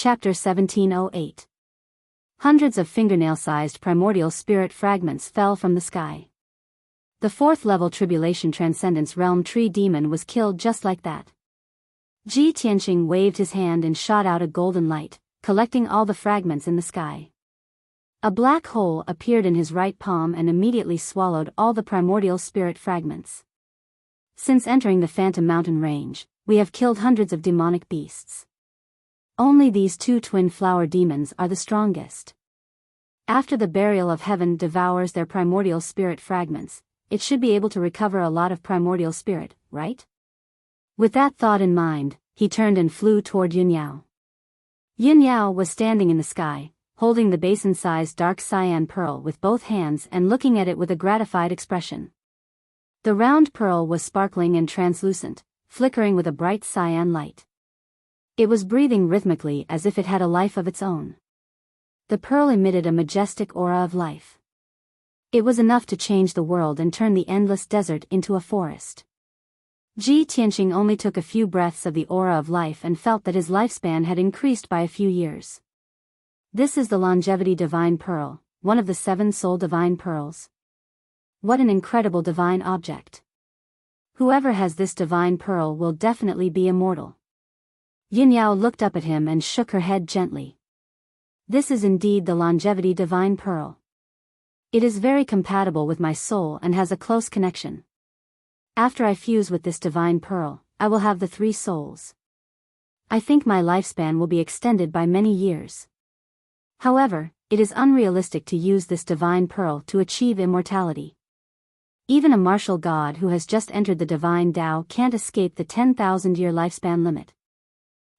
Chapter 1708. Hundreds of fingernail-sized primordial spirit fragments fell from the sky. The fourth-level Tribulation Transcendence Realm Tree Demon was killed just like that. Ji Tianqing waved his hand and shot out a golden light, collecting all the fragments in the sky. A black hole appeared in his right palm and immediately swallowed all the primordial spirit fragments. Since entering the Phantom Mountain range, we have killed hundreds of demonic beasts. Only these two twin flower demons are the strongest. After the burial of heaven devours their primordial spirit fragments, it should be able to recover a lot of primordial spirit, right? With that thought in mind, he turned and flew toward Yunyao. Yunyao was standing in the sky, holding the basin-sized dark cyan pearl with both hands and looking at it with a gratified expression. The round pearl was sparkling and translucent, flickering with a bright cyan light. It was breathing rhythmically as if it had a life of its own. The pearl emitted a majestic aura of life. It was enough to change the world and turn the endless desert into a forest. Ji Tianqing only took a few breaths of the aura of life and felt that his lifespan had increased by a few years. This is the Longevity Divine Pearl, one of the 7 Soul Divine Pearls. What an incredible divine object. Whoever has this divine pearl will definitely be immortal. Yunyao looked up at him and shook her head gently. This is indeed the Longevity Divine Pearl. It is very compatible with my soul and has a close connection. After I fuse with this divine pearl, I will have the 3 souls. I think my lifespan will be extended by many years. However, it is unrealistic to use this divine pearl to achieve immortality. Even a martial god who has just entered the divine Tao can't escape the 10,000-year lifespan limit.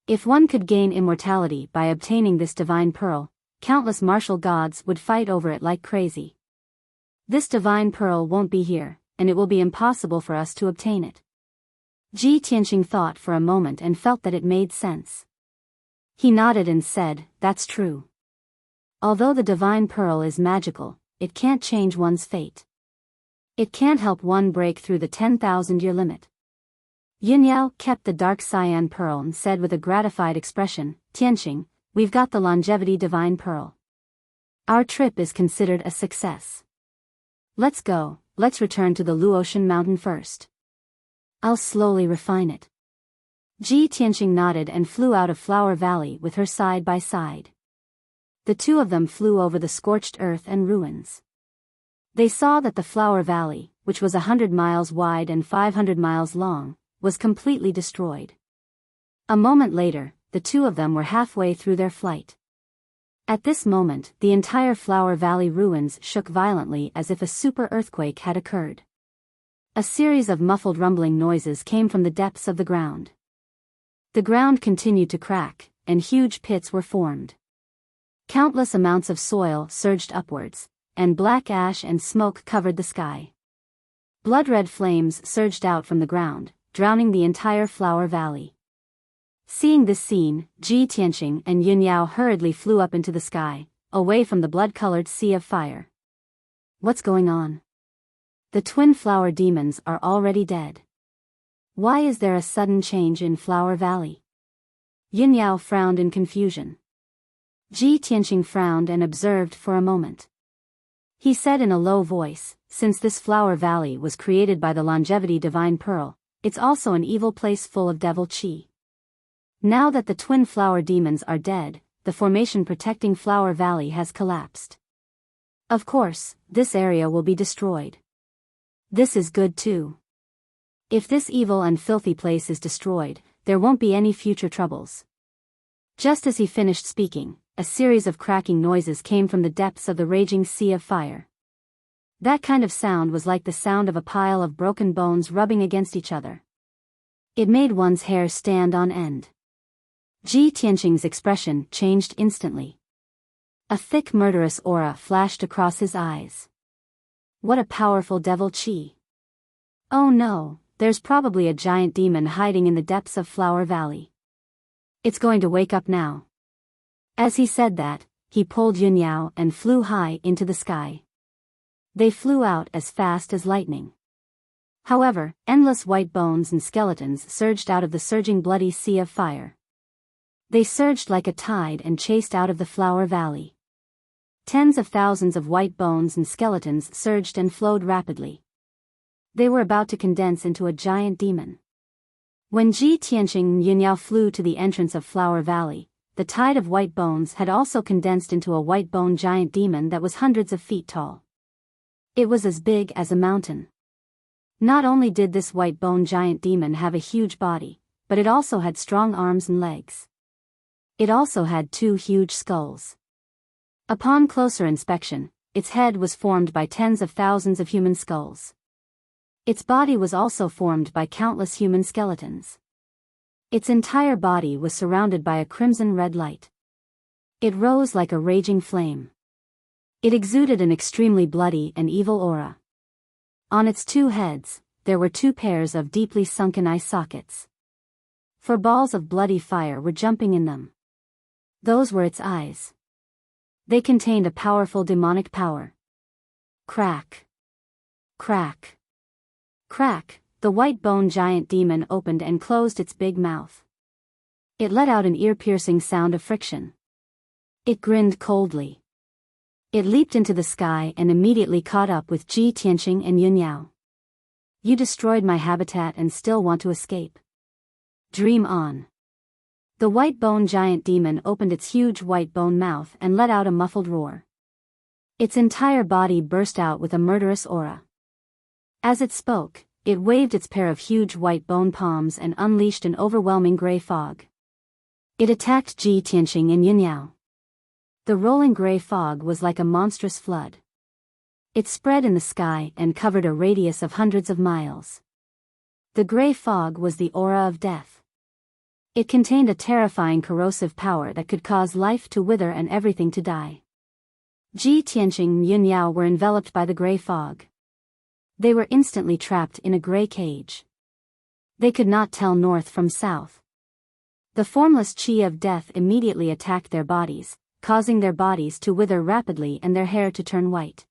If one could gain immortality by obtaining this divine pearl, countless martial gods would fight over it like crazy. This divine pearl won't be here, and it will be impossible for us to obtain it. Ji Tianqing thought for a moment and felt that it made sense. He nodded and said, "That's true. Although the divine pearl is magical, it can't change one's fate. It can't help one break through the 10,000-year limit." Yunyao kept the dark cyan pearl and said with a gratified expression, "Tianqing, we've got the Longevity Divine Pearl. Our trip is considered a success. Let's go, let's return to the Luotian Mountain first. I'll slowly refine it." Ji Tianqing nodded and flew out of Flower Valley with her side by side. The two of them flew over the scorched earth and ruins. They saw that the Flower Valley, which was 100 miles wide and 500 miles long, was completely destroyed. A moment later, the two of them were halfway through their flight. At this moment, the entire Flower Valley ruins shook violently as if a super earthquake had occurred. A series of muffled rumbling noises came from the depths of the ground. The ground continued to crack, and huge pits were formed. Countless amounts of soil surged upwards, and black ash and smoke covered the sky. Blood-red flames surged out from the ground, drowning the entire Flower Valley. Seeing this scene, Ji Tianqing and Yunyao hurriedly flew up into the sky, away from the blood-colored sea of fire. What's going on? The twin flower demons are already dead. Why is there a sudden change in Flower Valley? Yunyao frowned in confusion. Ji Tianqing frowned and observed for a moment. He said in a low voice, "Since this Flower Valley was created by the Longevity Divine Pearl, it's also an evil place full of devil chi. Now that the twin flower demons are dead, the formation protecting Flower Valley has collapsed. Of course, this area will be destroyed. This is good too. If this evil and filthy place is destroyed, there won't be any future troubles." Just as he finished speaking, a series of cracking noises came from the depths of the raging sea of fire. That kind of sound was like the sound of a pile of broken bones rubbing against each other. It made one's hair stand on end. Ji Tianqing's expression changed instantly. A thick murderous aura flashed across his eyes. What a powerful devil chi. Oh no, there's probably a giant demon hiding in the depths of Flower Valley. It's going to wake up now. As he said that, he pulled Yunyao and flew high into the sky. They flew out as fast as lightning. However, endless white bones and skeletons surged out of the surging bloody sea of fire. They surged like a tide and chased out of the flower valley. Tens of thousands of white bones and skeletons surged and flowed rapidly. They were about to condense into a giant demon. When Ji Tianqing and Yunyao flew to the entrance of Flower Valley, the tide of white bones had also condensed into a white bone giant demon that was hundreds of feet tall. It was as big as a mountain. Not only did this white bone giant demon have a huge body, but it also had strong arms and legs. It also had 2 huge skulls. Upon closer inspection, its head was formed by tens of thousands of human skulls. Its body was also formed by countless human skeletons. Its entire body was surrounded by a crimson-red light. It rose like a raging flame. It exuded an extremely bloody and evil aura. On its 2 heads, there were 2 pairs of deeply sunken eye sockets. 4 balls of bloody fire were jumping in them. Those were its eyes. They contained a powerful demonic power. Crack. Crack. Crack, the white bone giant demon opened and closed its big mouth. It let out an ear-piercing sound of friction. It grinned coldly. It leaped into the sky and immediately caught up with Ji Tianqing and Yunyao. You destroyed my habitat and still want to escape. Dream on. The white bone giant demon opened its huge white bone mouth and let out a muffled roar. Its entire body burst out with a murderous aura. As it spoke, it waved its pair of huge white bone palms and unleashed an overwhelming gray fog. It attacked Ji Tianqing and Yunyao. The rolling gray fog was like a monstrous flood. It spread in the sky and covered a radius of hundreds of miles. The gray fog was the aura of death. It contained a terrifying corrosive power that could cause life to wither and everything to die. Ji Tianqing and Yunyao were enveloped by the gray fog. They were instantly trapped in a gray cage. They could not tell north from south. The formless qi of death immediately attacked their bodies, causing their bodies to wither rapidly and their hair to turn white.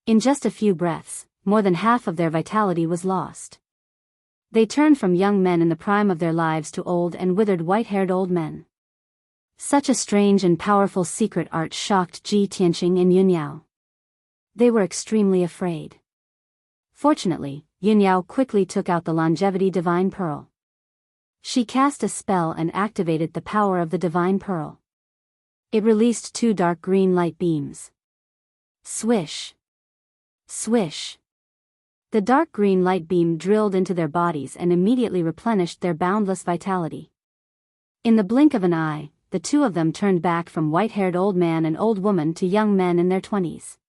In just a few breaths, more than half of their vitality was lost. They turned from young men in the prime of their lives to old and withered white-haired old men. Such a strange and powerful secret art shocked Ji Tianqing and Yunyao. They were extremely afraid. Fortunately, Yunyao quickly took out the longevity divine pearl. She cast a spell and activated the power of the divine pearl. It released 2 dark green light beams. Swish. Swish. The dark green light beam drilled into their bodies and immediately replenished their boundless vitality. In the blink of an eye, the 2 of them turned back from white-haired old man and old woman to young men in their 20s.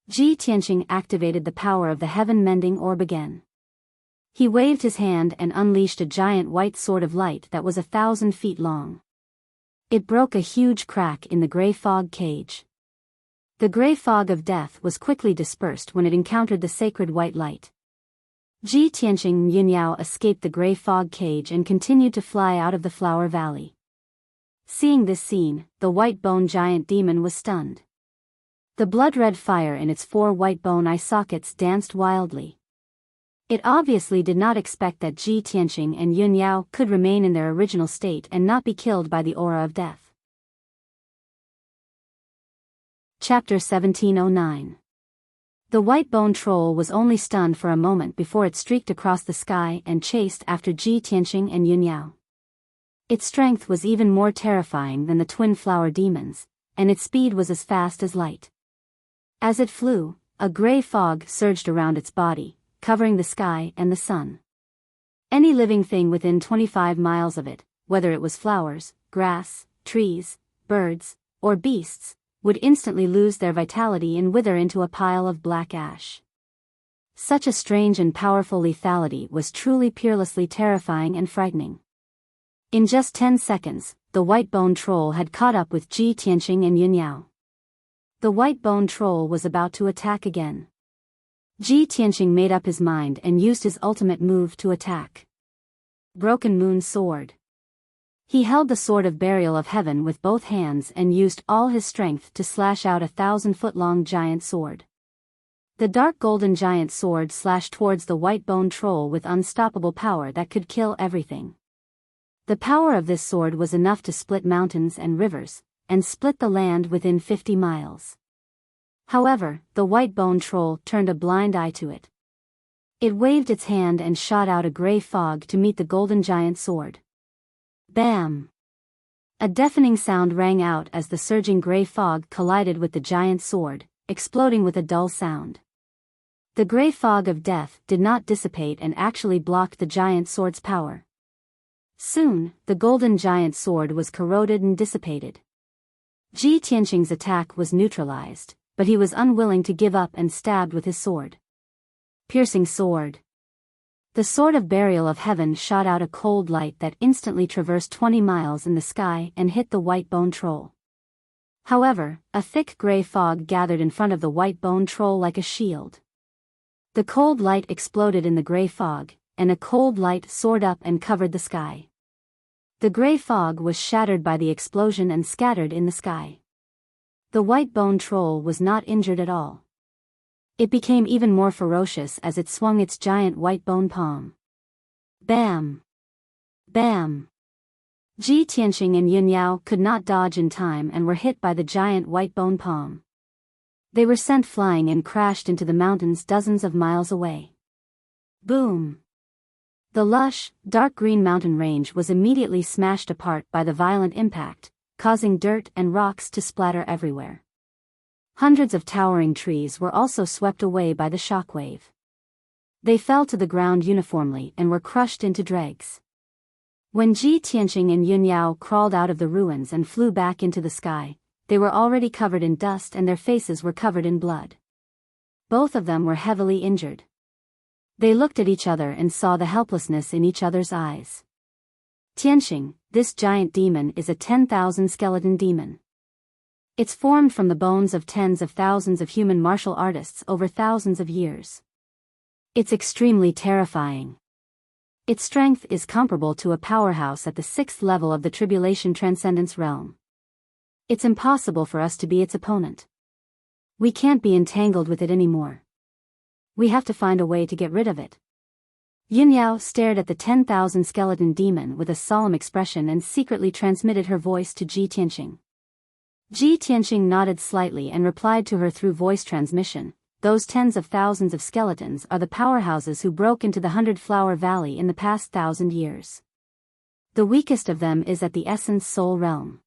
Ji Tianqing activated the power of the heaven-mending orb again. He waved his hand and unleashed a giant white sword of light that was 1,000 feet long. It broke a huge crack in the gray fog cage. The gray fog of death was quickly dispersed when it encountered the sacred white light. Ji Tianqing and Yunyao escaped the gray fog cage and continued to fly out of the flower valley. Seeing this scene, the white bone giant demon was stunned. The blood-red fire in its 4 white bone eye sockets danced wildly. It obviously did not expect that Ji Tianqing and Yunyao could remain in their original state and not be killed by the aura of death. Chapter 1709. The white bone troll was only stunned for a moment before it streaked across the sky and chased after Ji Tianqing and Yunyao. Its strength was even more terrifying than the twin flower demons, and its speed was as fast as light. As it flew, a gray fog surged around its body, covering the sky and the sun. Any living thing within 25 miles of it, whether it was flowers, grass, trees, birds, or beasts, would instantly lose their vitality and wither into a pile of black ash. Such a strange and powerful lethality was truly peerlessly terrifying and frightening. In just 10 seconds, the white bone troll had caught up with Ji Tianqing and Yunyao. The white bone troll was about to attack again. Ji Tianqing made up his mind and used his ultimate move to attack. Broken Moon Sword. He held the sword of burial of heaven with both hands and used all his strength to slash out 1,000-foot-long giant sword. The dark golden giant sword slashed towards the white bone troll with unstoppable power that could kill everything. The power of this sword was enough to split mountains and rivers, and split the land within 50 miles. However, the white-bone troll turned a blind eye to it. It waved its hand and shot out a gray fog to meet the golden giant sword. Bam! A deafening sound rang out as the surging gray fog collided with the giant sword, exploding with a dull sound. The gray fog of death did not dissipate and actually blocked the giant sword's power. Soon, the golden giant sword was corroded and dissipated. Ji Tianqing's attack was neutralized, but he was unwilling to give up and stabbed with his sword. Piercing sword. The sword of burial of heaven shot out a cold light that instantly traversed 20 miles in the sky and hit the white-bone troll. However, a thick gray fog gathered in front of the white-bone troll like a shield. The cold light exploded in the gray fog, and a cold light soared up and covered the sky. The gray fog was shattered by the explosion and scattered in the sky. The white-bone troll was not injured at all. It became even more ferocious as it swung its giant white-bone palm. Bam! Bam! Ji Tianqing and Yun Yao could not dodge in time and were hit by the giant white-bone palm. They were sent flying and crashed into the mountains dozens of miles away. Boom! The lush, dark green mountain range was immediately smashed apart by the violent impact, causing dirt and rocks to splatter everywhere. Hundreds of towering trees were also swept away by the shockwave. They fell to the ground uniformly and were crushed into dregs. When Ji Tianqing and Yun Yao crawled out of the ruins and flew back into the sky, they were already covered in dust and their faces were covered in blood. Both of them were heavily injured. They looked at each other and saw the helplessness in each other's eyes. Tianqing, this giant demon is a 10,000 skeleton demon. It's formed from the bones of tens of thousands of human martial artists over thousands of years. It's extremely terrifying. Its strength is comparable to a powerhouse at the 6th level of the Tribulation Transcendence realm. It's impossible for us to be its opponent. We can't be entangled with it anymore. We have to find a way to get rid of it. Yun Yao stared at the 10,000 skeleton demon with a solemn expression and secretly transmitted her voice to Ji Tianqing. Ji Tianqing nodded slightly and replied to her through voice transmission, "Those tens of thousands of skeletons are the powerhouses who broke into the 100-Flower Valley in the past 1,000 years. The weakest of them is at the Essence Soul realm.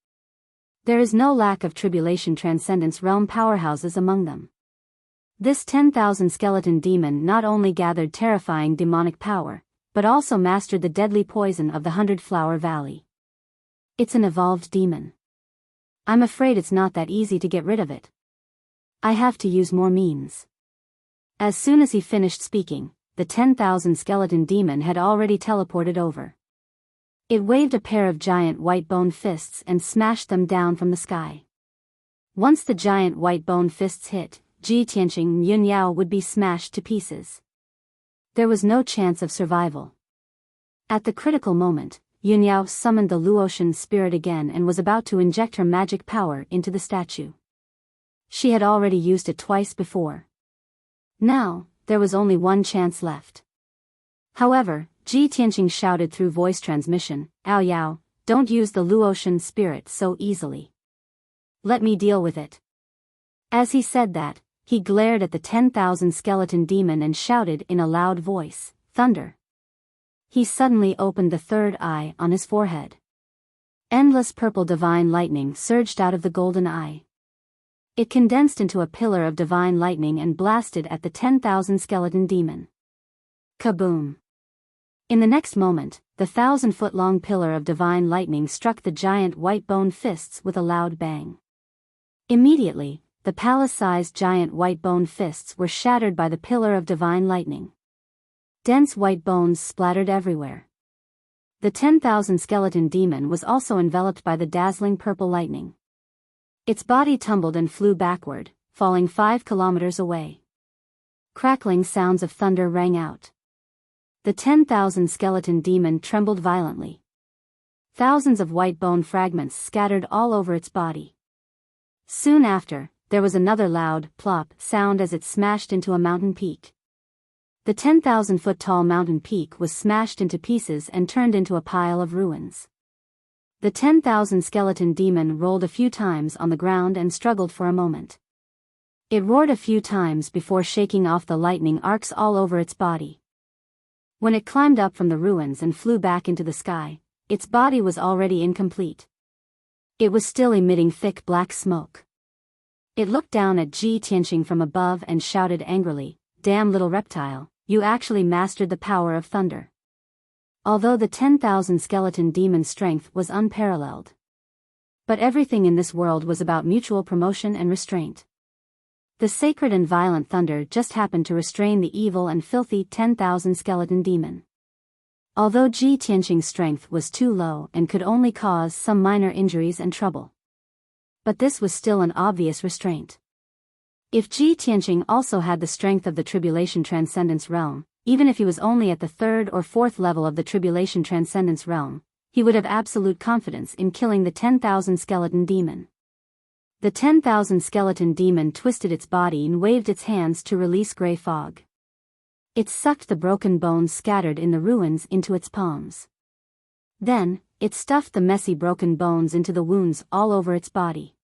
There is no lack of Tribulation Transcendence realm powerhouses among them." This 10,000 skeleton demon not only gathered terrifying demonic power, but also mastered the deadly poison of the 100-Flower Valley. It's an evolved demon. I'm afraid it's not that easy to get rid of it. I have to use more means. As soon as he finished speaking, the 10,000 skeleton demon had already teleported over. It waved a pair of giant white-bone fists and smashed them down from the sky. Once the giant white-bone fists hit, Ji Tianqing and Yun Yao would be smashed to pieces. There was no chance of survival. At the critical moment, Yun Yao summoned the Luotian spirit again and was about to inject her magic power into the statue. She had already used it twice before. Now, there was only one chance left. However, Ji Tianqing shouted through voice transmission, "Ao Yao, don't use the Luotian spirit so easily. Let me deal with it." As he said that, he glared at the 10,000 skeleton demon and shouted in a loud voice, "Thunder!" He suddenly opened the third eye on his forehead. Endless purple divine lightning surged out of the golden eye. It condensed into a pillar of divine lightning and blasted at the 10,000 skeleton demon. Kaboom! In the next moment, the 1,000-foot-long pillar of divine lightning struck the giant white-bone fists with a loud bang. Immediately, the palace-sized giant white-bone fists were shattered by the pillar of divine lightning. Dense white bones splattered everywhere. The 10,000 skeleton demon was also enveloped by the dazzling purple lightning. Its body tumbled and flew backward, falling 5 kilometers away. Crackling sounds of thunder rang out. The 10,000 skeleton demon trembled violently. Thousands of white bone fragments scattered all over its body. Soon after, there was another loud plop sound as it smashed into a mountain peak. The 10,000-foot-tall mountain peak was smashed into pieces and turned into a pile of ruins. The 10,000 skeleton demon rolled a few times on the ground and struggled for a moment. It roared a few times before shaking off the lightning arcs all over its body. When it climbed up from the ruins and flew back into the sky, its body was already incomplete. It was still emitting thick black smoke. It looked down at Ji Tianqing from above and shouted angrily, "Damn little reptile, you actually mastered the power of thunder." Although the 10,000 skeleton demon's strength was unparalleled. But everything in this world was about mutual promotion and restraint. The sacred and violent thunder just happened to restrain the evil and filthy 10,000 skeleton demon. Although Ji Tianqing's strength was too low and could only cause some minor injuries and trouble. But this was still an obvious restraint. If Ji Tianqing also had the strength of the Tribulation Transcendence Realm, even if he was only at the 3rd or 4th level of the Tribulation Transcendence Realm, he would have absolute confidence in killing the 10,000 skeleton demon. The 10,000 skeleton demon twisted its body and waved its hands to release gray fog. It sucked the broken bones scattered in the ruins into its palms. Then, it stuffed the messy broken bones into the wounds all over its body.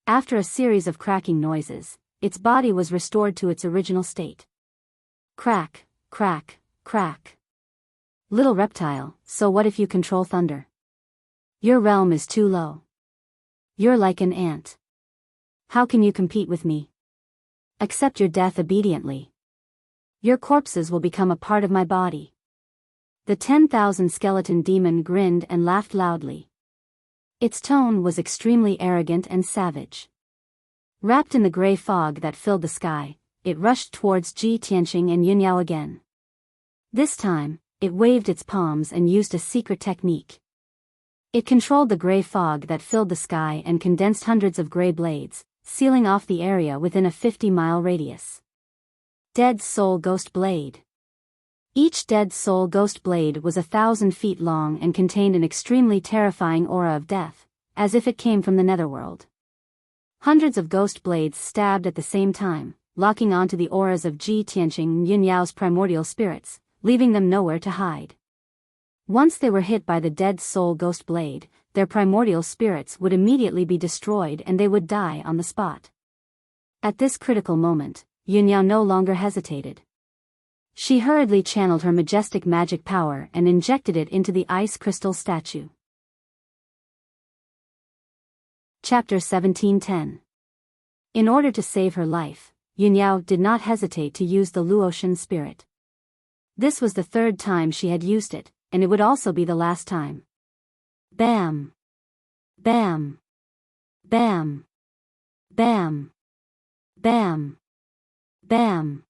After a series of cracking noises, its body was restored to its original state. Crack, crack, crack. Little reptile, so what if you control thunder? Your realm is too low. You're like an ant. How can you compete with me? Accept your death obediently. Your corpses will become a part of my body. The 10,000 skeleton demon grinned and laughed loudly. Its tone was extremely arrogant and savage. Wrapped in the gray fog that filled the sky, it rushed towards Ji Tianqing and Yunyao again. This time, it waved its palms and used a secret technique. It controlled the gray fog that filled the sky and condensed hundreds of gray blades, sealing off the area within a 50-mile radius. Dead Soul Ghost Blade. Each Dead Soul Ghost Blade was 1,000 feet long and contained an extremely terrifying aura of death, as if it came from the netherworld. Hundreds of ghost blades stabbed at the same time, locking onto the auras of Ji Tianqing and Yunyao's primordial spirits, leaving them nowhere to hide. Once they were hit by the Dead Soul Ghost Blade, their primordial spirits would immediately be destroyed and they would die on the spot. At this critical moment, Yunyao no longer hesitated. She hurriedly channeled her majestic magic power and injected it into the ice crystal statue. Chapter 1710. In order to save her life, Yunyao did not hesitate to use the Luotian spirit. This was the 3rd time she had used it, and it would also be the last time. Bam! Bam! Bam! Bam! Bam! Bam!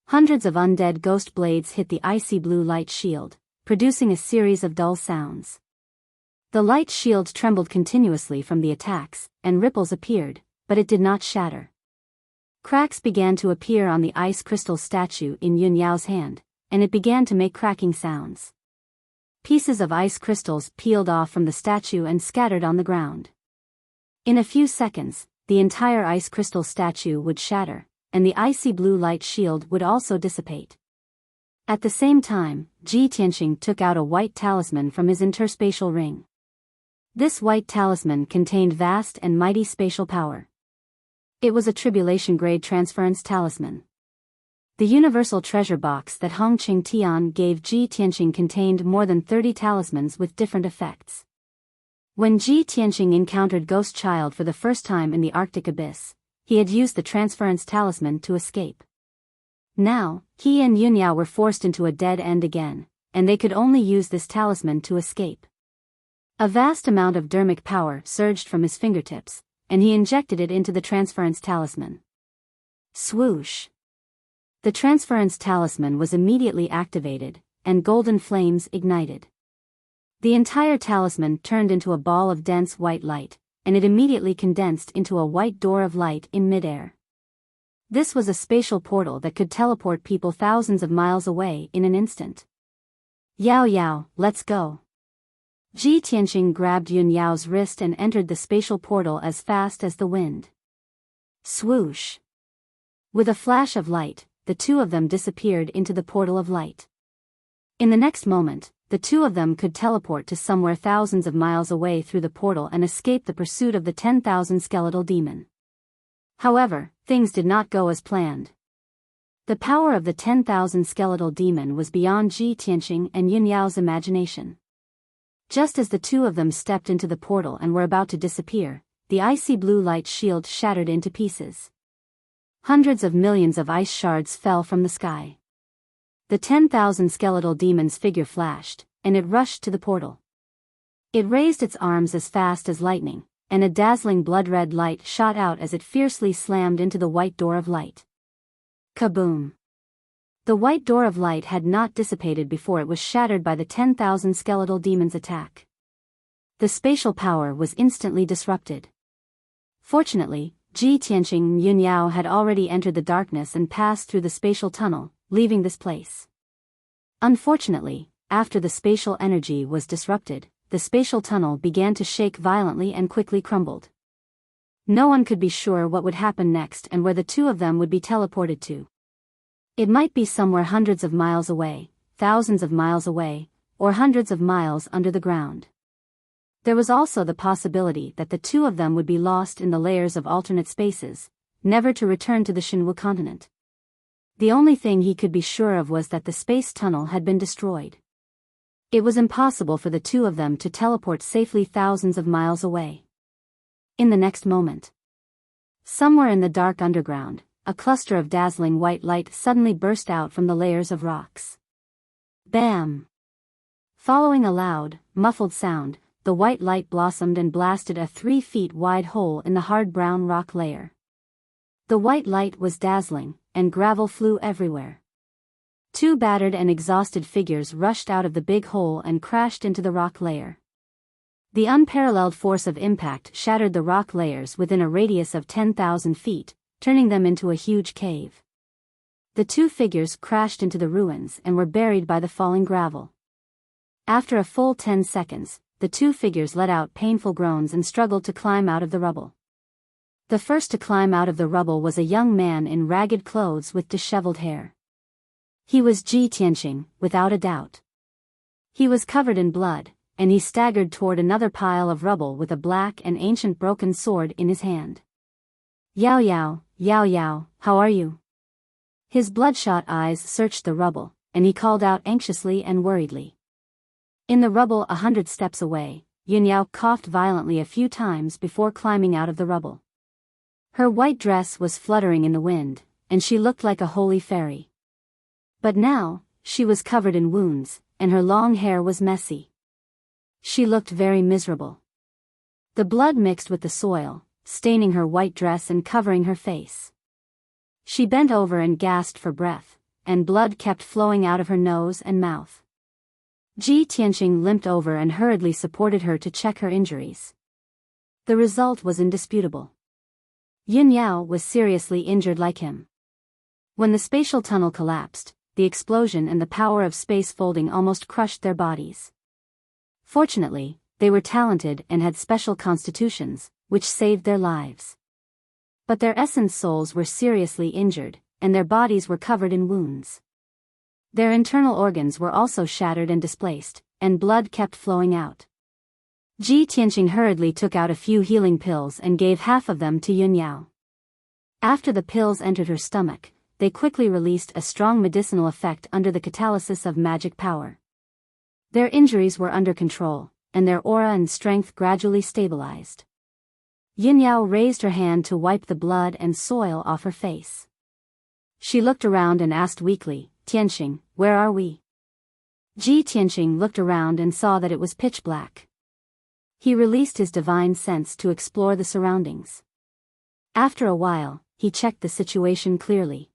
Hundreds of undead ghost blades hit the icy blue light shield, producing a series of dull sounds. The light shield trembled continuously from the attacks, and ripples appeared, but it did not shatter. Cracks began to appear on the ice crystal statue in Yunyao's hand, and it began to make cracking sounds. Pieces of ice crystals peeled off from the statue and scattered on the ground. In a few seconds, the entire ice crystal statue would shatter, and the icy blue light shield would also dissipate. At the same time, Ji Tianqing took out a white talisman from his interspatial ring. This white talisman contained vast and mighty spatial power. It was a tribulation-grade transference talisman. The universal treasure box that Hong Qing Tian gave Ji Tianqing contained more than 30 talismans with different effects. When Ji Tianqing encountered Ghost Child for the first time in the Arctic abyss, he had used the transference talisman to escape. Now, he and Yunyao were forced into a dead end again, and they could only use this talisman to escape. A vast amount of dermic power surged from his fingertips, and he injected it into the transference talisman. Swoosh! The transference talisman was immediately activated, and golden flames ignited. The entire talisman turned into a ball of dense white light, and it immediately condensed into a white door of light in midair. This was a spatial portal that could teleport people thousands of miles away in an instant. Yao Yao, let's go. Ji Tianqing grabbed Yunyao's wrist and entered the spatial portal as fast as the wind. Swoosh! With a flash of light, the two of them disappeared into the portal of light. In the next moment, the two of them could teleport to somewhere thousands of miles away through the portal and escape the pursuit of the 10,000 skeletal demon. However, things did not go as planned. The power of the 10,000 skeletal demon was beyond Ji Tianqing and Yun Yao's imagination. Just as the two of them stepped into the portal and were about to disappear, the icy blue light shield shattered into pieces. Hundreds of millions of ice shards fell from the sky. The 10,000 skeletal demon's figure flashed, and it rushed to the portal. It raised its arms as fast as lightning, and a dazzling blood-red light shot out as it fiercely slammed into the white door of light. Kaboom! The white door of light had not dissipated before it was shattered by the 10,000 skeletal demon's attack. The spatial power was instantly disrupted. Fortunately, Ji Tianqing and Yun Yao had already entered the darkness and passed through the spatial tunnel, leaving this place. Unfortunately, after the spatial energy was disrupted, the spatial tunnel began to shake violently and quickly crumbled. No one could be sure what would happen next and where the two of them would be teleported to. It might be somewhere hundreds of miles away, thousands of miles away, or hundreds of miles under the ground. There was also the possibility that the two of them would be lost in the layers of alternate spaces, never to return to the Shinwu continent. The only thing he could be sure of was that the space tunnel had been destroyed. It was impossible for the two of them to teleport safely thousands of miles away. In the next moment, somewhere in the dark underground, a cluster of dazzling white light suddenly burst out from the layers of rocks. Bam! Following a loud, muffled sound, the white light blossomed and blasted a 3 feet wide hole in the hard brown rock layer. The white light was dazzling, and gravel flew everywhere. Two battered and exhausted figures rushed out of the big hole and crashed into the rock layer. The unparalleled force of impact shattered the rock layers within a radius of 10,000 feet, turning them into a huge cave. The two figures crashed into the ruins and were buried by the falling gravel. After a full 10 seconds, the two figures let out painful groans and struggled to climb out of the rubble. The first to climb out of the rubble was a young man in ragged clothes with disheveled hair. He was Ji Tianqing, without a doubt. He was covered in blood, and he staggered toward another pile of rubble with a black and ancient broken sword in his hand. Yao Yao, how are you? His bloodshot eyes searched the rubble, and he called out anxiously and worriedly. In the rubble 100 steps away, Yun Yao coughed violently a few times before climbing out of the rubble. Her white dress was fluttering in the wind, and she looked like a holy fairy. But now, she was covered in wounds, and her long hair was messy. She looked very miserable. The blood mixed with the soil, staining her white dress and covering her face. She bent over and gasped for breath, and blood kept flowing out of her nose and mouth. Ji Tianqing limped over and hurriedly supported her to check her injuries. The result was indisputable. Yun Yao was seriously injured like him. When the spatial tunnel collapsed, the explosion and the power of space folding almost crushed their bodies. Fortunately, they were talented and had special constitutions, which saved their lives. But their essence souls were seriously injured, and their bodies were covered in wounds. Their internal organs were also shattered and displaced, and blood kept flowing out. Ji Tianqing hurriedly took out a few healing pills and gave half of them to Yun Yao. After the pills entered her stomach, they quickly released a strong medicinal effect under the catalysis of magic power. Their injuries were under control, and their aura and strength gradually stabilized. Yun Yao raised her hand to wipe the blood and soil off her face. She looked around and asked weakly, "Tianqing, where are we?" Ji Tianqing looked around and saw that it was pitch black. He released his divine sense to explore the surroundings. After a while, he checked the situation clearly.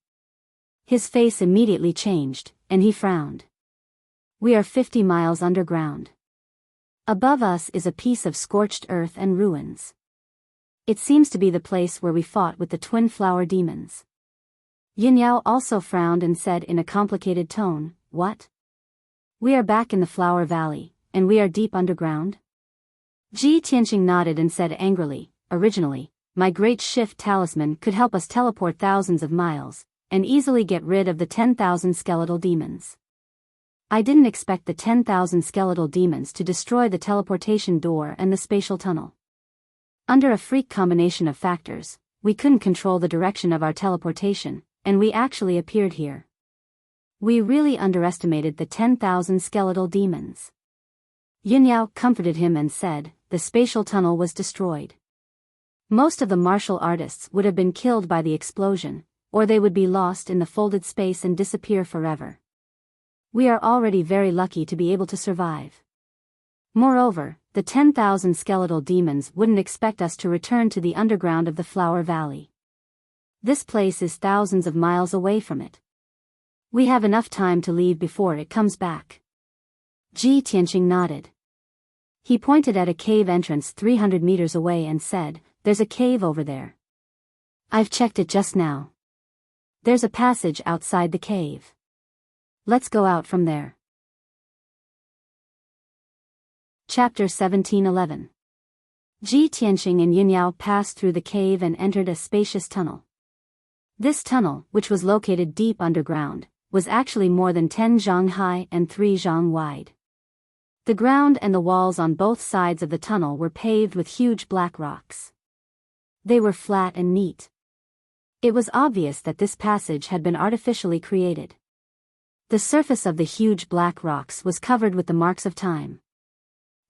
His face immediately changed, and he frowned. "We are 50 miles underground. Above us is a piece of scorched earth and ruins. It seems to be the place where we fought with the twin flower demons." Yun Yao also frowned and said in a complicated tone, "What? We are back in the Flower Valley, and we are deep underground?" Ji Tianqing nodded and said angrily, "Originally, my great shift talisman could help us teleport thousands of miles, and easily get rid of the 10,000 skeletal demons. I didn't expect the 10,000 skeletal demons to destroy the teleportation door and the spatial tunnel. Under a freak combination of factors, we couldn't control the direction of our teleportation, and we actually appeared here. We really underestimated the 10,000 skeletal demons. Yunyao comforted him and said, the spatial tunnel was destroyed. Most of the martial artists would have been killed by the explosion, or they would be lost in the folded space and disappear forever. We are already very lucky to be able to survive. Moreover, the 10,000 skeletal demons wouldn't expect us to return to the underground of the Flower Valley. This place is thousands of miles away from it. We have enough time to leave before it comes back. Ji Tianqing nodded. He pointed at a cave entrance 300 meters away and said, there's a cave over there. I've checked it just now. There's a passage outside the cave. Let's go out from there. Chapter 17:11. Ji Tianqing and Yunyao passed through the cave and entered a spacious tunnel. This tunnel, which was located deep underground, was actually more than 10 zhang high and 3 zhang wide. The ground and the walls on both sides of the tunnel were paved with huge black rocks. They were flat and neat. It was obvious that this passage had been artificially created. The surface of the huge black rocks was covered with the marks of time.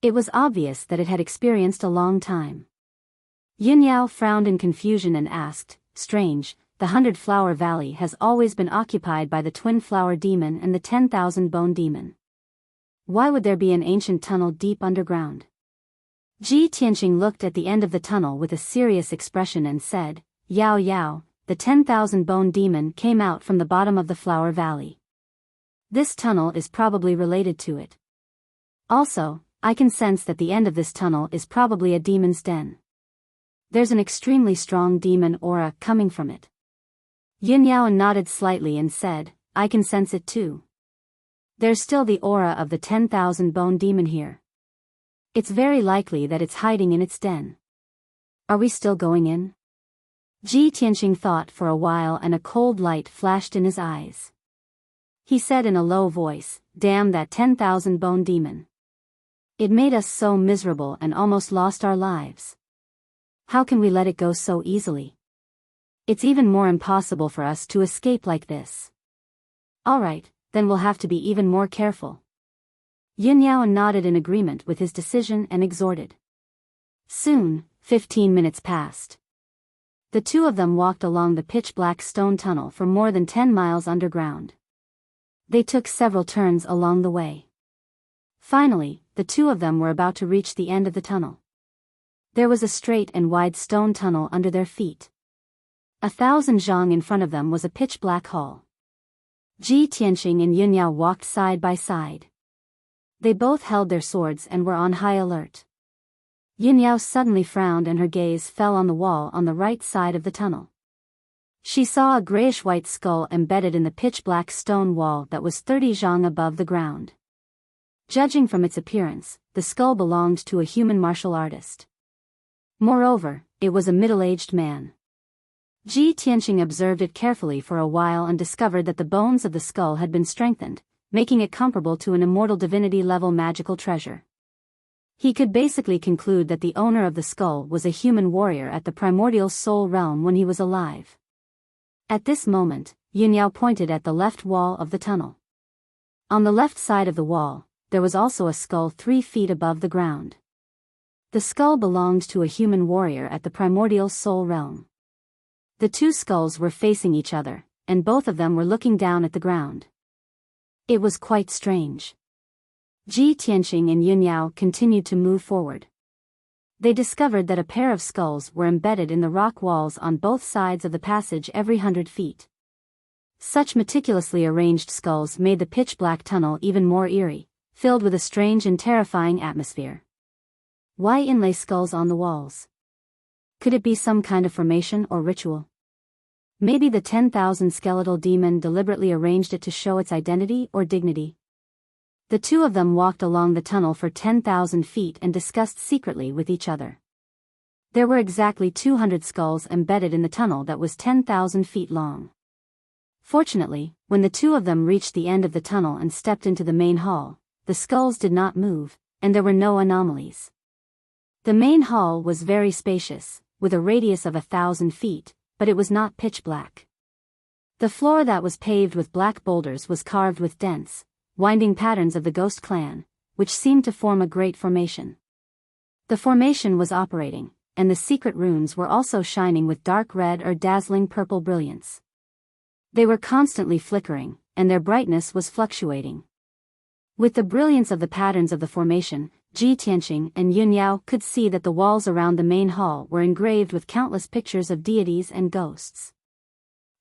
It was obvious that it had experienced a long time. Yunyao frowned in confusion and asked, strange, the 100-Flower Valley has always been occupied by the Twin Flower Demon and the 10,000 Bone Demon. Why would there be an ancient tunnel deep underground? Ji Tianqing looked at the end of the tunnel with a serious expression and said, Yao Yao, the 10,000 Bone Demon came out from the bottom of the Flower Valley. This tunnel is probably related to it. Also, I can sense that the end of this tunnel is probably a demon's den. There's an extremely strong demon aura coming from it. Yunyao nodded slightly and said, I can sense it too. There's still the aura of the 10,000 Bone Demon here. It's very likely that it's hiding in its den. Are we still going in? Ji Tianqing thought for a while and a cold light flashed in his eyes. He said in a low voice, damn that 10,000 Bone Demon. It made us so miserable and almost lost our lives. How can we let it go so easily? It's even more impossible for us to escape like this. Alright, then we'll have to be even more careful. Yunyao nodded in agreement with his decision and exhorted. Soon, 15 minutes passed. The two of them walked along the pitch-black stone tunnel for more than 10 miles underground. They took several turns along the way. Finally, the two of them were about to reach the end of the tunnel. There was a straight and wide stone tunnel under their feet. 1,000 zhang in front of them was a pitch-black hall. Ji Tianqing and Yunyao walked side by side. They both held their swords and were on high alert. Yunyao suddenly frowned and her gaze fell on the wall on the right side of the tunnel. She saw a grayish-white skull embedded in the pitch-black stone wall that was 30 zhang above the ground. Judging from its appearance, the skull belonged to a human martial artist. Moreover, it was a middle-aged man. Ji Tianqing observed it carefully for a while and discovered that the bones of the skull had been strengthened, making it comparable to an immortal divinity-level magical treasure. He could basically conclude that the owner of the skull was a human warrior at the primordial soul realm when he was alive. At this moment, Yunyao pointed at the left wall of the tunnel. On the left side of the wall, there was also a skull 3 feet above the ground. The skull belonged to a human warrior at the primordial soul realm. The two skulls were facing each other, and both of them were looking down at the ground. It was quite strange. Ji Tianqing and Yunyao continued to move forward. They discovered that a pair of skulls were embedded in the rock walls on both sides of the passage every 100 feet. Such meticulously arranged skulls made the pitch-black tunnel even more eerie, filled with a strange and terrifying atmosphere. Why inlay skulls on the walls? Could it be some kind of formation or ritual? Maybe the 10,000 skeletal demon deliberately arranged it to show its identity or dignity. The two of them walked along the tunnel for 10,000 feet and discussed secretly with each other. There were exactly 200 skulls embedded in the tunnel that was 10,000 feet long. Fortunately, when the two of them reached the end of the tunnel and stepped into the main hall, the skulls did not move, and there were no anomalies. The main hall was very spacious, with a radius of 1,000 feet, but it was not pitch black. The floor that was paved with black boulders was carved with dense, winding patterns of the Ghost Clan, which seemed to form a great formation. The formation was operating, and the secret runes were also shining with dark red or dazzling purple brilliance. They were constantly flickering, and their brightness was fluctuating. With the brilliance of the patterns of the formation, Ji Tianqing and Yun Yao could see that the walls around the main hall were engraved with countless pictures of deities and ghosts.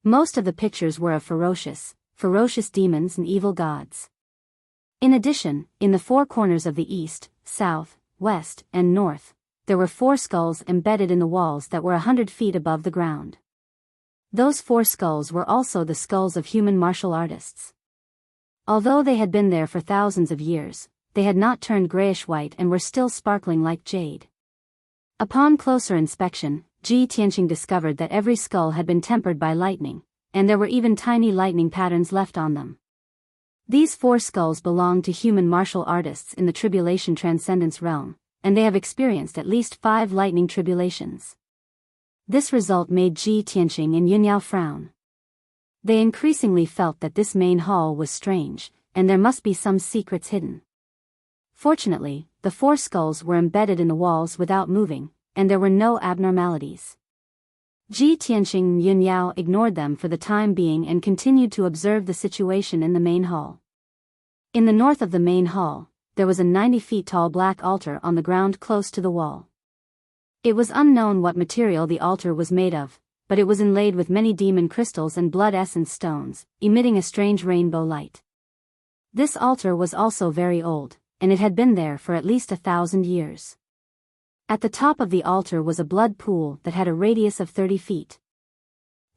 Most of the pictures were of ferocious demons and evil gods. In addition, in the four corners of the east, south, west, and north, there were 4 skulls embedded in the walls that were 100 feet above the ground. Those 4 skulls were also the skulls of human martial artists. Although they had been there for thousands of years, they had not turned grayish-white and were still sparkling like jade. Upon closer inspection, Ji Tianqing discovered that every skull had been tempered by lightning, and there were even tiny lightning patterns left on them. These 4 skulls belonged to human martial artists in the Tribulation Transcendence realm, and they have experienced at least 5 lightning tribulations. This result made Ji Tianqing and Yun Yao frown. They increasingly felt that this main hall was strange, and there must be some secrets hidden. Fortunately, the 4 skulls were embedded in the walls without moving, and there were no abnormalities. Ji Tianqing and Yun Yao ignored them for the time being and continued to observe the situation in the main hall. In the north of the main hall, there was a 90 feet tall black altar on the ground close to the wall. It was unknown what material the altar was made of, but it was inlaid with many demon crystals and blood essence stones, emitting a strange rainbow light. This altar was also very old, and it had been there for at least 1,000 years. At the top of the altar was a blood pool that had a radius of 30 feet.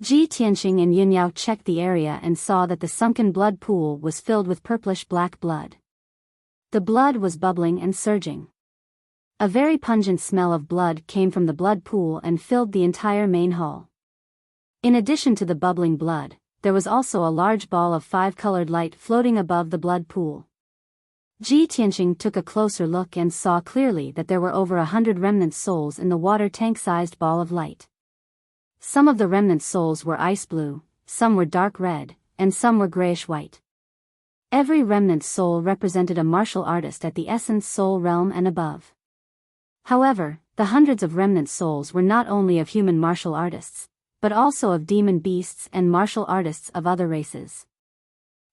Ji Tianqing and Yun Yao checked the area and saw that the sunken blood pool was filled with purplish-black blood. The blood was bubbling and surging. A very pungent smell of blood came from the blood pool and filled the entire main hall. In addition to the bubbling blood, there was also a large ball of 5-colored light floating above the blood pool. Ji Tianqing took a closer look and saw clearly that there were over 100 remnant souls in the water tank-sized ball of light. Some of the remnant souls were ice blue, some were dark red, and some were grayish-white. Every remnant soul represented a martial artist at the Essence Soul realm and above. However, the hundreds of remnant souls were not only of human martial artists, but also of demon beasts and martial artists of other races.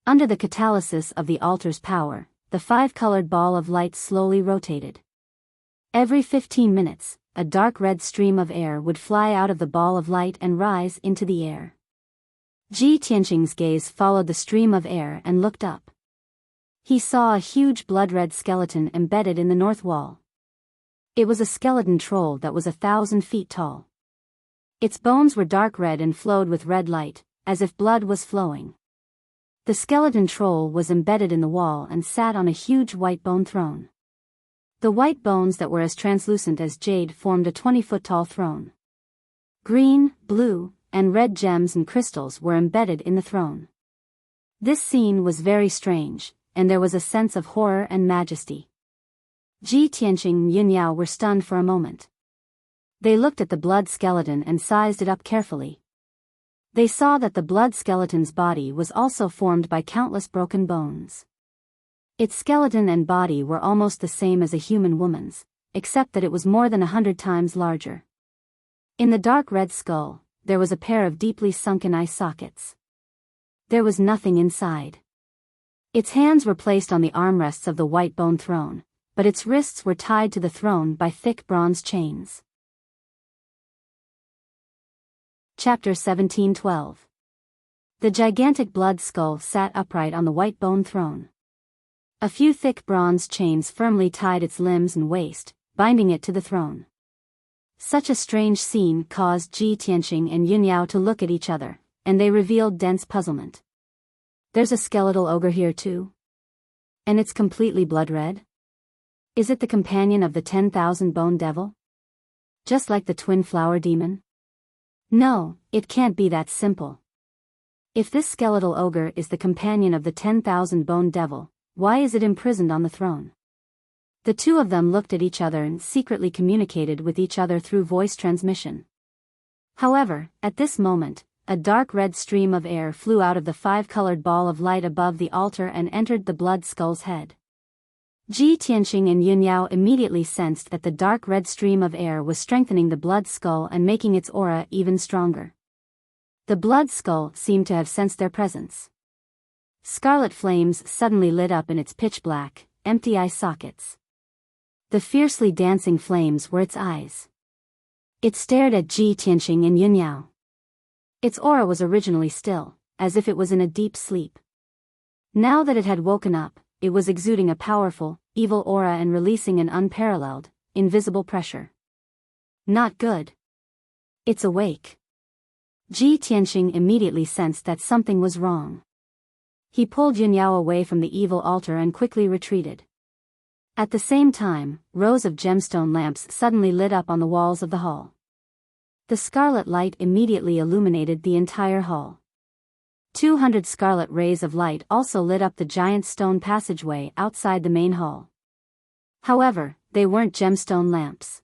Under the catalysis of the altar's power, the 5-colored ball of light slowly rotated. Every 15 minutes, a dark red stream of air would fly out of the ball of light and rise into the air. Ji Tianqing's gaze followed the stream of air and looked up. He saw a huge blood-red skeleton embedded in the north wall. It was a skeleton troll that was 1,000 feet tall. Its bones were dark red and flowed with red light, as if blood was flowing. The skeleton troll was embedded in the wall and sat on a huge white bone throne. The white bones that were as translucent as jade formed a 20-foot-tall throne. Green, blue, and red gems and crystals were embedded in the throne. This scene was very strange, and there was a sense of horror and majesty. Ji Tianqing and Yun Yao were stunned for a moment. They looked at the blood skeleton and sized it up carefully. They saw that the blood skeleton's body was also formed by countless broken bones. Its skeleton and body were almost the same as a human woman's, except that it was more than 100 times larger. In the dark red skull, there was a pair of deeply sunken eye sockets. There was nothing inside. Its hands were placed on the armrests of the white bone throne, but its wrists were tied to the throne by thick bronze chains. Chapter 1712. The gigantic blood skull sat upright on the white bone throne. A few thick bronze chains firmly tied its limbs and waist, binding it to the throne. Such a strange scene caused Ji Tianqing and Yun Yao to look at each other, and they revealed dense puzzlement. There's a skeletal ogre here too? And it's completely blood red? Is it the companion of the 10,000 bone devil? Just like the twin flower demon? No, it can't be that simple. If this skeletal ogre is the companion of the 10,000-bone devil, why is it imprisoned on the throne? The two of them looked at each other and secretly communicated with each other through voice transmission. However, at this moment, a dark red stream of air flew out of the five-colored ball of light above the altar and entered the blood skull's head. Ji Tianqing and Yunyao immediately sensed that the dark red stream of air was strengthening the blood skull and making its aura even stronger. The blood skull seemed to have sensed their presence. Scarlet flames suddenly lit up in its pitch-black, empty eye sockets. The fiercely dancing flames were its eyes. It stared at Ji Tianqing and Yunyao. Its aura was originally still, as if it was in a deep sleep. Now that it had woken up, it was exuding a powerful, evil aura and releasing an unparalleled, invisible pressure. Not good. It's awake. Ji Tianqing immediately sensed that something was wrong. He pulled Yunyao away from the evil altar and quickly retreated. At the same time, rows of gemstone lamps suddenly lit up on the walls of the hall. The scarlet light immediately illuminated the entire hall. 200 scarlet rays of light also lit up the giant stone passageway outside the main hall. However, they weren't gemstone lamps.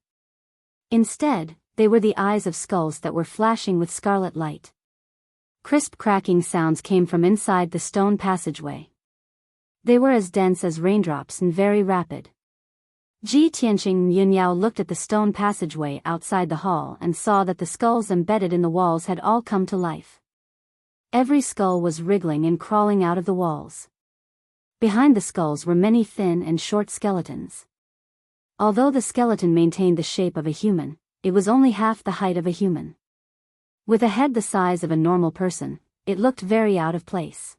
Instead, they were the eyes of skulls that were flashing with scarlet light. Crisp cracking sounds came from inside the stone passageway. They were as dense as raindrops and very rapid. Ji Tianqing and Yunyao looked at the stone passageway outside the hall and saw that the skulls embedded in the walls had all come to life. Every skull was wriggling and crawling out of the walls. Behind the skulls were many thin and short skeletons. Although the skeleton maintained the shape of a human, it was only half the height of a human. With a head the size of a normal person, it looked very out of place.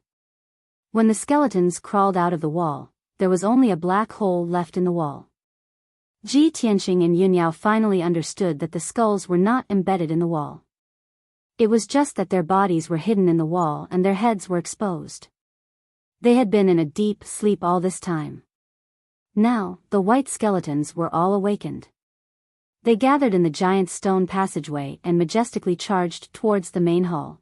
When the skeletons crawled out of the wall, there was only a black hole left in the wall. Ji Tianqing and Yunyao finally understood that the skulls were not embedded in the wall. It was just that their bodies were hidden in the wall and their heads were exposed. They had been in a deep sleep all this time. Now, the white skeletons were all awakened. They gathered in the giant stone passageway and majestically charged towards the main hall.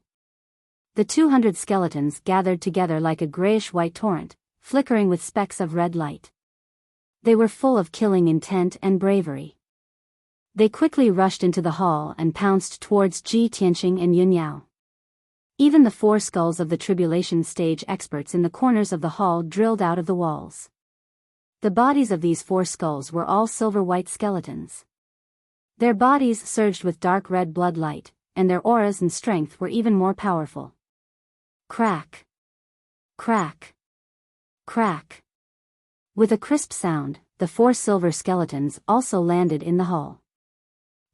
The 200 skeletons gathered together like a grayish-white torrent, flickering with specks of red light. They were full of killing intent and bravery. They quickly rushed into the hall and pounced towards Ji Tianqing and Yunyao. Even the 4 skulls of the tribulation stage experts in the corners of the hall drilled out of the walls. The bodies of these 4 skulls were all silver-white skeletons. Their bodies surged with dark red blood light, and their auras and strength were even more powerful. Crack! Crack! Crack! With a crisp sound, the 4 silver skeletons also landed in the hall.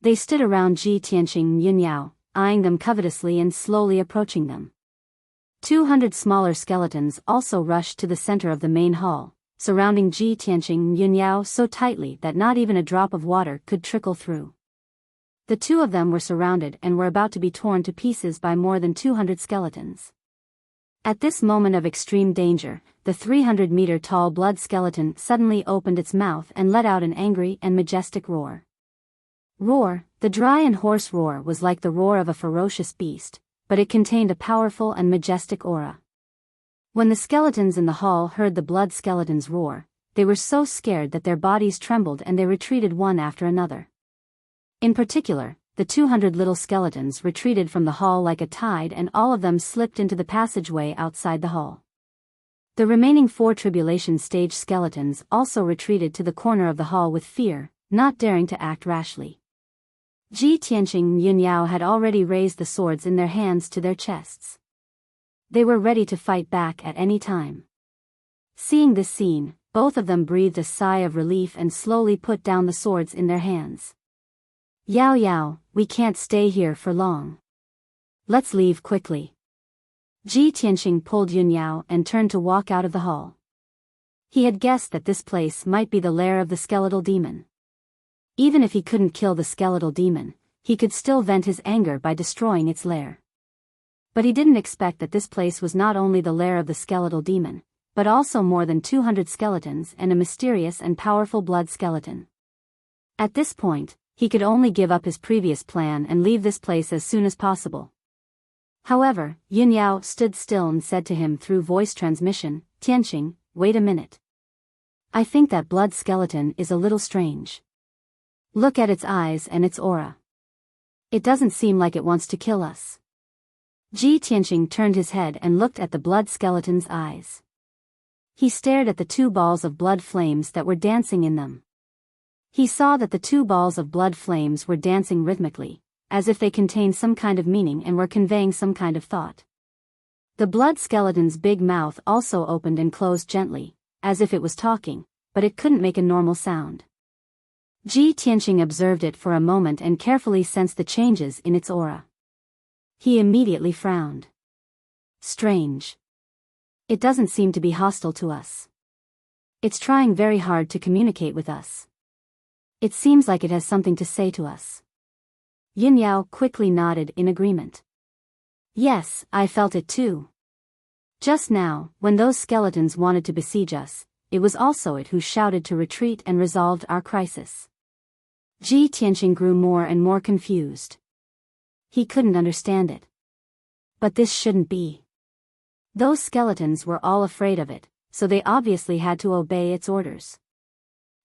They stood around Ji Tianqing and Yunyao, eyeing them covetously and slowly approaching them. 200 smaller skeletons also rushed to the center of the main hall, surrounding Ji Tianqing and Yunyao so tightly that not even a drop of water could trickle through. The two of them were surrounded and were about to be torn to pieces by more than 200 skeletons. At this moment of extreme danger, the 300-meter-tall blood skeleton suddenly opened its mouth and let out an angry and majestic roar. Roar, the dry and hoarse roar was like the roar of a ferocious beast, but it contained a powerful and majestic aura. When the skeletons in the hall heard the blood skeleton's roar, they were so scared that their bodies trembled and they retreated one after another. In particular, the 200 little skeletons retreated from the hall like a tide and all of them slipped into the passageway outside the hall. The remaining 4 tribulation stage skeletons also retreated to the corner of the hall with fear, not daring to act rashly. Ji Tianqing and Yunyao had already raised the swords in their hands to their chests. They were ready to fight back at any time. Seeing this scene, both of them breathed a sigh of relief and slowly put down the swords in their hands. Yao Yao, we can't stay here for long. Let's leave quickly. Ji Tianqing pulled Yunyao and turned to walk out of the hall. He had guessed that this place might be the lair of the skeletal demon. Even if he couldn't kill the skeletal demon, he could still vent his anger by destroying its lair. But he didn't expect that this place was not only the lair of the skeletal demon, but also more than 200 skeletons and a mysterious and powerful blood skeleton. At this point, he could only give up his previous plan and leave this place as soon as possible. However, Yunyao stood still and said to him through voice transmission, "Tianqing, wait a minute. I think that blood skeleton is a little strange. Look at its eyes and its aura. It doesn't seem like it wants to kill us." Ji Tianqing turned his head and looked at the blood skeleton's eyes. He stared at the two balls of blood flames that were dancing in them. He saw that the two balls of blood flames were dancing rhythmically, as if they contained some kind of meaning and were conveying some kind of thought. The blood skeleton's big mouth also opened and closed gently, as if it was talking, but it couldn't make a normal sound. Ji Tianqing observed it for a moment and carefully sensed the changes in its aura. He immediately frowned. Strange. It doesn't seem to be hostile to us. It's trying very hard to communicate with us. It seems like it has something to say to us. Yunyao quickly nodded in agreement. Yes, I felt it too. Just now, when those skeletons wanted to besiege us, it was also it who shouted to retreat and resolved our crisis. Ji Tianqing grew more and more confused. He couldn't understand it. But this shouldn't be. Those skeletons were all afraid of it, so they obviously had to obey its orders.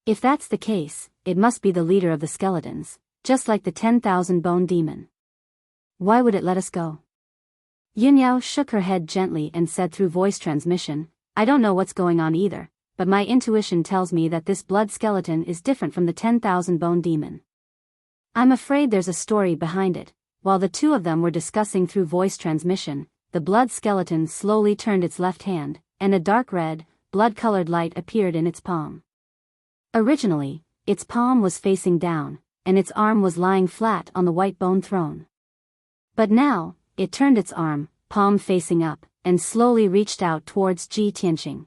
If that's the case, it must be the leader of the skeletons, just like the 10,000 bone demon. Why would it let us go? Yunyao shook her head gently and said through voice transmission, "I don't know what's going on either, but my intuition tells me that this blood skeleton is different from the 10,000 bone demon. I'm afraid there's a story behind it." While the two of them were discussing through voice transmission, the blood skeleton slowly turned its left hand, and a dark red, blood-colored light appeared in its palm. Originally, its palm was facing down, and its arm was lying flat on the white bone throne. But now, it turned its arm, palm facing up, and slowly reached out towards Ji Tianqing.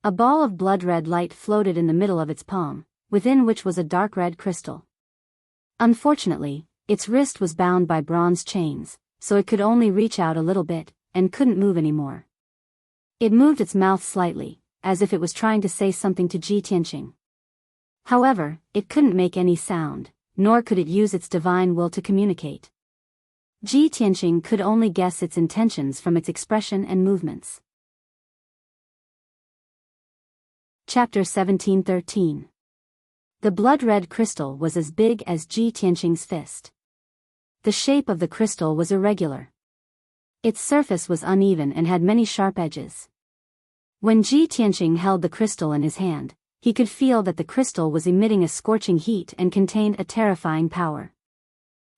A ball of blood-red light floated in the middle of its palm, within which was a dark red crystal. Unfortunately, its wrist was bound by bronze chains, so it could only reach out a little bit, and couldn't move anymore. It moved its mouth slightly, as if it was trying to say something to Ji Tianqing. However, it couldn't make any sound, nor could it use its divine will to communicate. Ji Tianqing could only guess its intentions from its expression and movements. Chapter 17:13. The blood-red crystal was as big as Ji Tianqing's fist. The shape of the crystal was irregular. Its surface was uneven and had many sharp edges. When Ji Tianqing held the crystal in his hand, he could feel that the crystal was emitting a scorching heat and contained a terrifying power.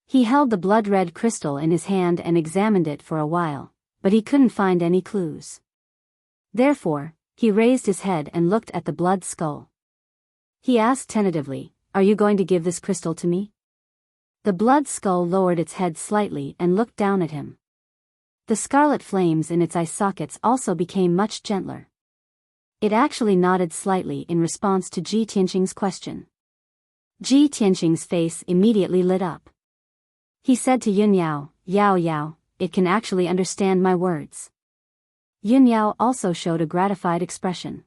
He held the blood-red crystal in his hand and examined it for a while, but he couldn't find any clues. Therefore, he raised his head and looked at the blood skull. He asked tentatively, "Are you going to give this crystal to me?" The blood skull lowered its head slightly and looked down at him. The scarlet flames in its eye sockets also became much gentler. It actually nodded slightly in response to Ji Tianqing's question. Ji Tianqing's face immediately lit up. He said to Yunyao, "Yao Yao, it can actually understand my words." Yunyao also showed a gratified expression.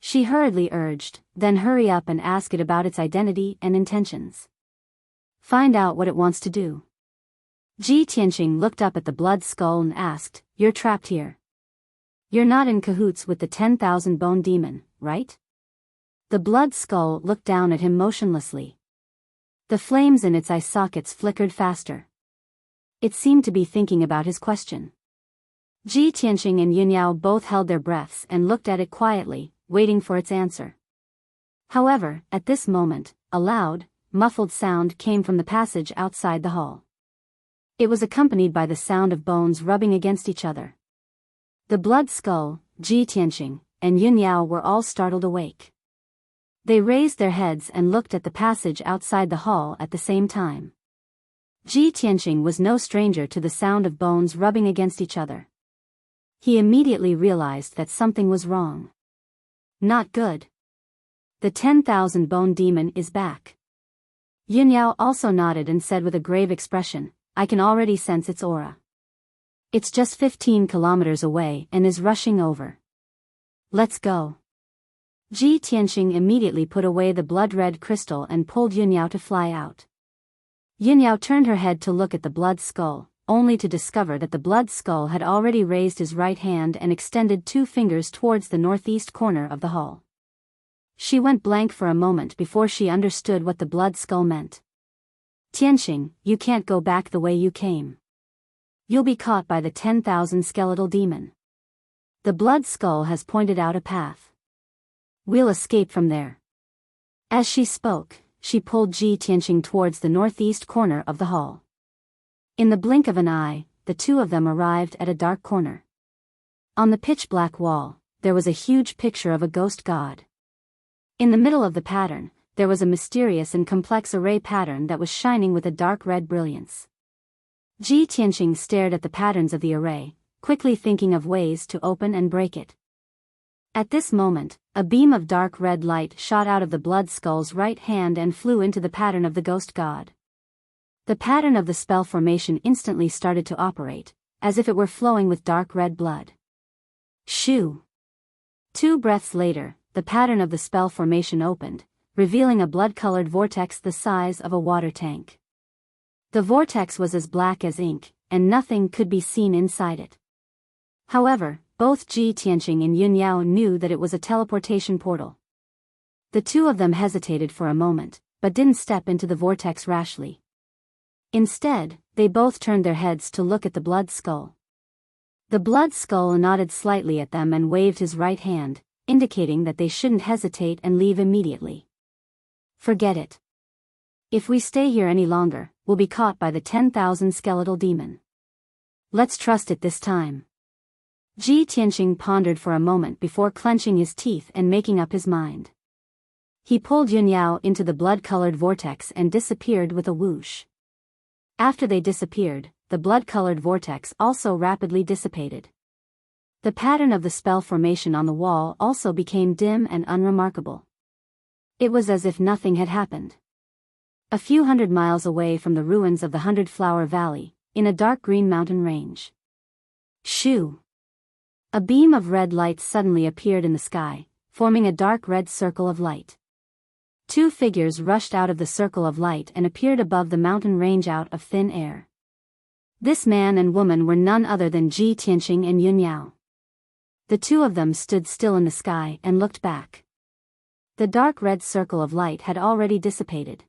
She hurriedly urged, "Then hurry up and ask it about its identity and intentions. Find out what it wants to do." Ji Tianqing looked up at the blood skull and asked, "You're trapped here. You're not in cahoots with the 10,000 bone demon, right?" The blood skull looked down at him motionlessly. The flames in its eye sockets flickered faster. It seemed to be thinking about his question. Ji Tianqing and Yunyao both held their breaths and looked at it quietly, waiting for its answer. However, at this moment, a loud, muffled sound came from the passage outside the hall. It was accompanied by the sound of bones rubbing against each other. The blood skull, Ji Tianqing, and Yunyao were all startled awake. They raised their heads and looked at the passage outside the hall at the same time. Ji Tianqing was no stranger to the sound of bones rubbing against each other. He immediately realized that something was wrong. Not good. The 10,000 bone demon is back. Yunyao also nodded and said with a grave expression, "I can already sense its aura. It's just 15 kilometers away and is rushing over. Let's go." Ji Tianqing immediately put away the blood-red crystal and pulled Yunyao to fly out. Yunyao turned her head to look at the blood skull, only to discover that the blood skull had already raised his right hand and extended 2 fingers towards the northeast corner of the hall. She went blank for a moment before she understood what the blood skull meant. Tianxing, you can't go back the way you came. You'll be caught by the 10,000 skeletal demon. The blood skull has pointed out a path. We'll escape from there. As she spoke, she pulled Ji Tianxing towards the northeast corner of the hall. In the blink of an eye, the two of them arrived at a dark corner. On the pitch-black wall, there was a huge picture of a ghost god. In the middle of the pattern, there was a mysterious and complex array pattern that was shining with a dark red brilliance. Ji Tianxing stared at the patterns of the array, quickly thinking of ways to open and break it. At this moment, a beam of dark red light shot out of the blood skull's right hand and flew into the pattern of the ghost god. The pattern of the spell formation instantly started to operate, as if it were flowing with dark red blood. Shoo! 2 breaths later, the pattern of the spell formation opened, revealing a blood-colored vortex the size of a water tank. The vortex was as black as ink, and nothing could be seen inside it. However, both Ji Tianxing and Yun Yao knew that it was a teleportation portal. The two of them hesitated for a moment, but didn't step into the vortex rashly. Instead, they both turned their heads to look at the blood skull. The blood skull nodded slightly at them and waved his right hand, indicating that they shouldn't hesitate and leave immediately. Forget it. If we stay here any longer, we'll be caught by the 10,000 skeletal demon. Let's trust it this time. Ji Tianxing pondered for a moment before clenching his teeth and making up his mind. He pulled Yun Yao into the blood-colored vortex and disappeared with a whoosh. After they disappeared, the blood-colored vortex also rapidly dissipated. The pattern of the spell formation on the wall also became dim and unremarkable. It was as if nothing had happened. A few hundred miles away from the ruins of the 100-Flower Valley, in a dark green mountain range. Shoo! A beam of red light suddenly appeared in the sky, forming a dark red circle of light. 2 figures rushed out of the circle of light and appeared above the mountain range out of thin air. This man and woman were none other than Ji Tianxing and Yun Yao. The two of them stood still in the sky and looked back. The dark red circle of light had already dissipated.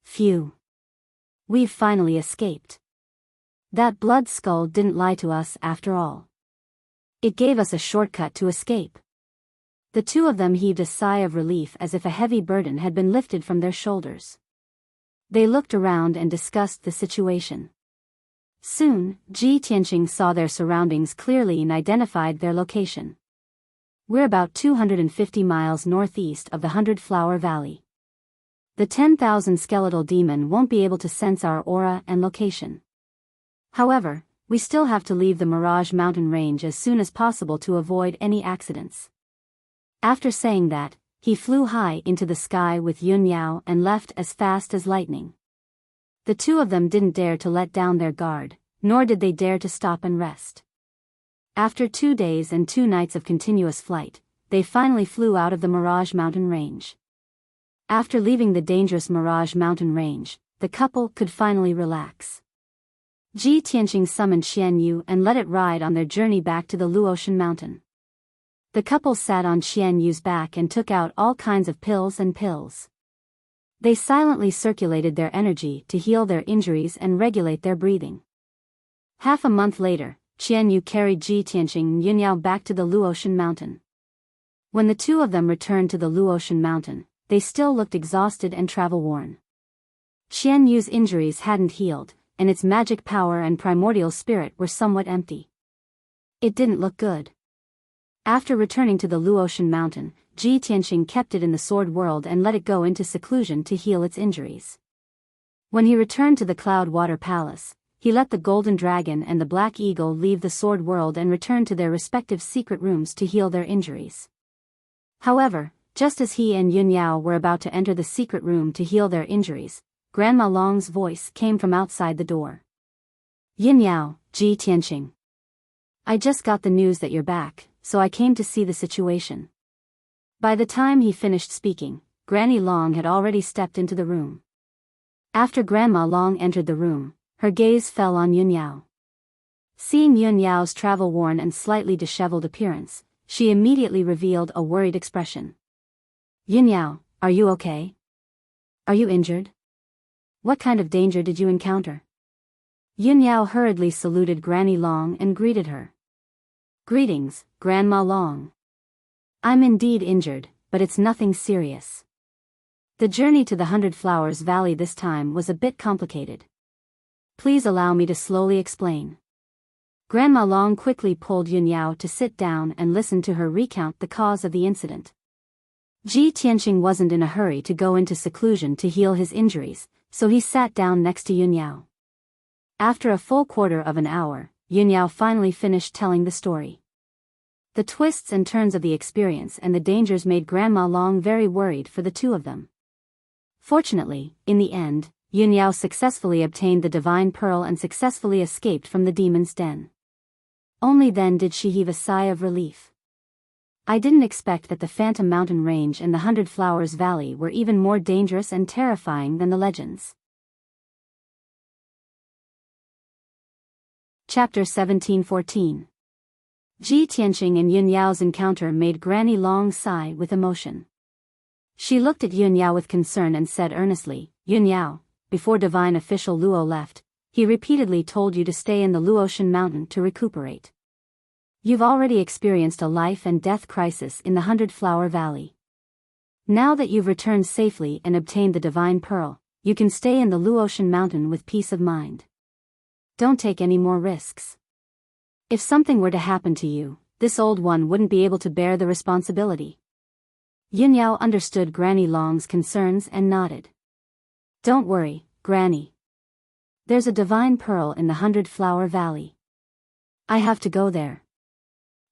Phew! We've finally escaped. That blood skull didn't lie to us after all. It gave us a shortcut to escape. The two of them heaved a sigh of relief as if a heavy burden had been lifted from their shoulders. They looked around and discussed the situation. Soon, Ji Tianxing saw their surroundings clearly and identified their location. We're about 250 miles northeast of the 100-Flower Valley. The 10,000 skeletal demon won't be able to sense our aura and location. However, we still have to leave the Mirage Mountain range as soon as possible to avoid any accidents. After saying that, he flew high into the sky with Yun Yao and left as fast as lightning. The two of them didn't dare to let down their guard, nor did they dare to stop and rest. After 2 days and 2 nights of continuous flight, they finally flew out of the Mirage Mountain range. After leaving the dangerous Mirage Mountain range, the couple could finally relax. Ji Tianxing summoned Qian Yu and let it ride on their journey back to the Luotian Mountain. The couple sat on Qian Yu's back and took out all kinds of pills and pills. They silently circulated their energy to heal their injuries and regulate their breathing. Half a month later, Qian Yu carried Ji Tianxing and Yun Yao back to the Luotian Mountain. When the two of them returned to the Luotian Mountain, they still looked exhausted and travel-worn. Qian Yu's injuries hadn't healed, and its magic power and primordial spirit were somewhat empty. It didn't look good. After returning to the Luotian Mountain, Ji Tianxing kept it in the Sword World and let it go into seclusion to heal its injuries. When he returned to the Cloud Water Palace, he let the Golden Dragon and the Black Eagle leave the Sword World and return to their respective secret rooms to heal their injuries. However, just as he and Yun Yao were about to enter the secret room to heal their injuries, Grandma Long's voice came from outside the door. Yin Yao, Ji Tianxing. I just got the news that you're back, so I came to see the situation. By the time he finished speaking, Granny Long had already stepped into the room. After Grandma Long entered the room, her gaze fell on Yunyao. Seeing Yunyao's travel-worn and slightly disheveled appearance, she immediately revealed a worried expression. Yunyao, are you okay? Are you injured? What kind of danger did you encounter? Yunyao hurriedly saluted Granny Long and greeted her. Greetings, Grandma Long. I'm indeed injured, but it's nothing serious. The journey to the 100 Flowers Valley this time was a bit complicated. Please allow me to slowly explain. Grandma Long quickly pulled Yunyao to sit down and listen to her recount the cause of the incident. Ji Tianqing wasn't in a hurry to go into seclusion to heal his injuries, so he sat down next to Yunyao. After a full quarter of an hour, Yunyao finally finished telling the story. The twists and turns of the experience and the dangers made Grandma Long very worried for the two of them. Fortunately, in the end, Yunyao successfully obtained the divine pearl and successfully escaped from the demon's den. Only then did she heave a sigh of relief. I didn't expect that the Phantom Mountain Range and the 100 Flowers Valley were even more dangerous and terrifying than the legends. Chapter 1714. Ji Tianqing and Yunyao's encounter made Granny Long sigh with emotion. She looked at Yunyao with concern and said earnestly, Yunyao, before divine official Luo left, he repeatedly told you to stay in the Luotian mountain to recuperate. You've already experienced a life and death crisis in the 100 Flower Valley. Now that you've returned safely and obtained the divine pearl, you can stay in the Luotian mountain with peace of mind. Don't take any more risks. If something were to happen to you, this old one wouldn't be able to bear the responsibility. Yunyao understood Granny Long's concerns and nodded. Don't worry, Granny. There's a divine pearl in the 100 Flower Valley. I have to go there.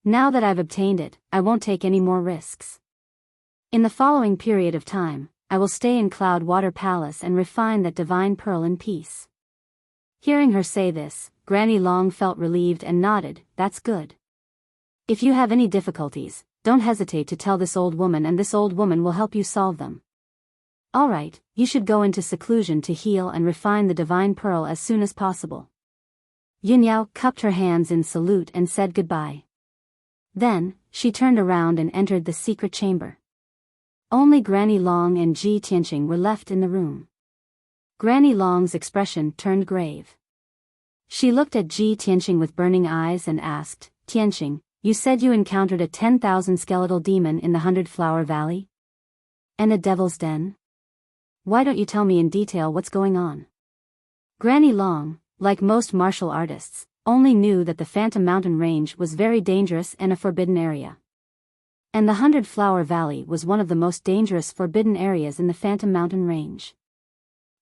Now that I've obtained it, I won't take any more risks. In the following period of time, I will stay in Cloud Water Palace and refine that divine pearl in peace. Hearing her say this, Granny Long felt relieved and nodded, that's good. If you have any difficulties, don't hesitate to tell this old woman and this old woman will help you solve them. Alright, you should go into seclusion to heal and refine the divine pearl as soon as possible. Yunyao cupped her hands in salute and said goodbye. Then, she turned around and entered the secret chamber. Only Granny Long and Ji Tianqing were left in the room. Granny Long's expression turned grave. She looked at Ji Tianqing with burning eyes and asked, Tianqing, you said you encountered a 10,000 skeletal demon in the 100 Flower Valley? And a devil's den? Why don't you tell me in detail what's going on? Granny Long, like most martial artists, only knew that the Phantom Mountain Range was very dangerous and a forbidden area. And the 100 Flower Valley was one of the most dangerous forbidden areas in the Phantom Mountain Range.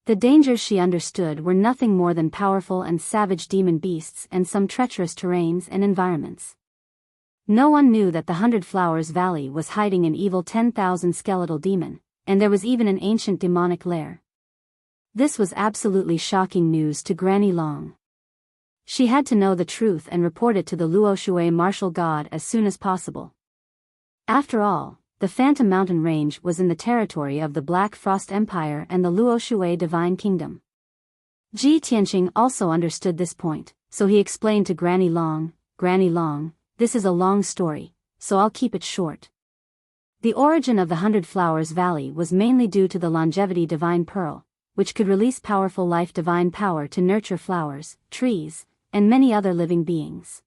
The dangers she understood were nothing more than powerful and savage demon beasts and some treacherous terrains and environments. No one knew that the 100 Flowers Valley was hiding an evil 10,000 skeletal demon, and there was even an ancient demonic lair. This was absolutely shocking news to Granny Long. She had to know the truth and report it to the Luoshui martial god as soon as possible. After all, the Phantom Mountain Range was in the territory of the Black Frost Empire and the Luoshui Divine Kingdom. Ji Tianqing also understood this point, so he explained to Granny Long, this is a long story, so I'll keep it short. The origin of the 100 Flowers Valley was mainly due to the longevity divine pearl, which could release powerful life divine power to nurture flowers, trees, and many other living beings.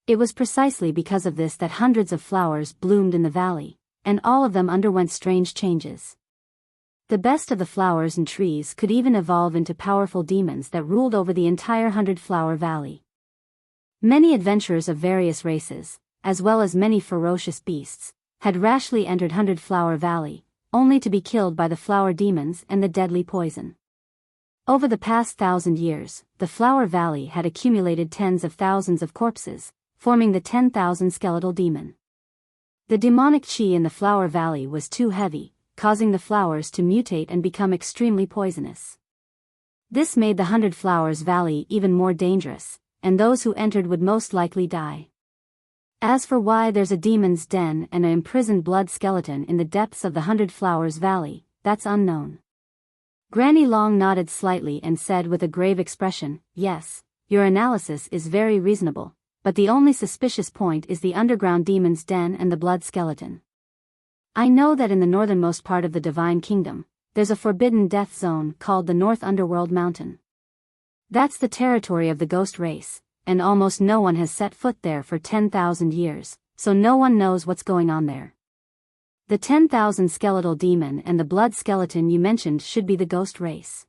It was precisely because of this that hundreds of flowers bloomed in the valley, and all of them underwent strange changes. The best of the flowers and trees could even evolve into powerful demons that ruled over the entire 100 Flower Valley. Many adventurers of various races, as well as many ferocious beasts, had rashly entered 100 Flower Valley, only to be killed by the flower demons and the deadly poison. Over the past 1,000 years, the Flower Valley had accumulated tens of thousands of corpses, forming the 10,000 skeletal demon. The demonic qi in the Flower Valley was too heavy, causing the flowers to mutate and become extremely poisonous. This made the 100 Flowers Valley even more dangerous, and those who entered would most likely die. As for why there's a demon's den and an imprisoned blood skeleton in the depths of the 100 Flowers Valley, that's unknown. Granny Long nodded slightly and said with a grave expression, "Yes, your analysis is very reasonable, but the only suspicious point is the underground demon's den and the blood skeleton. I know that in the northernmost part of the Divine Kingdom, there's a forbidden death zone called the North Underworld Mountain. That's the territory of the ghost race, and almost no one has set foot there for 10,000 years, so no one knows what's going on there. The 10,000 skeletal demon and the blood skeleton you mentioned should be the ghost race.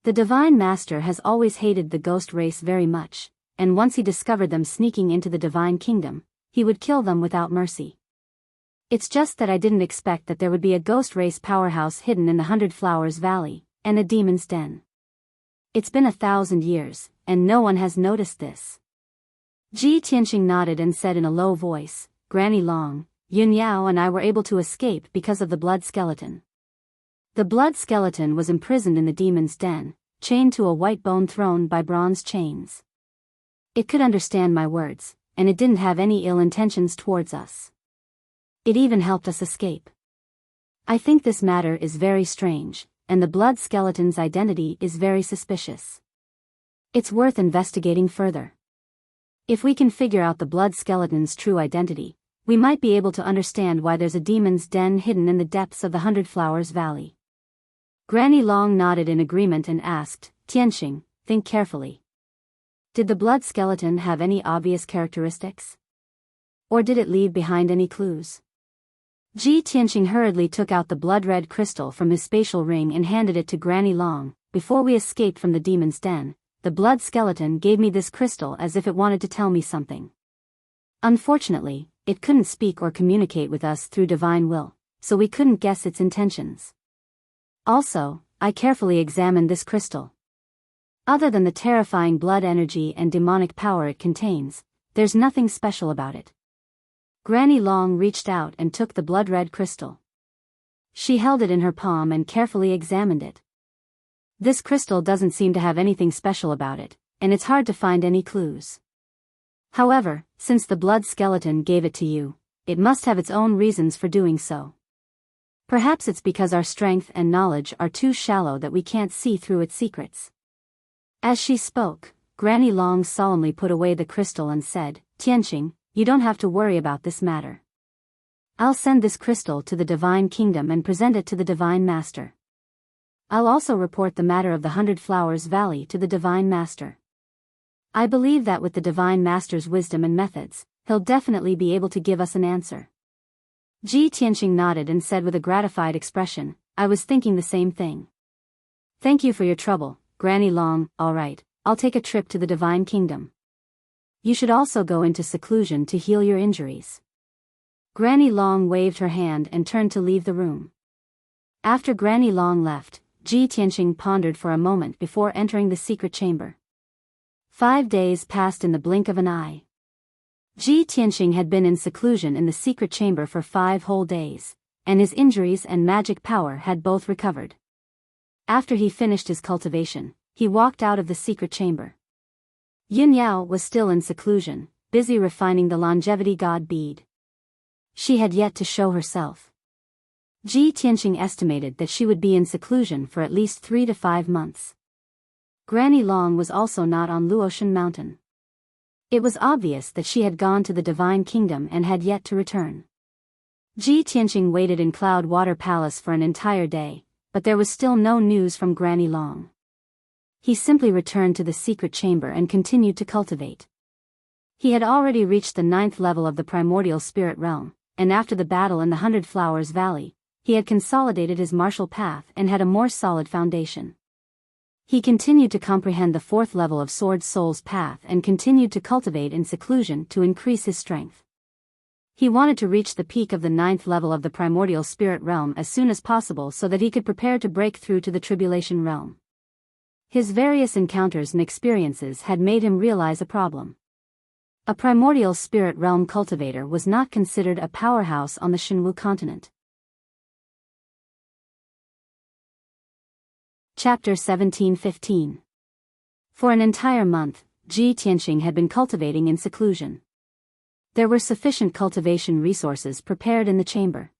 The Divine Master has always hated the ghost race very much, and once he discovered them sneaking into the Divine Kingdom, he would kill them without mercy. It's just that I didn't expect that there would be a ghost race powerhouse hidden in the 100 Flowers Valley, and a demon's den. It's been 1,000 years, and no one has noticed this." Ji Tianqing nodded and said in a low voice, "Granny Long, Yun Yao and I were able to escape because of the blood skeleton. The blood skeleton was imprisoned in the demon's den, chained to a white bone throne by bronze chains. It could understand my words, and it didn't have any ill intentions towards us. It even helped us escape. I think this matter is very strange, and the blood skeleton's identity is very suspicious. It's worth investigating further. If we can figure out the blood skeleton's true identity, we might be able to understand why there's a demon's den hidden in the depths of the 100 Flowers Valley." Granny Long nodded in agreement and asked, "Tianqing, think carefully. Did the blood skeleton have any obvious characteristics? Or did it leave behind any clues?" Ji Tianqing hurriedly took out the blood-red crystal from his spatial ring and handed it to Granny Long. "Before we escaped from the demon's den, the blood skeleton gave me this crystal as if it wanted to tell me something. Unfortunately, it couldn't speak or communicate with us through divine will, so we couldn't guess its intentions. Also, I carefully examined this crystal. Other than the terrifying blood energy and demonic power it contains, there's nothing special about it." Granny Long reached out and took the blood-red crystal. She held it in her palm and carefully examined it. "This crystal doesn't seem to have anything special about it, and it's hard to find any clues. However, since the blood skeleton gave it to you, it must have its own reasons for doing so. Perhaps it's because our strength and knowledge are too shallow that we can't see through its secrets." As she spoke, Granny Long solemnly put away the crystal and said, "Tianqing, you don't have to worry about this matter. I'll send this crystal to the Divine Kingdom and present it to the Divine Master. I'll also report the matter of the 100 Flowers Valley to the Divine Master. I believe that with the Divine Master's wisdom and methods, he'll definitely be able to give us an answer." Ji Tianqing nodded and said with a gratified expression, "I was thinking the same thing. Thank you for your trouble, Granny Long. All right, I'll take a trip to the Divine Kingdom. You should also go into seclusion to heal your injuries." Granny Long waved her hand and turned to leave the room. After Granny Long left, Ji Tianqing pondered for a moment before entering the secret chamber. 5 days passed in the blink of an eye. Ji Tianqing had been in seclusion in the secret chamber for 5 whole days, and his injuries and magic power had both recovered. After he finished his cultivation, he walked out of the secret chamber. Yun Yao was still in seclusion, busy refining the longevity god bead. She had yet to show herself. Ji Tianqing estimated that she would be in seclusion for at least 3 to 5 months. Granny Long was also not on Luotian Mountain. It was obvious that she had gone to the Divine Kingdom and had yet to return. Ji Tianqing waited in Cloud Water Palace for an entire day, but there was still no news from Granny Long. He simply returned to the secret chamber and continued to cultivate. He had already reached the 9th level of the primordial spirit realm, and after the battle in the 100 Flowers Valley, he had consolidated his martial path and had a more solid foundation. He continued to comprehend the 4th level of Sword Soul's path and continued to cultivate in seclusion to increase his strength. He wanted to reach the peak of the 9th level of the primordial spirit realm as soon as possible so that he could prepare to break through to the tribulation realm. His various encounters and experiences had made him realize a problem. A primordial spirit realm cultivator was not considered a powerhouse on the Shenwu continent. Chapter 17:15. For an entire month, Ji Tianqing had been cultivating in seclusion. There were sufficient cultivation resources prepared in the chamber.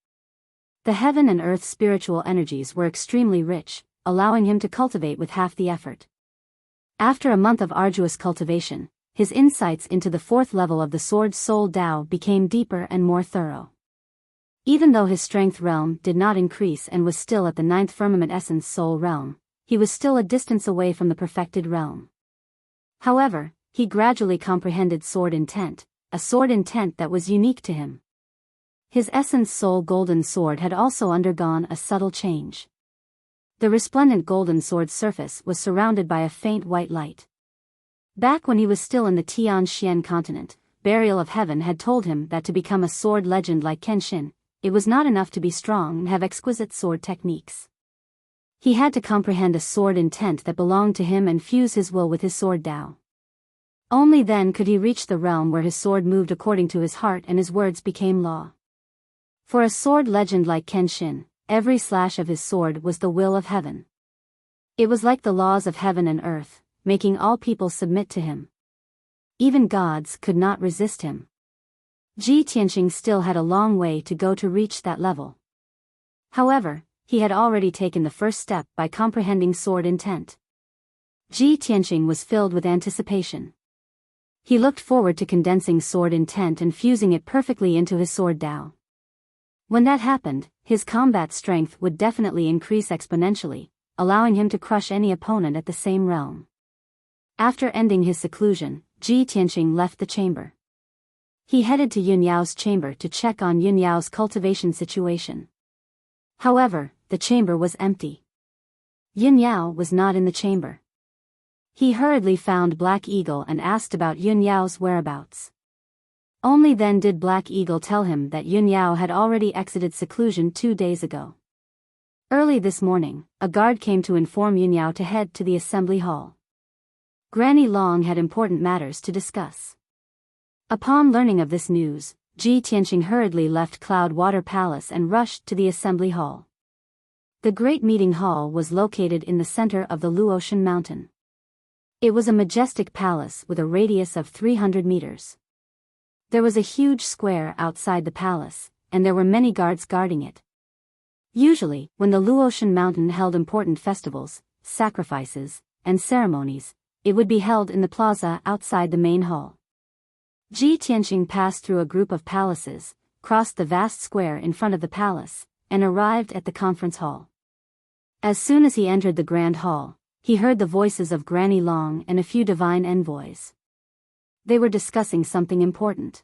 The heaven and earth spiritual energies were extremely rich, allowing him to cultivate with half the effort. After a month of arduous cultivation, his insights into the fourth level of the Sword Soul Tao became deeper and more thorough. Even though his strength realm did not increase and was still at the ninth firmament essence soul realm, he was still a distance away from the perfected realm. However, he gradually comprehended sword intent, a sword intent that was unique to him. His essence soul golden sword had also undergone a subtle change. The resplendent golden sword's surface was surrounded by a faint white light. Back when he was still in the Tianxian continent, Burial of Heaven had told him that to become a sword legend like Kenshin, it was not enough to be strong and have exquisite sword techniques. He had to comprehend a sword intent that belonged to him and fuse his will with his sword Tao. Only then could he reach the realm where his sword moved according to his heart and his words became law. For a sword legend like Kenshin, every slash of his sword was the will of heaven. It was like the laws of heaven and earth, making all people submit to him. Even gods could not resist him. Ji Tianqing still had a long way to go to reach that level. However, he had already taken the first step by comprehending sword intent. Ji Tianqing was filled with anticipation. He looked forward to condensing sword intent and fusing it perfectly into his sword Tao. When that happened, his combat strength would definitely increase exponentially, allowing him to crush any opponent at the same realm. After ending his seclusion, Ji Tianqing left the chamber. He headed to Yun Yao's chamber to check on Yun Yao's cultivation situation. However, the chamber was empty. Yun Yao was not in the chamber. He hurriedly found Black Eagle and asked about Yun Yao's whereabouts. Only then did Black Eagle tell him that Yun Yao had already exited seclusion 2 days ago. Early this morning, a guard came to inform Yun Yao to head to the assembly hall. Granny Long had important matters to discuss. Upon learning of this news, Ji Tianqing hurriedly left Cloud Water Palace and rushed to the assembly hall. The great meeting hall was located in the center of the Luotian mountain. It was a majestic palace with a radius of 300 meters. There was a huge square outside the palace, and there were many guards guarding it. Usually, when the Luotian mountain held important festivals, sacrifices, and ceremonies, it would be held in the plaza outside the main hall. Ji Tianqing passed through a group of palaces, crossed the vast square in front of the palace, and arrived at the conference hall. As soon as he entered the grand hall, he heard the voices of Granny Long and a few divine envoys. They were discussing something important.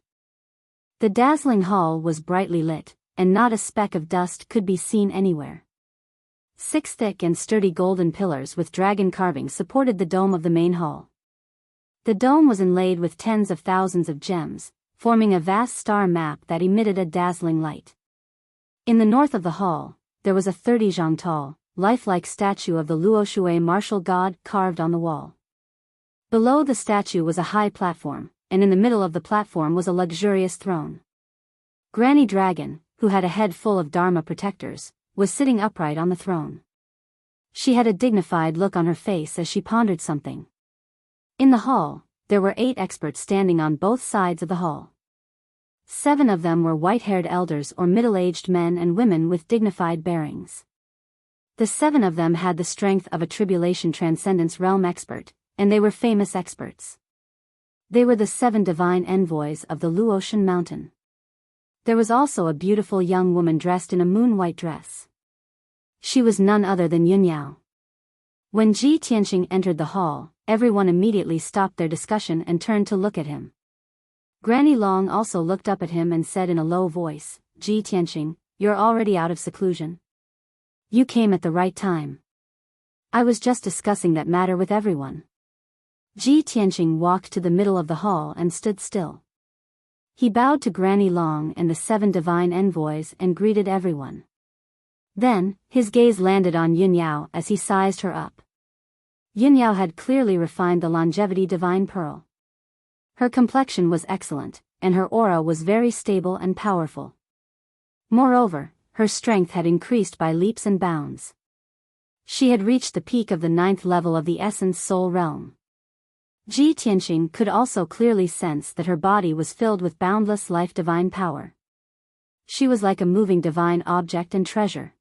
The dazzling hall was brightly lit, and not a speck of dust could be seen anywhere. 6 thick and sturdy golden pillars with dragon carvings supported the dome of the main hall. The dome was inlaid with tens of thousands of gems, forming a vast star map that emitted a dazzling light. In the north of the hall, there was a 30-zhang tall, lifelike statue of the Luoshui martial god carved on the wall. Below the statue was a high platform, and in the middle of the platform was a luxurious throne. Granny Dragon, who had a head full of Dharma protectors, was sitting upright on the throne. She had a dignified look on her face as she pondered something. In the hall, there were 8 experts standing on both sides of the hall. 7 of them were white-haired elders or middle-aged men and women with dignified bearings. The 7 of them had the strength of a tribulation transcendence realm expert, and they were famous experts. They were the 7 divine envoys of the Luotian mountain. There was also a beautiful young woman dressed in a moon-white dress. She was none other than Yun Yao. When Ji Tianqing entered the hall, everyone immediately stopped their discussion and turned to look at him. Granny Long also looked up at him and said in a low voice, "Ji Tianqing, you're already out of seclusion. You came at the right time. I was just discussing that matter with everyone." Ji Tianqing walked to the middle of the hall and stood still. He bowed to Granny Long and the 7 divine envoys and greeted everyone. Then, his gaze landed on Yun Yao as he sized her up. Yun Yao had clearly refined the longevity divine pearl. Her complexion was excellent, and her aura was very stable and powerful. Moreover, her strength had increased by leaps and bounds. She had reached the peak of the 9th level of the essence soul realm. Ji Tianqing could also clearly sense that her body was filled with boundless life divine power. She was like a moving divine object and treasure.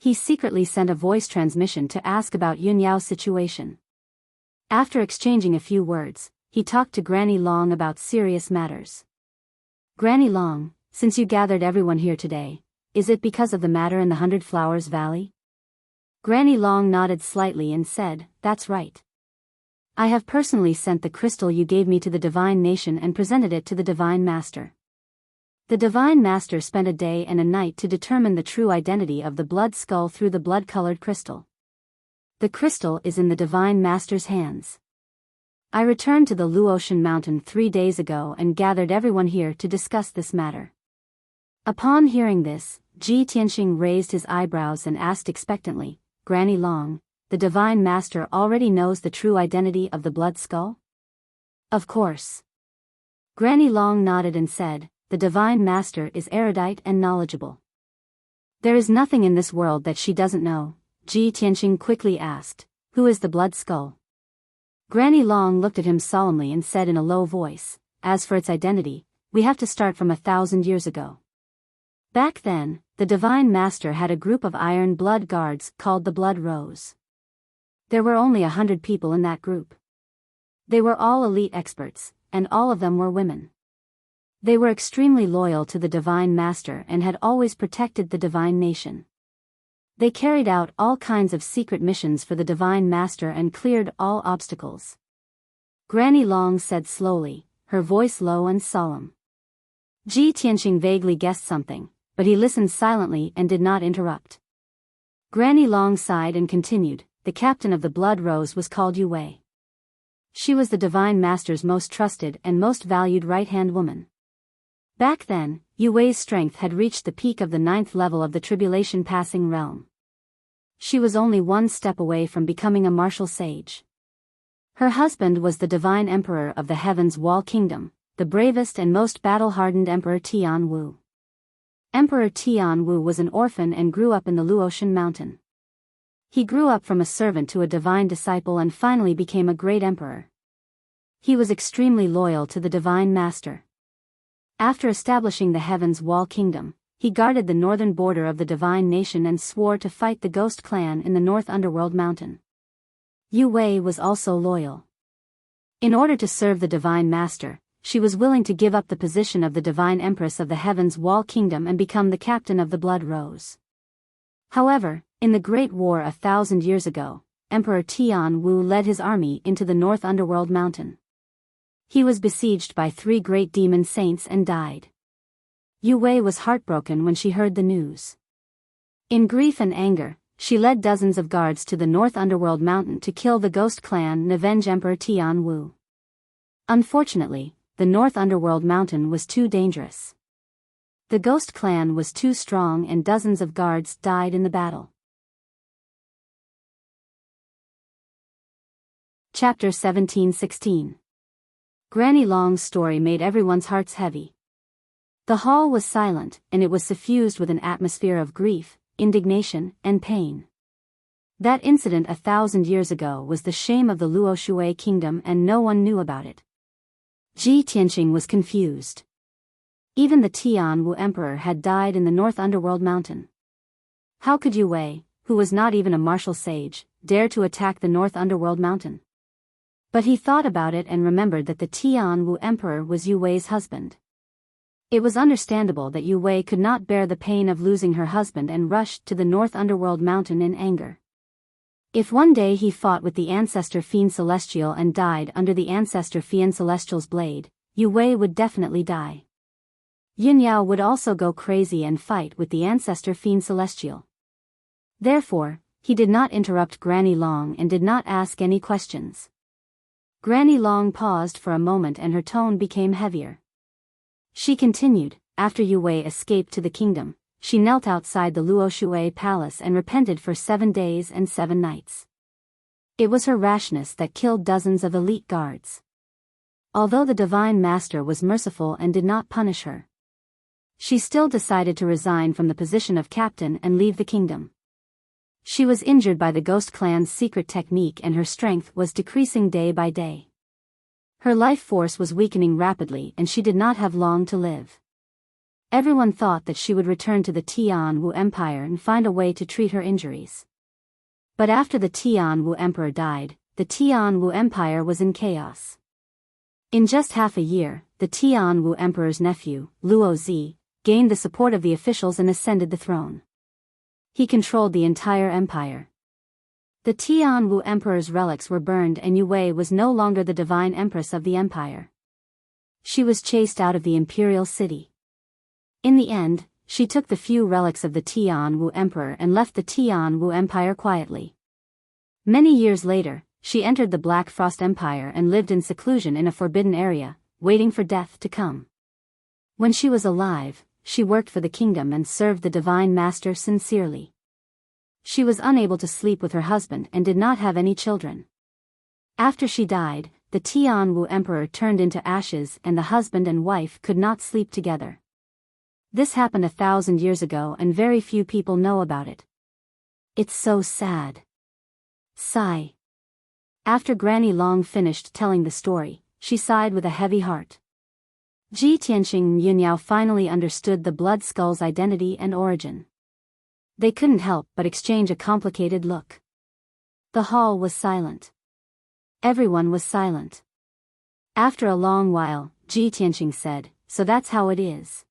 He secretly sent a voice transmission to ask about Yunyao's situation. After exchanging a few words, he talked to Granny Long about serious matters. Granny Long, since you gathered everyone here today, is it because of the matter in the 100 Flowers Valley? Granny Long nodded slightly and said, that's right. I have personally sent the crystal you gave me to the Divine Nation and presented it to the Divine Master. The Divine Master spent a day and a night to determine the true identity of the blood skull through the blood-colored crystal. The crystal is in the Divine Master's hands. I returned to the Luotian Mountain 3 days ago and gathered everyone here to discuss this matter. Upon hearing this, Ji Tianxing raised his eyebrows and asked expectantly, Granny Long, the Divine Master already knows the true identity of the blood skull? Of course. Granny Long nodded and said, the Divine Master is erudite and knowledgeable. There is nothing in this world that she doesn't know. Ji Tianxing quickly asked, who is the blood skull? Granny Long looked at him solemnly and said in a low voice, as for its identity, we have to start from 1,000 years ago. Back then, the Divine Master had a group of iron blood guards called the Blood Rose. There were only 100 people in that group. They were all elite experts, and all of them were women. They were extremely loyal to the Divine Master and had always protected the Divine Nation. They carried out all kinds of secret missions for the Divine Master and cleared all obstacles. Granny Long said slowly, her voice low and solemn. Ji Tianxing vaguely guessed something, but he listened silently and did not interrupt. Granny Long sighed and continued, the captain of the Blood Rose was called Yu Wei. She was the Divine Master's most trusted and most valued right-hand woman. Back then, Yu Wei's strength had reached the peak of the 9th level of the Tribulation Passing Realm. She was only one step away from becoming a martial sage. Her husband was the Divine Emperor of the Heaven's Wall Kingdom, the bravest and most battle-hardened Emperor Tian Wu. Emperor Tian Wu was an orphan and grew up in the Luotian Mountain. He grew up from a servant to a divine disciple and finally became a great emperor. He was extremely loyal to the Divine Master. After establishing the Heaven's Wall Kingdom, he guarded the northern border of the Divine Nation and swore to fight the Ghost Clan in the North Underworld Mountain. Yu Wei was also loyal. In order to serve the Divine Master, she was willing to give up the position of the Divine Empress of the Heaven's Wall Kingdom and become the captain of the Blood Rose. However, in the Great War 1,000 years ago, Emperor Tian Wu led his army into the North Underworld Mountain. He was besieged by 3 great demon saints and died. Yu Wei was heartbroken when she heard the news. In grief and anger, she led dozens of guards to the North Underworld Mountain to kill the Ghost Clan and avenge Emperor Tian Wu. Unfortunately, the North Underworld Mountain was too dangerous. The Ghost Clan was too strong and dozens of guards died in the battle. Chapter 17-16. Granny Long's story made everyone's hearts heavy. The hall was silent, and it was suffused with an atmosphere of grief, indignation, and pain. That incident 1,000 years ago was the shame of the Luoshui kingdom and no one knew about it. Ji Tianxing was confused. Even the Tian Wu Emperor had died in the North Underworld Mountain. How could Yu Wei, who was not even a martial sage, dare to attack the North Underworld Mountain? But he thought about it and remembered that the Tian Wu Emperor was Yu Wei's husband. It was understandable that Yu Wei could not bear the pain of losing her husband and rushed to the North Underworld Mountain in anger. If one day he fought with the Ancestor Fiend Celestial and died under the Ancestor Fiend Celestial's blade, Yu Wei would definitely die. Yunyao would also go crazy and fight with the Ancestor Fiend Celestial. Therefore, he did not interrupt Granny Long and did not ask any questions. Granny Long paused for a moment and her tone became heavier. She continued, after Yu Wei escaped to the kingdom, she knelt outside the Luoshui palace and repented for 7 days and 7 nights. It was her rashness that killed dozens of elite guards. Although the Divine Master was merciful and did not punish her, she still decided to resign from the position of captain and leave the kingdom. She was injured by the Ghost Clan's secret technique and her strength was decreasing day by day. Her life force was weakening rapidly and she did not have long to live. Everyone thought that she would return to the Tianwu Empire and find a way to treat her injuries. But after the Tianwu Emperor died, the Tianwu Empire was in chaos. In just half a year, the Tianwu Emperor's nephew, Luo Zi, gained the support of the officials and ascended the throne. He controlled the entire empire. The Tianwu Emperor's relics were burned and Yue Wei was no longer the divine empress of the empire. She was chased out of the imperial city. In the end, she took the few relics of the Tianwu Emperor and left the Tianwu Empire quietly. Many years later, she entered the Black Frost Empire and lived in seclusion in a forbidden area, waiting for death to come. When she was alive, she worked for the kingdom and served the Divine Master sincerely. She was unable to sleep with her husband and did not have any children. After she died, the Tianwu Emperor turned into ashes and the husband and wife could not sleep together. This happened 1,000 years ago and very few people know about it. It's so sad. Sigh. After Granny Long finished telling the story, she sighed with a heavy heart. Ji Tianqing and Yunyao finally understood the blood skull's identity and origin. They couldn't help but exchange a complicated look. The hall was silent. Everyone was silent. After a long while, Ji Tianqing said, "So that's how it is."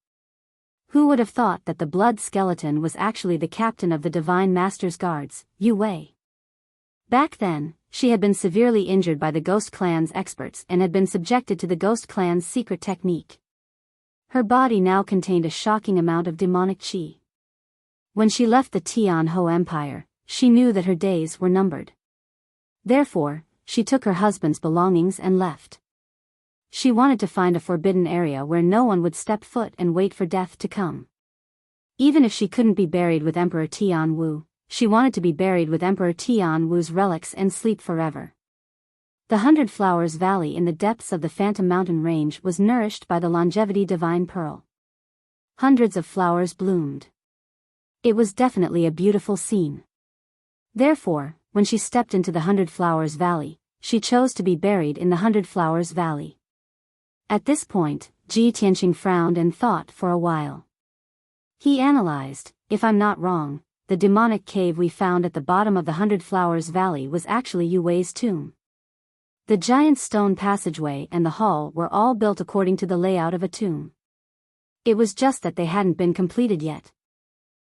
Who would have thought that the blood skeleton was actually the captain of the Divine Master's guards, Yue Wei? Back then, she had been severely injured by the Ghost Clan's experts and had been subjected to the Ghost Clan's secret technique. Her body now contained a shocking amount of demonic qi. When she left the Tianho Empire, she knew that her days were numbered. Therefore, she took her husband's belongings and left. She wanted to find a forbidden area where no one would step foot and wait for death to come. Even if she couldn't be buried with Emperor Tianwu, she wanted to be buried with Emperor Tianwu's relics and sleep forever. The 100 Flowers Valley in the depths of the Phantom Mountain Range was nourished by the longevity divine pearl. Hundreds of flowers bloomed. It was definitely a beautiful scene. Therefore, when she stepped into the 100 Flowers Valley, she chose to be buried in the 100 Flowers Valley. At this point, Ji Tianqing frowned and thought for a while. He analyzed, if I'm not wrong, the demonic cave we found at the bottom of the 100 Flowers Valley was actually Yue Wei's tomb. The giant stone passageway and the hall were all built according to the layout of a tomb. It was just that they hadn't been completed yet.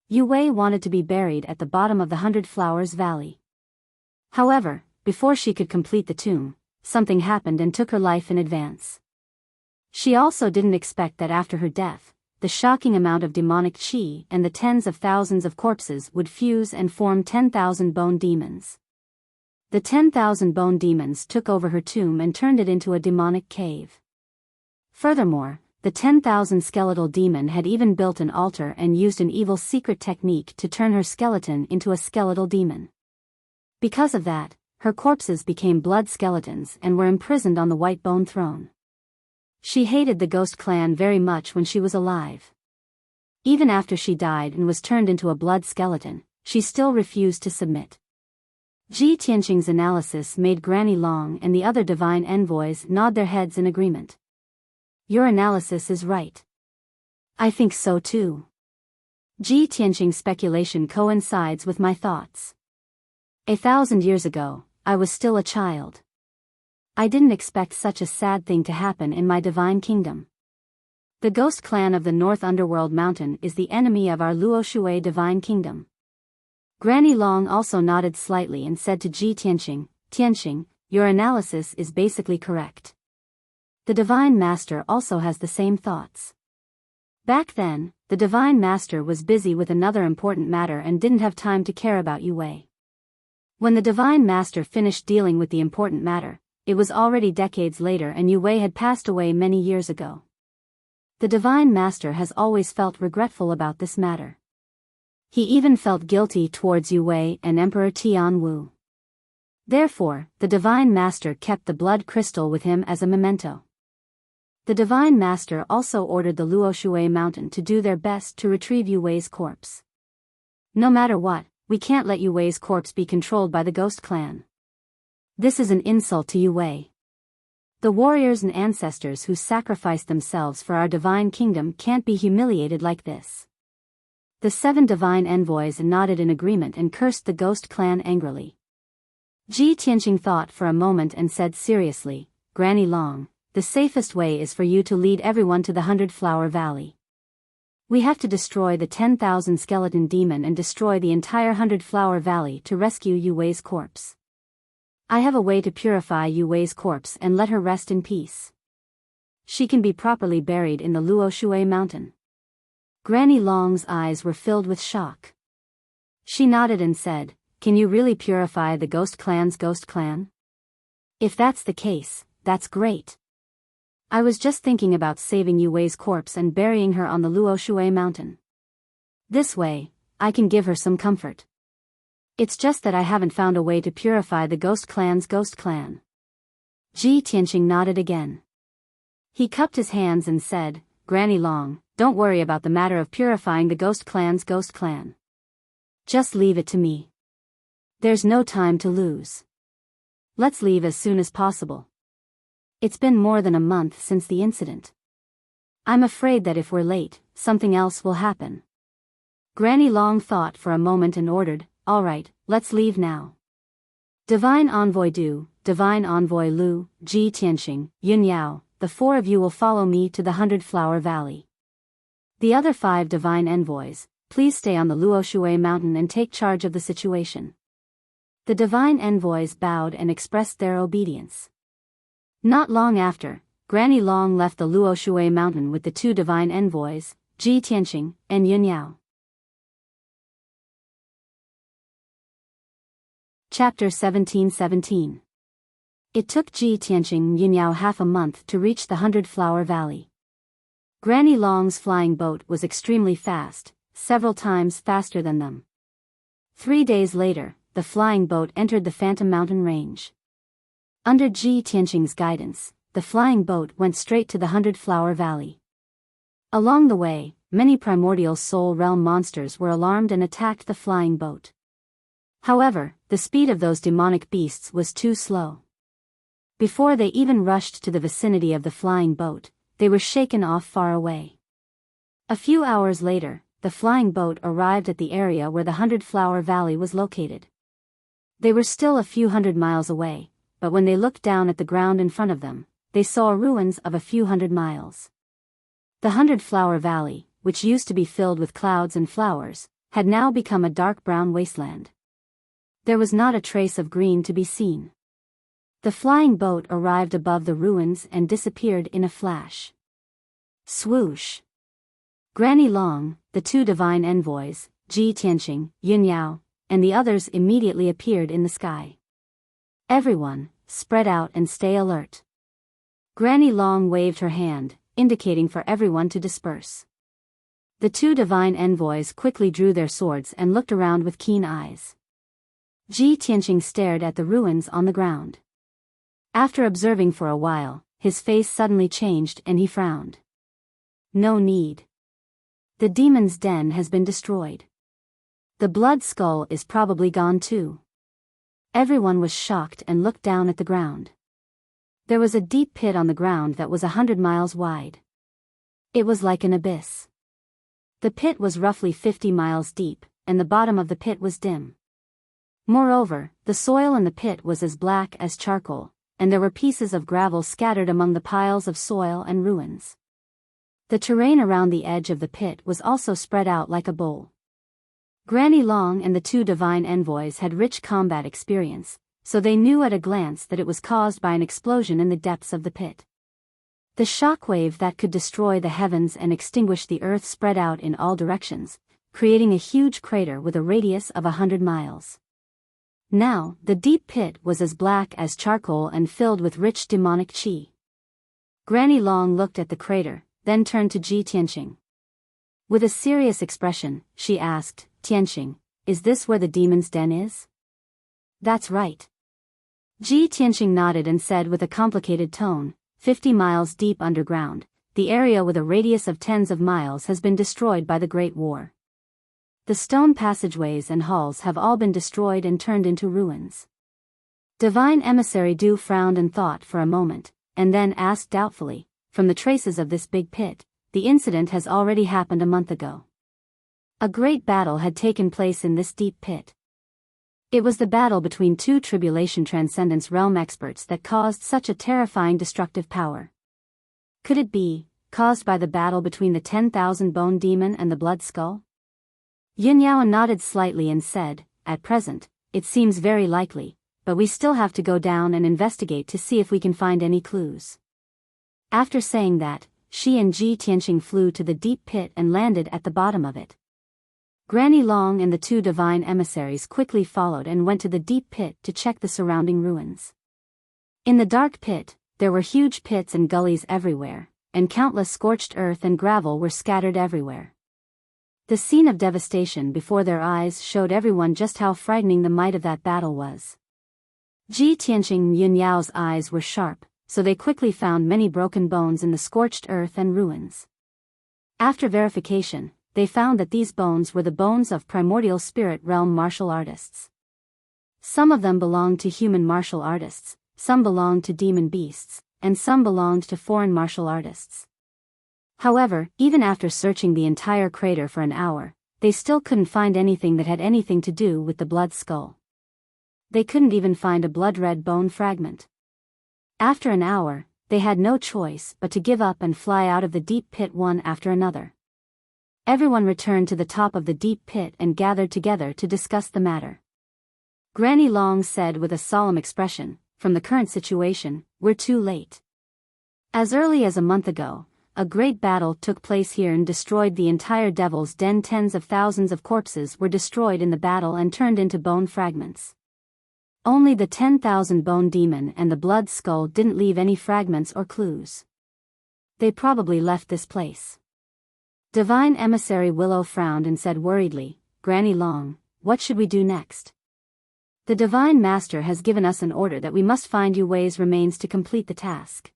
Yue Wei wanted to be buried at the bottom of the 100 Flowers Valley. However, before she could complete the tomb, something happened and took her life in advance. She also didn't expect that after her death, the shocking amount of demonic qi and the tens of thousands of corpses would fuse and form 10,000 bone demons. The 10,000 bone demons took over her tomb and turned it into a demonic cave. Furthermore, the 10,000 skeletal demon had even built an altar and used an evil secret technique to turn her skeleton into a skeletal demon. Because of that, her corpses became blood skeletons and were imprisoned on the White Bone Throne. She hated the Ghost Clan very much when she was alive. Even after she died and was turned into a blood skeleton, she still refused to submit. Ji Tianqing's analysis made Granny Long and the other divine envoys nod their heads in agreement. Your analysis is right. I think so too. Ji Tianqing's speculation coincides with my thoughts. 1,000 years ago, I was still a child. I didn't expect such a sad thing to happen in my divine kingdom. The Ghost Clan of the North Underworld Mountain is the enemy of our Luoshui divine kingdom. Granny Long also nodded slightly and said to Ji Tianqing, "Tianqing, your analysis is basically correct. The Divine Master also has the same thoughts." Back then, the Divine Master was busy with another important matter and didn't have time to care about Yue Wei. When the Divine Master finished dealing with the important matter, it was already decades later and Yue Wei had passed away many years ago. The Divine Master has always felt regretful about this matter. He even felt guilty towards Yue Wei and Emperor Tianwu. Therefore, the Divine Master kept the blood crystal with him as a memento. The Divine Master also ordered the Luoshui Mountain to do their best to retrieve Yue Wei's corpse. No matter what, we can't let Yue Wei's corpse be controlled by the Ghost Clan. This is an insult to Yue Wei. The warriors and ancestors who sacrificed themselves for our divine kingdom can't be humiliated like this. The 7 divine envoys nodded in agreement and cursed the ghost clan angrily. Ji Tianqing thought for a moment and said seriously, Granny Long, the safest way is for you to lead everyone to the 100-Flower Valley. We have to destroy the 10,000 skeleton demon and destroy the entire 100-Flower Valley to rescue Yu Wei's corpse. I have a way to purify Yu Wei's corpse and let her rest in peace. She can be properly buried in the Luoshui mountain. Granny Long's eyes were filled with shock. She nodded and said, Can you really purify the ghost clan's ghost clan? If that's the case, that's great. I was just thinking about saving Yu Wei's corpse and burying her on the Luoshui mountain. This way, I can give her some comfort. It's just that I haven't found a way to purify the ghost clan's ghost clan. Ji Tianqing nodded again. He cupped his hands and said, Granny Long, don't worry about the matter of purifying the ghost clan's ghost clan. Just leave it to me. There's no time to lose. Let's leave as soon as possible. It's been more than a month since the incident. I'm afraid that if we're late, something else will happen. Granny Long thought for a moment and ordered, All right, let's leave now. Divine Envoy Du, Divine Envoy Lu, Ji Tianqing, Yun Yao, the 4 of you will follow me to the 100-Flower Valley. The other 5 divine envoys, please stay on the Luoshui mountain and take charge of the situation. The divine envoys bowed and expressed their obedience. Not long after, Granny Long left the Luoshui mountain with the 2 divine envoys, Ji Tianqing and Yun Yao. Chapter 1717. It took Ji Tianqing and Yun Yao half a month to reach the 100-Flower Valley. Granny Long's flying boat was extremely fast, several times faster than them. 3 days later, the flying boat entered the Phantom Mountain range. Under Ji Tianqing's guidance, the flying boat went straight to the 100-Flower Valley. Along the way, many primordial soul realm monsters were alarmed and attacked the flying boat. However, the speed of those demonic beasts was too slow. Before they even rushed to the vicinity of the flying boat, they were shaken off far away. A few hours later, the flying boat arrived at the area where the 100-Flower Valley was located. They were still a few hundred miles away, but when they looked down at the ground in front of them, they saw ruins of a few hundred miles. The 100-Flower Valley, which used to be filled with clouds and flowers, had now become a dark brown wasteland. There was not a trace of green to be seen. The flying boat arrived above the ruins and disappeared in a flash. Swoosh! Granny Long, the 2 divine envoys, Ji Tianqing, Yun Yao, and the others immediately appeared in the sky. Everyone, spread out and stay alert. Granny Long waved her hand, indicating for everyone to disperse. The 2 divine envoys quickly drew their swords and looked around with keen eyes. Ji Tianqing stared at the ruins on the ground. After observing for a while, his face suddenly changed and he frowned. No need. The demon's den has been destroyed. The blood skull is probably gone too. Everyone was shocked and looked down at the ground. There was a deep pit on the ground that was 100 miles wide. It was like an abyss. The pit was roughly 50 miles deep, and the bottom of the pit was dim. Moreover, the soil in the pit was as black as charcoal, and there were pieces of gravel scattered among the piles of soil and ruins. The terrain around the edge of the pit was also spread out like a bowl. Granny Long and the 2 divine envoys had rich combat experience, so they knew at a glance that it was caused by an explosion in the depths of the pit. The shockwave that could destroy the heavens and extinguish the earth spread out in all directions, creating a huge crater with a radius of 100 miles. Now, the deep pit was as black as charcoal and filled with rich demonic qi. Granny Long looked at the crater, then turned to Ji Tianqing. With a serious expression, she asked, Tianqing, is this where the demon's den is? That's right. Ji Tianqing nodded and said with a complicated tone, 50 miles deep underground, the area with a radius of tens of miles has been destroyed by the Great War. The stone passageways and halls have all been destroyed and turned into ruins. Divine Emissary Du frowned and thought for a moment, and then asked doubtfully, "From the traces of this big pit, the incident has already happened a month ago. A great battle had taken place in this deep pit. It was the battle between two Tribulation Transcendence Realm experts that caused such a terrifying destructive power. Could it be caused by the battle between the 10,000 Bone Demon and the Blood Skull?" Yunyao nodded slightly and said, "At present, it seems very likely, but we still have to go down and investigate to see if we can find any clues." After saying that, she and Ji Tianqing flew to the deep pit and landed at the bottom of it. Granny Long and the two divine emissaries quickly followed and went to the deep pit to check the surrounding ruins. In the dark pit, there were huge pits and gullies everywhere, and countless scorched earth and gravel were scattered everywhere. The scene of devastation before their eyes showed everyone just how frightening the might of that battle was. Ji Tianqing and Yunyao's eyes were sharp, so they quickly found many broken bones in the scorched earth and ruins. After verification, they found that these bones were the bones of primordial spirit realm martial artists. Some of them belonged to human martial artists, some belonged to demon beasts, and some belonged to foreign martial artists. However, even after searching the entire crater for an hour, they still couldn't find anything that had anything to do with the blood skull. They couldn't even find a blood-red bone fragment. After an hour, they had no choice but to give up and fly out of the deep pit one after another. Everyone returned to the top of the deep pit and gathered together to discuss the matter. Granny Long said with a solemn expression, "From the current situation, we're too late. As early as a month ago, a great battle took place here and destroyed the entire Devil's Den. Tens of thousands of corpses were destroyed in the battle and turned into bone fragments. Only the 10,000 Bone Demon and the Blood Skull didn't leave any fragments or clues. They probably left this place." Divine Emissary Willow frowned and said worriedly, "Granny Long, what should we do next? The Divine Master has given us an order that we must find Yu Wei's remains to complete the task.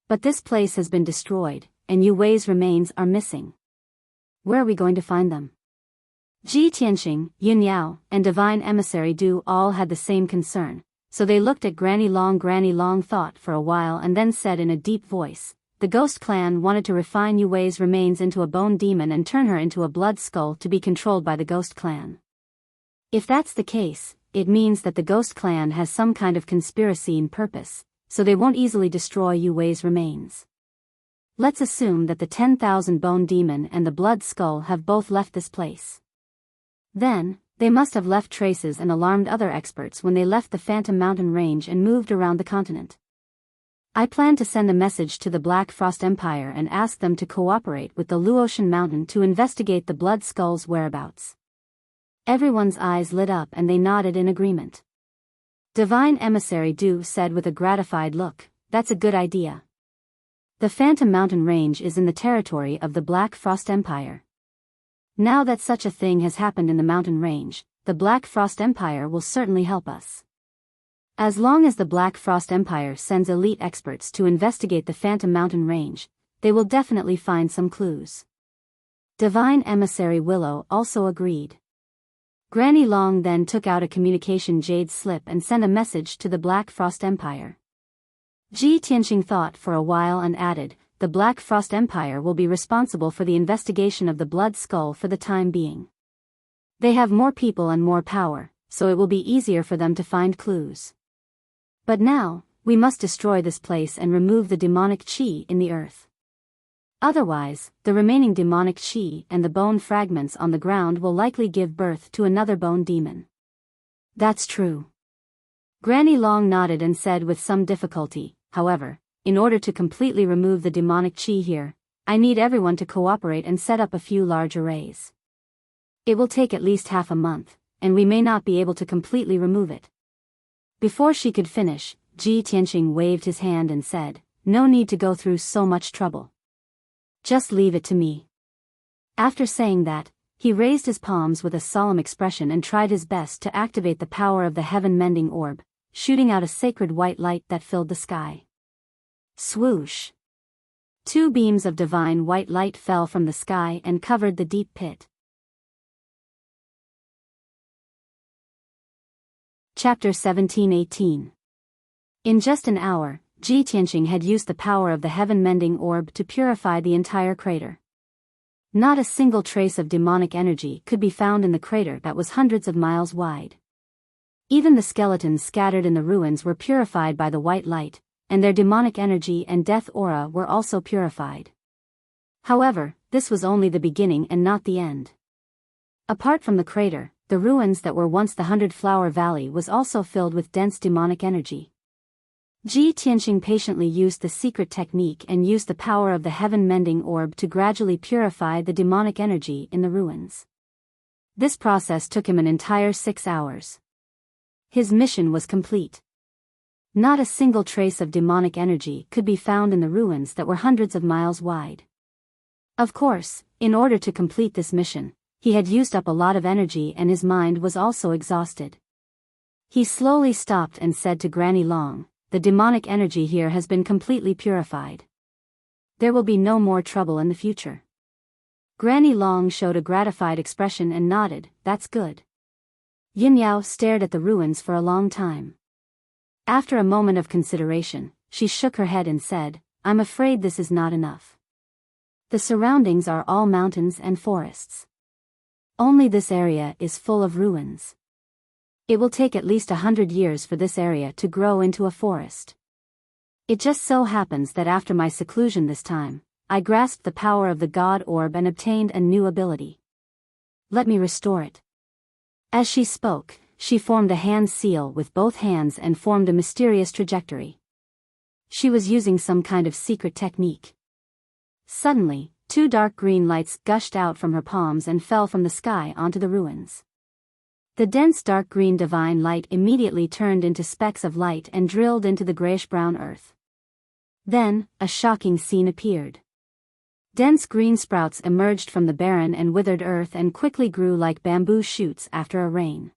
But this place has been destroyed, and Yu Wei's remains are missing. Where are we going to find them?" Ji Tianqing, Yunyao, and Divine Emissary Du all had the same concern, so they looked at Granny Long. Granny Long thought for a while and then said in a deep voice, "The Ghost Clan wanted to refine Yu Wei's remains into a bone demon and turn her into a blood skull to be controlled by the Ghost Clan. If that's the case, it means that the Ghost Clan has some kind of conspiracy in purpose, so they won't easily destroy Yu Wei's remains. Let's assume that the 10,000 Bone Demon and the Blood Skull have both left this place. Then, they must have left traces and alarmed other experts when they left the Phantom Mountain Range and moved around the continent. I plan to send a message to the Black Frost Empire and ask them to cooperate with the Luotian Mountain to investigate the Blood Skull's whereabouts." Everyone's eyes lit up and they nodded in agreement. Divine Emissary Du said with a gratified look, "That's a good idea. The Phantom Mountain Range is in the territory of the Black Frost Empire. Now that such a thing has happened in the mountain range, the Black Frost Empire will certainly help us. As long as the Black Frost Empire sends elite experts to investigate the Phantom Mountain Range, they will definitely find some clues." Divine Emissary Willow also agreed. Granny Long then took out a communication jade slip and sent a message to the Black Frost Empire. Ji Tianqing thought for a while and added, "The Black Frost Empire will be responsible for the investigation of the Blood Skull for the time being. They have more people and more power, so it will be easier for them to find clues. But now, we must destroy this place and remove the demonic chi in the earth. Otherwise, the remaining demonic chi and the bone fragments on the ground will likely give birth to another bone demon." "That's true." Granny Long nodded and said with some difficulty, "However, in order to completely remove the demonic chi here, I need everyone to cooperate and set up a few large arrays. It will take at least half a month, and we may not be able to completely remove it." Before she could finish, Ji Tianqing waved his hand and said, "No need to go through so much trouble. Just leave it to me." After saying that, he raised his palms with a solemn expression and tried his best to activate the power of the heaven-mending orb, shooting out a sacred white light that filled the sky. Swoosh! 2 beams of divine white light fell from the sky and covered the deep pit. Chapter 17-18. In just an hour, Ji Tianqing had used the power of the heaven-mending orb to purify the entire crater. Not a single trace of demonic energy could be found in the crater that was hundreds of miles wide. Even the skeletons scattered in the ruins were purified by the white light, and their demonic energy and death aura were also purified. However, this was only the beginning and not the end. Apart from the crater, the ruins that were once the 100-Flower Valley was also filled with dense demonic energy. Ji Tianqing patiently used the secret technique and used the power of the heaven-mending orb to gradually purify the demonic energy in the ruins. This process took him an entire 6 hours. His mission was complete. Not a single trace of demonic energy could be found in the ruins that were hundreds of miles wide. Of course, in order to complete this mission, he had used up a lot of energy and his mind was also exhausted. He slowly stopped and said to Granny Long, "The demonic energy here has been completely purified. There will be no more trouble in the future." Granny Long showed a gratified expression and nodded, "That's good." Yin Yao stared at the ruins for a long time. After a moment of consideration, she shook her head and said, "I'm afraid this is not enough. The surroundings are all mountains and forests. Only this area is full of ruins. It will take at least 100 years for this area to grow into a forest. It just so happens that after my seclusion this time, I grasped the power of the God Orb and obtained a new ability. Let me restore it." As she spoke, she formed a hand seal with both hands and formed a mysterious trajectory. She was using some kind of secret technique. Suddenly, 2 dark green lights gushed out from her palms and fell from the sky onto the ruins. The dense dark green divine light immediately turned into specks of light and drilled into the grayish-brown earth. Then, a shocking scene appeared. Dense green sprouts emerged from the barren and withered earth and quickly grew like bamboo shoots after a rain.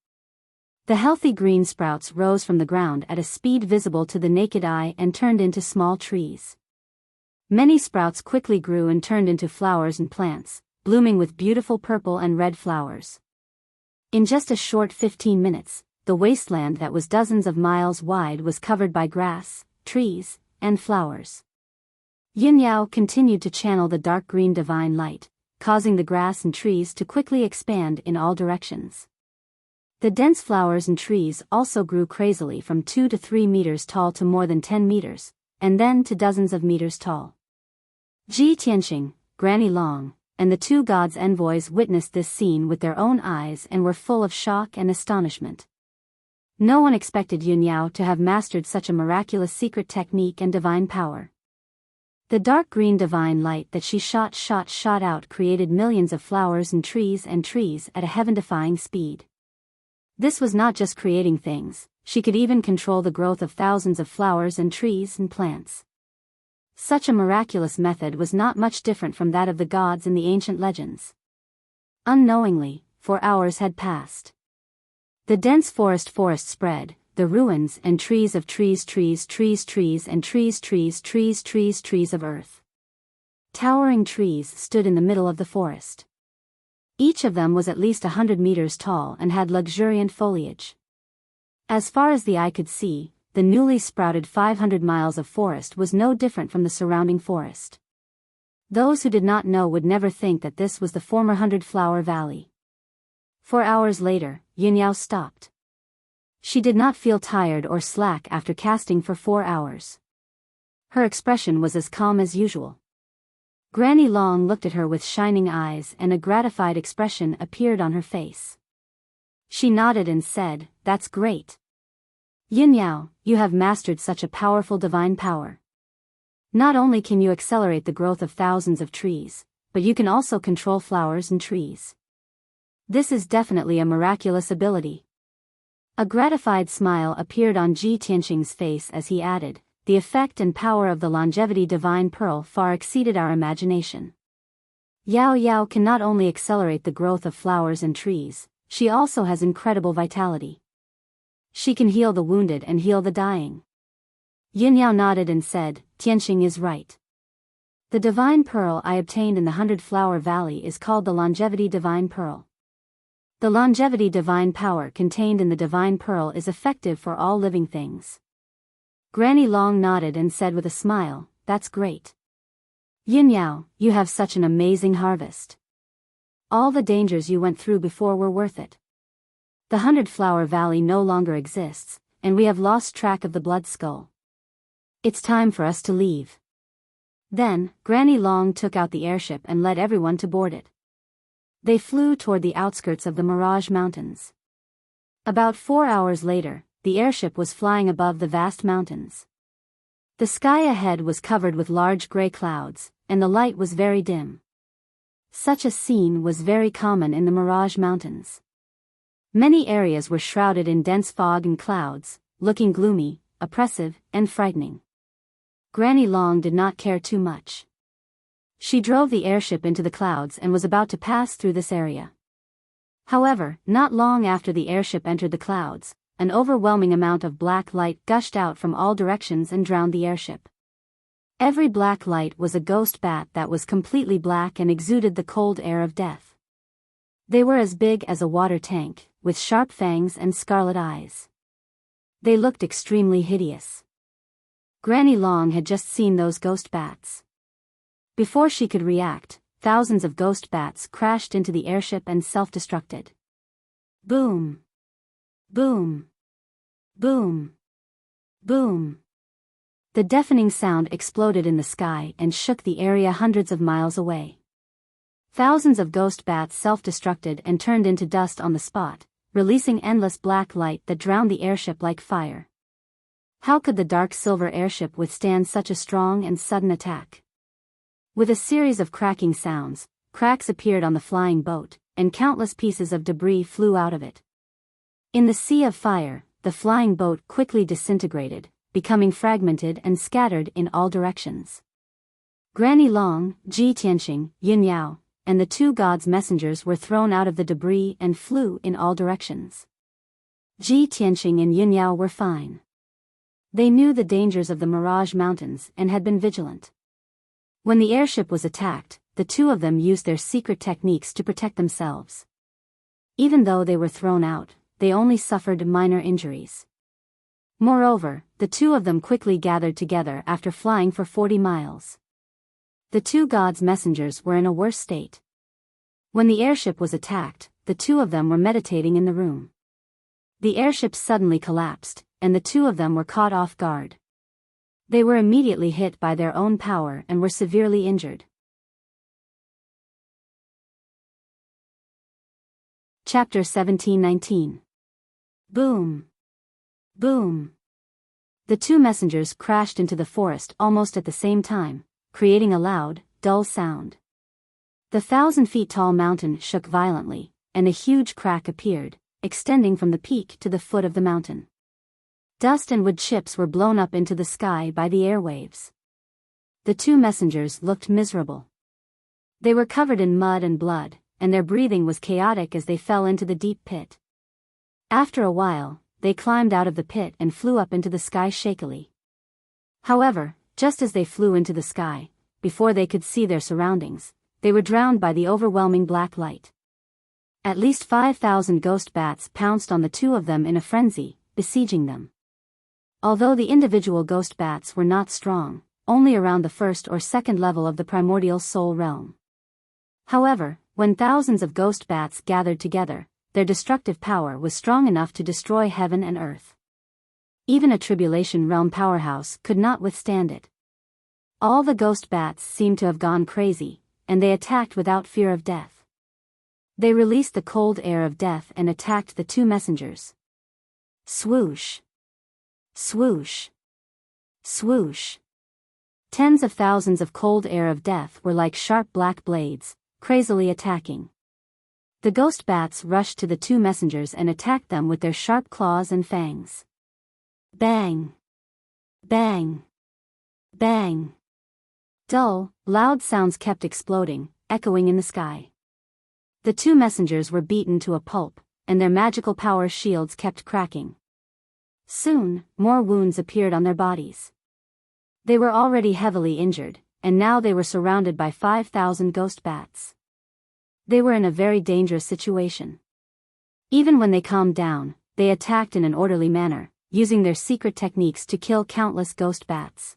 The healthy green sprouts rose from the ground at a speed visible to the naked eye and turned into small trees. Many sprouts quickly grew and turned into flowers and plants, blooming with beautiful purple and red flowers. In just a short 15 minutes, the wasteland that was dozens of miles wide was covered by grass, trees, and flowers. Yin Yao continued to channel the dark green divine light, causing the grass and trees to quickly expand in all directions. The dense flowers and trees also grew crazily from 2 to 3 meters tall to more than 10 meters, and then to dozens of meters tall. Ji Tianqing, Granny Long, and the 2 gods' envoys witnessed this scene with their own eyes and were full of shock and astonishment. No one expected Yin Yao to have mastered such a miraculous secret technique and divine power. The dark green divine light that she shot out created millions of flowers and trees at a heaven-defying speed. This was not just creating things, she could even control the growth of thousands of flowers and trees and plants. Such a miraculous method was not much different from that of the gods in the ancient legends. Unknowingly, 4 hours had passed. The dense forest spread, the ruins and trees of trees of earth. Towering trees stood in the middle of the forest. Each of them was at least 100 meters tall and had luxuriant foliage. As far as the eye could see, the newly sprouted 500 miles of forest was no different from the surrounding forest. Those who did not know would never think that this was the former 100-Flower Valley. 4 hours later, Yin Yao stopped. She did not feel tired or slack after casting for 4 hours. Her expression was as calm as usual. Granny Long looked at her with shining eyes and a gratified expression appeared on her face. She nodded and said, "That's great. Yin Yao, you have mastered such a powerful divine power. Not only can you accelerate the growth of thousands of trees, but you can also control flowers and trees. This is definitely a miraculous ability." A gratified smile appeared on Ji Tianqing's face as he added, "The effect and power of the longevity divine pearl far exceeded our imagination. Yao Yao can not only accelerate the growth of flowers and trees, she also has incredible vitality. She can heal the wounded and heal the dying." Yin Yao nodded and said, "Tianqing is right. The divine pearl I obtained in the 100-Flower Valley is called the longevity divine pearl. The longevity divine power contained in the divine pearl is effective for all living things. Granny Long nodded and said with a smile, "That's great. Yin Yao, you have such an amazing harvest. All the dangers you went through before were worth it. The 100-Flower Valley no longer exists, and we have lost track of the Blood Skull. It's time for us to leave." Then, Granny Long took out the airship and led everyone to board it. They flew toward the outskirts of the Mirage Mountains. About 4 hours later, the airship was flying above the vast mountains. The sky ahead was covered with large gray clouds, and the light was very dim. Such a scene was very common in the Mirage Mountains. Many areas were shrouded in dense fog and clouds, looking gloomy, oppressive, and frightening. Granny Long did not care too much. She drove the airship into the clouds and was about to pass through this area. However, not long after the airship entered the clouds, an overwhelming amount of black light gushed out from all directions and drowned the airship. Every black light was a ghost bat that was completely black and exuded the cold air of death. They were as big as a water tank, with sharp fangs and scarlet eyes. They looked extremely hideous. Granny Long had just seen those ghost bats. Before she could react, thousands of ghost bats crashed into the airship and self-destructed. Boom! Boom! Boom! Boom! The deafening sound exploded in the sky and shook the area hundreds of miles away. Thousands of ghost bats self-destructed and turned into dust on the spot, releasing endless black light that drowned the airship like fire. How could the dark silver airship withstand such a strong and sudden attack? With a series of cracking sounds, cracks appeared on the flying boat, and countless pieces of debris flew out of it. In the sea of fire, the flying boat quickly disintegrated, becoming fragmented and scattered in all directions. Granny Long, Ji Tianxing, Yin Yao, and the 2 gods' messengers were thrown out of the debris and flew in all directions. Ji Tianxing and Yin Yao were fine. They knew the dangers of the Mirage Mountains and had been vigilant. When the airship was attacked, the 2 of them used their secret techniques to protect themselves. Even though they were thrown out, they only suffered minor injuries. Moreover, the 2 of them quickly gathered together after flying for 40 miles. The 2 gods' messengers were in a worse state. When the airship was attacked, the 2 of them were meditating in the room. The airship suddenly collapsed, and the 2 of them were caught off guard. They were immediately hit by their own power and were severely injured. Chapter 17-19. Boom! Boom! The 2 messengers crashed into the forest almost at the same time, creating a loud, dull sound. The 1,000-feet-tall mountain shook violently, and a huge crack appeared, extending from the peak to the foot of the mountain. Dust and wood chips were blown up into the sky by the airwaves. The 2 messengers looked miserable. They were covered in mud and blood, and their breathing was chaotic as they fell into the deep pit. After a while, they climbed out of the pit and flew up into the sky shakily. However, just as they flew into the sky, before they could see their surroundings, they were drowned by the overwhelming black light. At least 5,000 ghost bats pounced on the 2 of them in a frenzy, besieging them. Although the individual ghost bats were not strong, only around the 1st or 2nd level of the primordial soul realm. However, when thousands of ghost bats gathered together, their destructive power was strong enough to destroy heaven and earth. Even a tribulation realm powerhouse could not withstand it. All the ghost bats seemed to have gone crazy, and they attacked without fear of death. They released the cold air of death and attacked the 2 messengers. Swoosh! Swoosh! Swoosh! Tens of thousands of cold air of death were like sharp black blades, crazily attacking. The ghost bats rushed to the 2 messengers and attacked them with their sharp claws and fangs. Bang! Bang! Bang! Dull, loud sounds kept exploding, echoing in the sky. The 2 messengers were beaten to a pulp, and their magical power shields kept cracking. Soon, more wounds appeared on their bodies. They were already heavily injured, and now they were surrounded by 5,000 ghost bats. They were in a very dangerous situation. Even when they calmed down, they attacked in an orderly manner, using their secret techniques to kill countless ghost bats.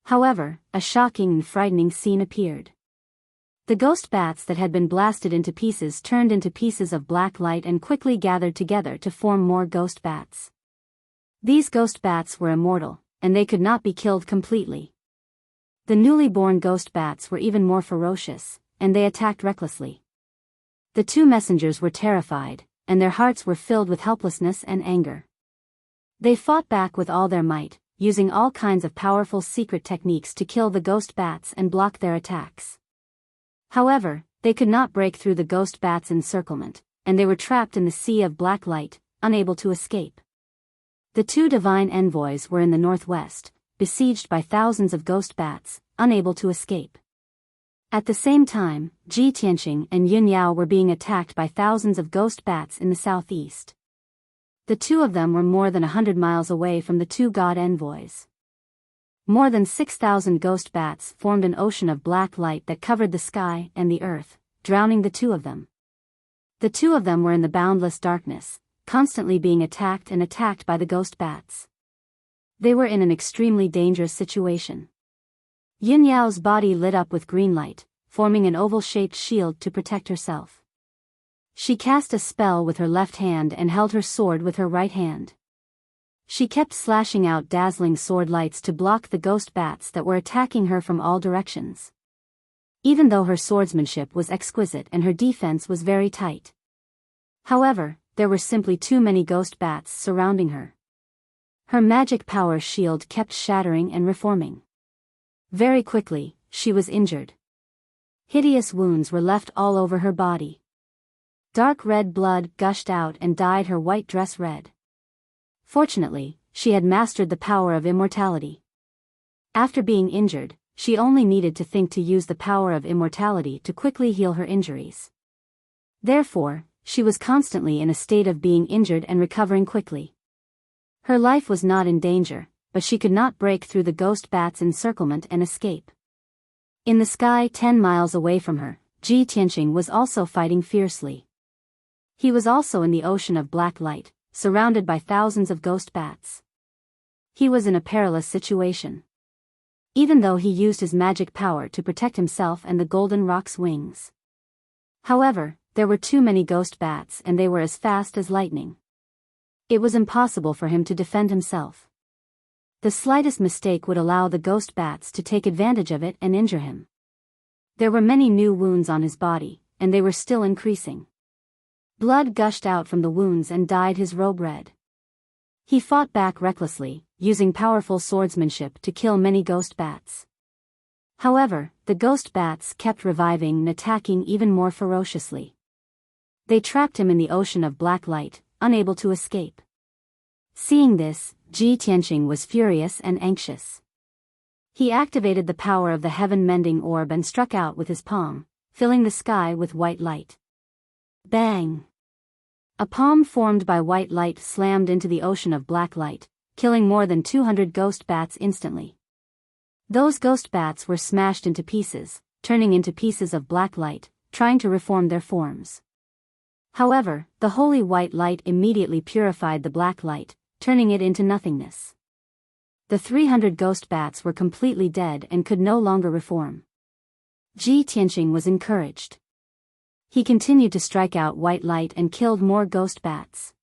However, a shocking and frightening scene appeared. The ghost bats that had been blasted into pieces turned into pieces of black light and quickly gathered together to form more ghost bats. These ghost bats were immortal, and they could not be killed completely. The newly born ghost bats were even more ferocious, and they attacked recklessly. The two messengers were terrified, and their hearts were filled with helplessness and anger. They fought back with all their might, using all kinds of powerful secret techniques to kill the ghost bats and block their attacks. However, they could not break through the ghost bats' encirclement, and they were trapped in the sea of black light, unable to escape. The two divine envoys were in the northwest, besieged by thousands of ghost bats, unable to escape. At the same time, Ji Tianqing and Yun Yao were being attacked by thousands of ghost bats in the southeast. The two of them were more than 100 miles away from the two god envoys. More than 6,000 ghost bats formed an ocean of black light that covered the sky and the earth, drowning the two of them. The two of them were in the boundless darkness, constantly being attacked by the ghost bats. They were in an extremely dangerous situation. Yun Yao's body lit up with green light, forming an oval-shaped shield to protect herself. She cast a spell with her left hand and held her sword with her right hand. She kept slashing out dazzling sword lights to block the ghost bats that were attacking her from all directions. Even though her swordsmanship was exquisite and her defense was very tight. However, there were simply too many ghost bats surrounding her. Her magic power shield kept shattering and reforming. Very quickly, she was injured. Hideous wounds were left all over her body. Dark red blood gushed out and dyed her white dress red. Fortunately, she had mastered the power of immortality. After being injured, she only needed to think to use the power of immortality to quickly heal her injuries. Therefore, she was constantly in a state of being injured and recovering quickly. Her life was not in danger, but she could not break through the ghost bat's encirclement and escape. In the sky 10 miles away from her, Ji Tianqing was also fighting fiercely. He was also in the ocean of black light, surrounded by thousands of ghost bats. He was in a perilous situation. Even though he used his magic power to protect himself and the golden rock's wings. However, there were too many ghost bats and they were as fast as lightning. It was impossible for him to defend himself. The slightest mistake would allow the ghost bats to take advantage of it and injure him. There were many new wounds on his body, and they were still increasing. Blood gushed out from the wounds and dyed his robe red. He fought back recklessly, using powerful swordsmanship to kill many ghost bats. However, the ghost bats kept reviving and attacking even more ferociously. They trapped him in the ocean of black light, unable to escape. Seeing this, Ji Tianqing was furious and anxious. He activated the power of the heaven-mending orb and struck out with his palm, filling the sky with white light. Bang! A palm formed by white light slammed into the ocean of black light, killing more than 200 ghost bats instantly. Those ghost bats were smashed into pieces, turning into pieces of black light, trying to reform their forms. However, the holy white light immediately purified the black light, turning it into nothingness. The 300 ghost bats were completely dead and could no longer reform. Ji Tianqing was encouraged. He continued to strike out white light and killed more ghost bats.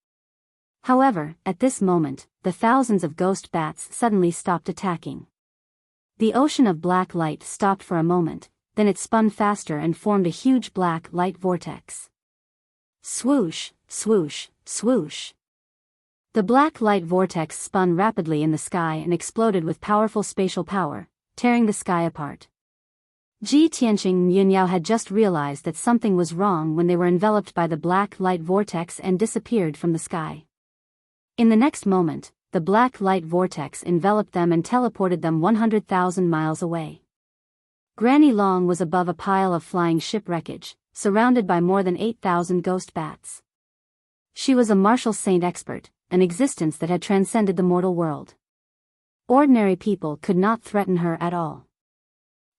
However, at this moment, the thousands of ghost bats suddenly stopped attacking. The ocean of black light stopped for a moment, then it spun faster and formed a huge black light vortex. Swoosh, swoosh, swoosh. The black light vortex spun rapidly in the sky and exploded with powerful spatial power, tearing the sky apart. Ji Tianqing and Yun Yao had just realized that something was wrong when they were enveloped by the black light vortex and disappeared from the sky. In the next moment, the black light vortex enveloped them and teleported them 100,000 miles away. Granny Long was above a pile of flying ship wreckage, surrounded by more than 8,000 ghost bats. She was a martial saint expert, an existence that had transcended the mortal world. Ordinary people could not threaten her at all.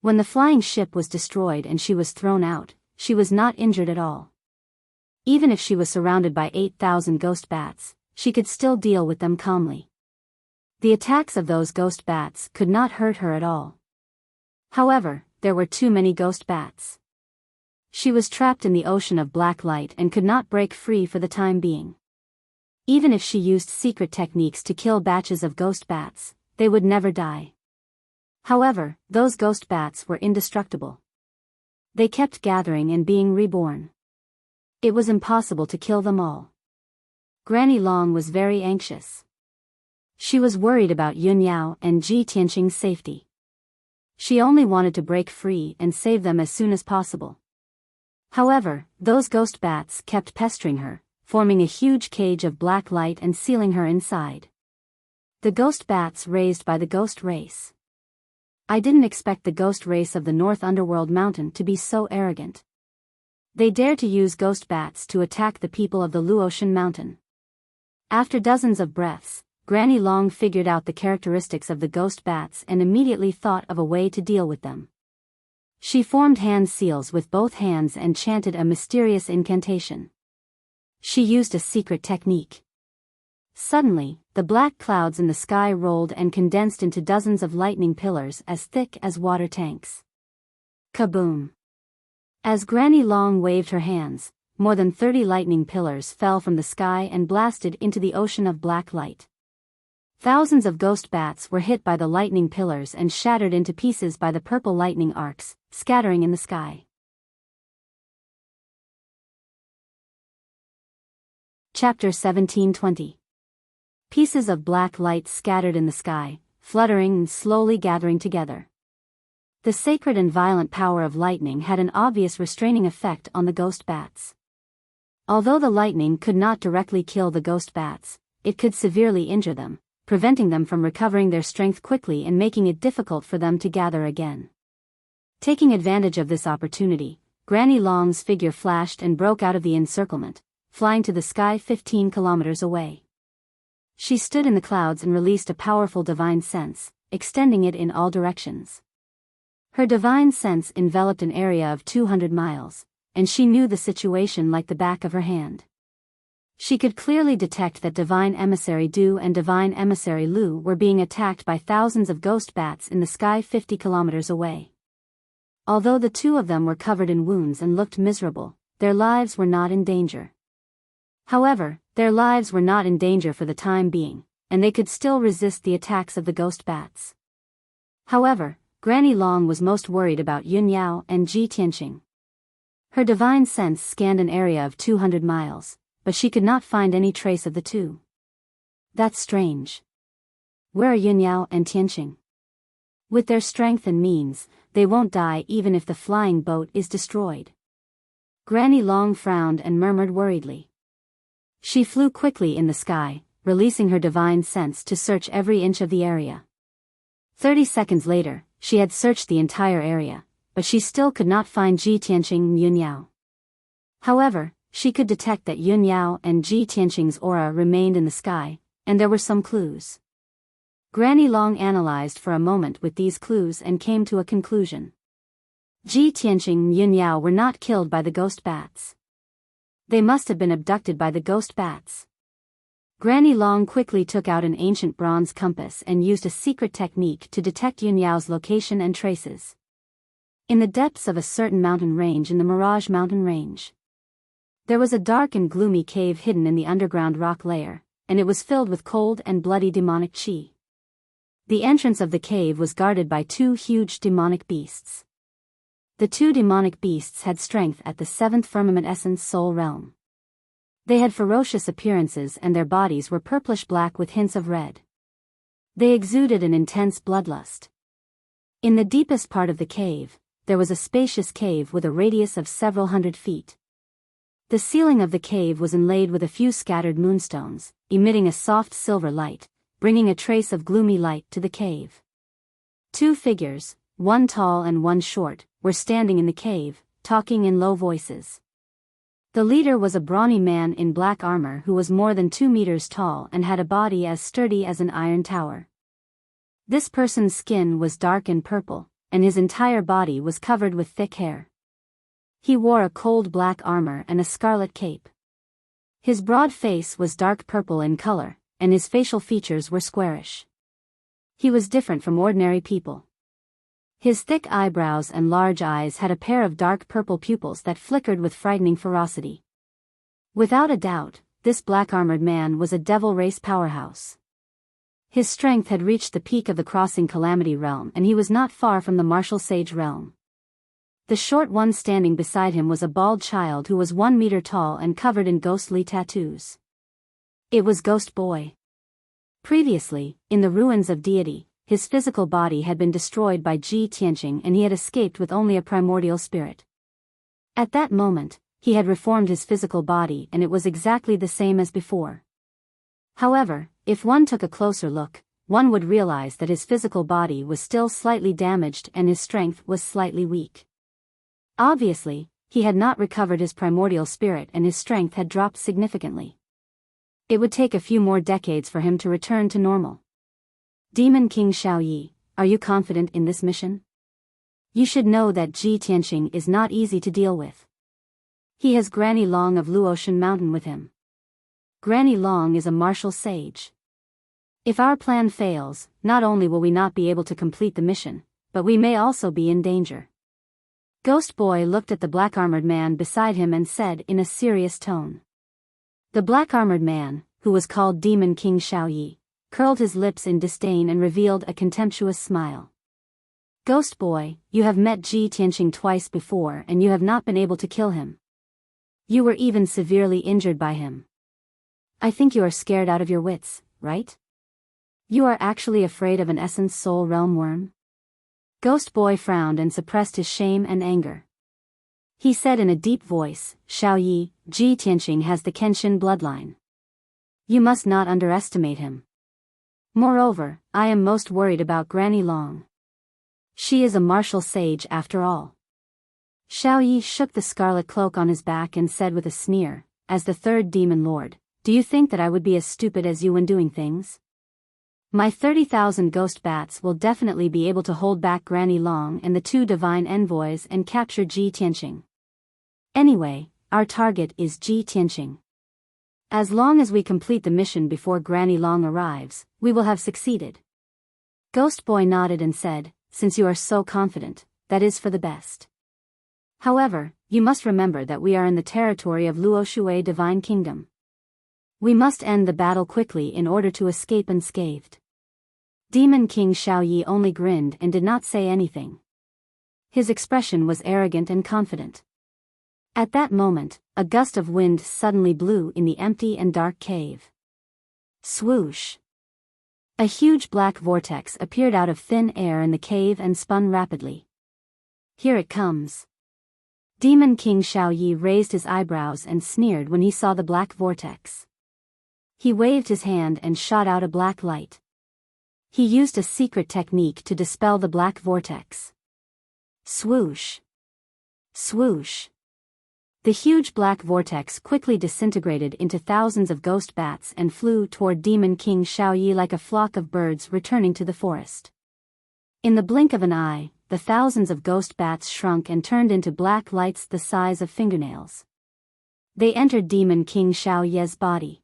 When the flying ship was destroyed and she was thrown out, she was not injured at all. Even if she was surrounded by 8,000 ghost bats, she could still deal with them calmly. The attacks of those ghost bats could not hurt her at all. However, there were too many ghost bats. She was trapped in the ocean of black light and could not break free for the time being. Even if she used secret techniques to kill batches of ghost bats, they would never die. However, those ghost bats were indestructible. They kept gathering and being reborn. It was impossible to kill them all. Granny Long was very anxious. She was worried about Yun Yao and Ji Tianqing's safety. She only wanted to break free and save them as soon as possible. However, those ghost bats kept pestering her, forming a huge cage of black light and sealing her inside. The ghost bats raised by the ghost race. I didn't expect the ghost race of the North Underworld Mountain to be so arrogant. They dared to use ghost bats to attack the people of the Luotian Mountain. After dozens of breaths, Granny Long figured out the characteristics of the ghost bats and immediately thought of a way to deal with them. She formed hand seals with both hands and chanted a mysterious incantation. She used a secret technique. Suddenly, the black clouds in the sky rolled and condensed into dozens of lightning pillars as thick as water tanks. Kaboom! As Granny Long waved her hands, more than 30 lightning pillars fell from the sky and blasted into the ocean of black light. Thousands of ghost bats were hit by the lightning pillars and shattered into pieces by the purple lightning arcs, scattering in the sky. Chapter 17:20. Pieces of black light scattered in the sky, fluttering and slowly gathering together. The sacred and violent power of lightning had an obvious restraining effect on the ghost bats. Although the lightning could not directly kill the ghost bats, it could severely injure them, preventing them from recovering their strength quickly and making it difficult for them to gather again. Taking advantage of this opportunity, Granny Long's figure flashed and broke out of the encirclement, flying to the sky 15 kilometers away. She stood in the clouds and released a powerful divine sense, extending it in all directions. Her divine sense enveloped an area of 200 miles, and she knew the situation like the back of her hand. She could clearly detect that Divine Emissary Du and Divine Emissary Lu were being attacked by thousands of ghost bats in the sky 50 kilometers away. Although the two of them were covered in wounds and looked miserable, their lives were not in danger. However, their lives were not in danger for the time being, and they could still resist the attacks of the ghost bats. However, Granny Long was most worried about Yun Yao and Ji Tianqing. Her divine sense scanned an area of 200 miles, but she could not find any trace of the two. That's strange. Where are Yun Yao and Tianqing? With their strength and means, they won't die even if the flying boat is destroyed. Granny Long frowned and murmured worriedly. She flew quickly in the sky, releasing her divine sense to search every inch of the area. 30 seconds later, she had searched the entire area, but she still could not find Ji Tianqing and Yun Yao. However, she could detect that Yun Yao and Ji Tianqing's aura remained in the sky, and there were some clues. Granny Long analyzed for a moment with these clues and came to a conclusion. Ji Tianqing and Yun Yao were not killed by the ghost bats. They must have been abducted by the ghost bats. Granny Long quickly took out an ancient bronze compass and used a secret technique to detect Yun Yao's location and traces. In the depths of a certain mountain range in the Mirage Mountain Range, there was a dark and gloomy cave hidden in the underground rock layer, and it was filled with cold and bloody demonic qi. The entrance of the cave was guarded by two huge demonic beasts. The two demonic beasts had strength at the 7th firmament essence soul realm. They had ferocious appearances and their bodies were purplish-black with hints of red. They exuded an intense bloodlust. In the deepest part of the cave, there was a spacious cave with a radius of several hundred feet. The ceiling of the cave was inlaid with a few scattered moonstones, emitting a soft silver light, bringing a trace of gloomy light to the cave. Two figures, one tall and one short, were standing in the cave, talking in low voices. The leader was a brawny man in black armor who was more than 2 meters tall and had a body as sturdy as an iron tower. This person's skin was dark and purple, and his entire body was covered with thick hair. He wore a cold black armor and a scarlet cape. His broad face was dark purple in color, and his facial features were squarish. He was different from ordinary people. His thick eyebrows and large eyes had a pair of dark purple pupils that flickered with frightening ferocity. Without a doubt, this black-armored man was a devil race powerhouse. His strength had reached the peak of the Crossing Calamity realm, and he was not far from the martial sage realm. The short one standing beside him was a bald child who was 1 meter tall and covered in ghostly tattoos. It was Ghost Boy. Previously, in the ruins of Deity, his physical body had been destroyed by Ji Tianqing and he had escaped with only a primordial spirit. At that moment, he had reformed his physical body and it was exactly the same as before. However, if one took a closer look, one would realize that his physical body was still slightly damaged and his strength was slightly weak. Obviously, he had not recovered his primordial spirit and his strength had dropped significantly. It would take a few more decades for him to return to normal. Demon King Xiaoyi, are you confident in this mission? You should know that Ji Tianqing is not easy to deal with. He has Granny Long of Luotian Mountain with him. Granny Long is a martial sage. If our plan fails, not only will we not be able to complete the mission, but we may also be in danger. Ghost Boy looked at the black-armored man beside him and said in a serious tone. The black-armored man, who was called Demon King Xiaoyi, curled his lips in disdain and revealed a contemptuous smile. Ghost Boy, you have met Ji Tianqing twice before and you have not been able to kill him. You were even severely injured by him. I think you are scared out of your wits, right? You are actually afraid of an Essence Soul Realm worm? Ghost Boy frowned and suppressed his shame and anger. He said in a deep voice, Xiaoyi, Ji Tianqing has the Kenshin bloodline. You must not underestimate him. Moreover, I am most worried about Granny Long. She is a martial sage after all. Xiaoyi shook the scarlet cloak on his back and said with a sneer, as the third demon lord, do you think that I would be as stupid as you when doing things? My 30,000 ghost bats will definitely be able to hold back Granny Long and the 2 divine envoys and capture Ji Tianqing. Anyway, our target is Ji Tianqing. As long as we complete the mission before Granny Long arrives, we will have succeeded. Ghost Boy nodded and said, since you are so confident, that is for the best. However, you must remember that we are in the territory of Luoshui Divine Kingdom. We must end the battle quickly in order to escape unscathed. Demon King Xiaoyi only grinned and did not say anything. His expression was arrogant and confident. At that moment, a gust of wind suddenly blew in the empty and dark cave. Swoosh! A huge black vortex appeared out of thin air in the cave and spun rapidly. Here it comes. Demon King Xiaoyi raised his eyebrows and sneered when he saw the black vortex. He waved his hand and shot out a black light. He used a secret technique to dispel the black vortex. Swoosh! Swoosh! The huge black vortex quickly disintegrated into thousands of ghost bats and flew toward Demon King Xiaoyi like a flock of birds returning to the forest. In the blink of an eye, the thousands of ghost bats shrunk and turned into black lights the size of fingernails. They entered Demon King Xiaoyi's body.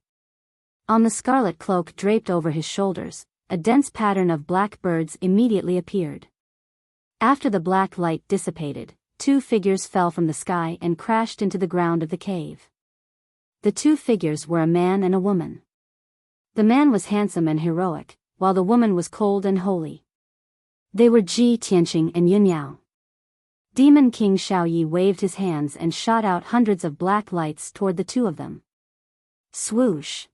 On the scarlet cloak draped over his shoulders, a dense pattern of black birds immediately appeared. After the black light dissipated, 2 figures fell from the sky and crashed into the ground of the cave. The 2 figures were a man and a woman. The man was handsome and heroic, while the woman was cold and holy. They were Ji Tianqing and Yunyao. Demon King Xiaoyi waved his hands and shot out hundreds of black lights toward the 2 of them. Swoosh!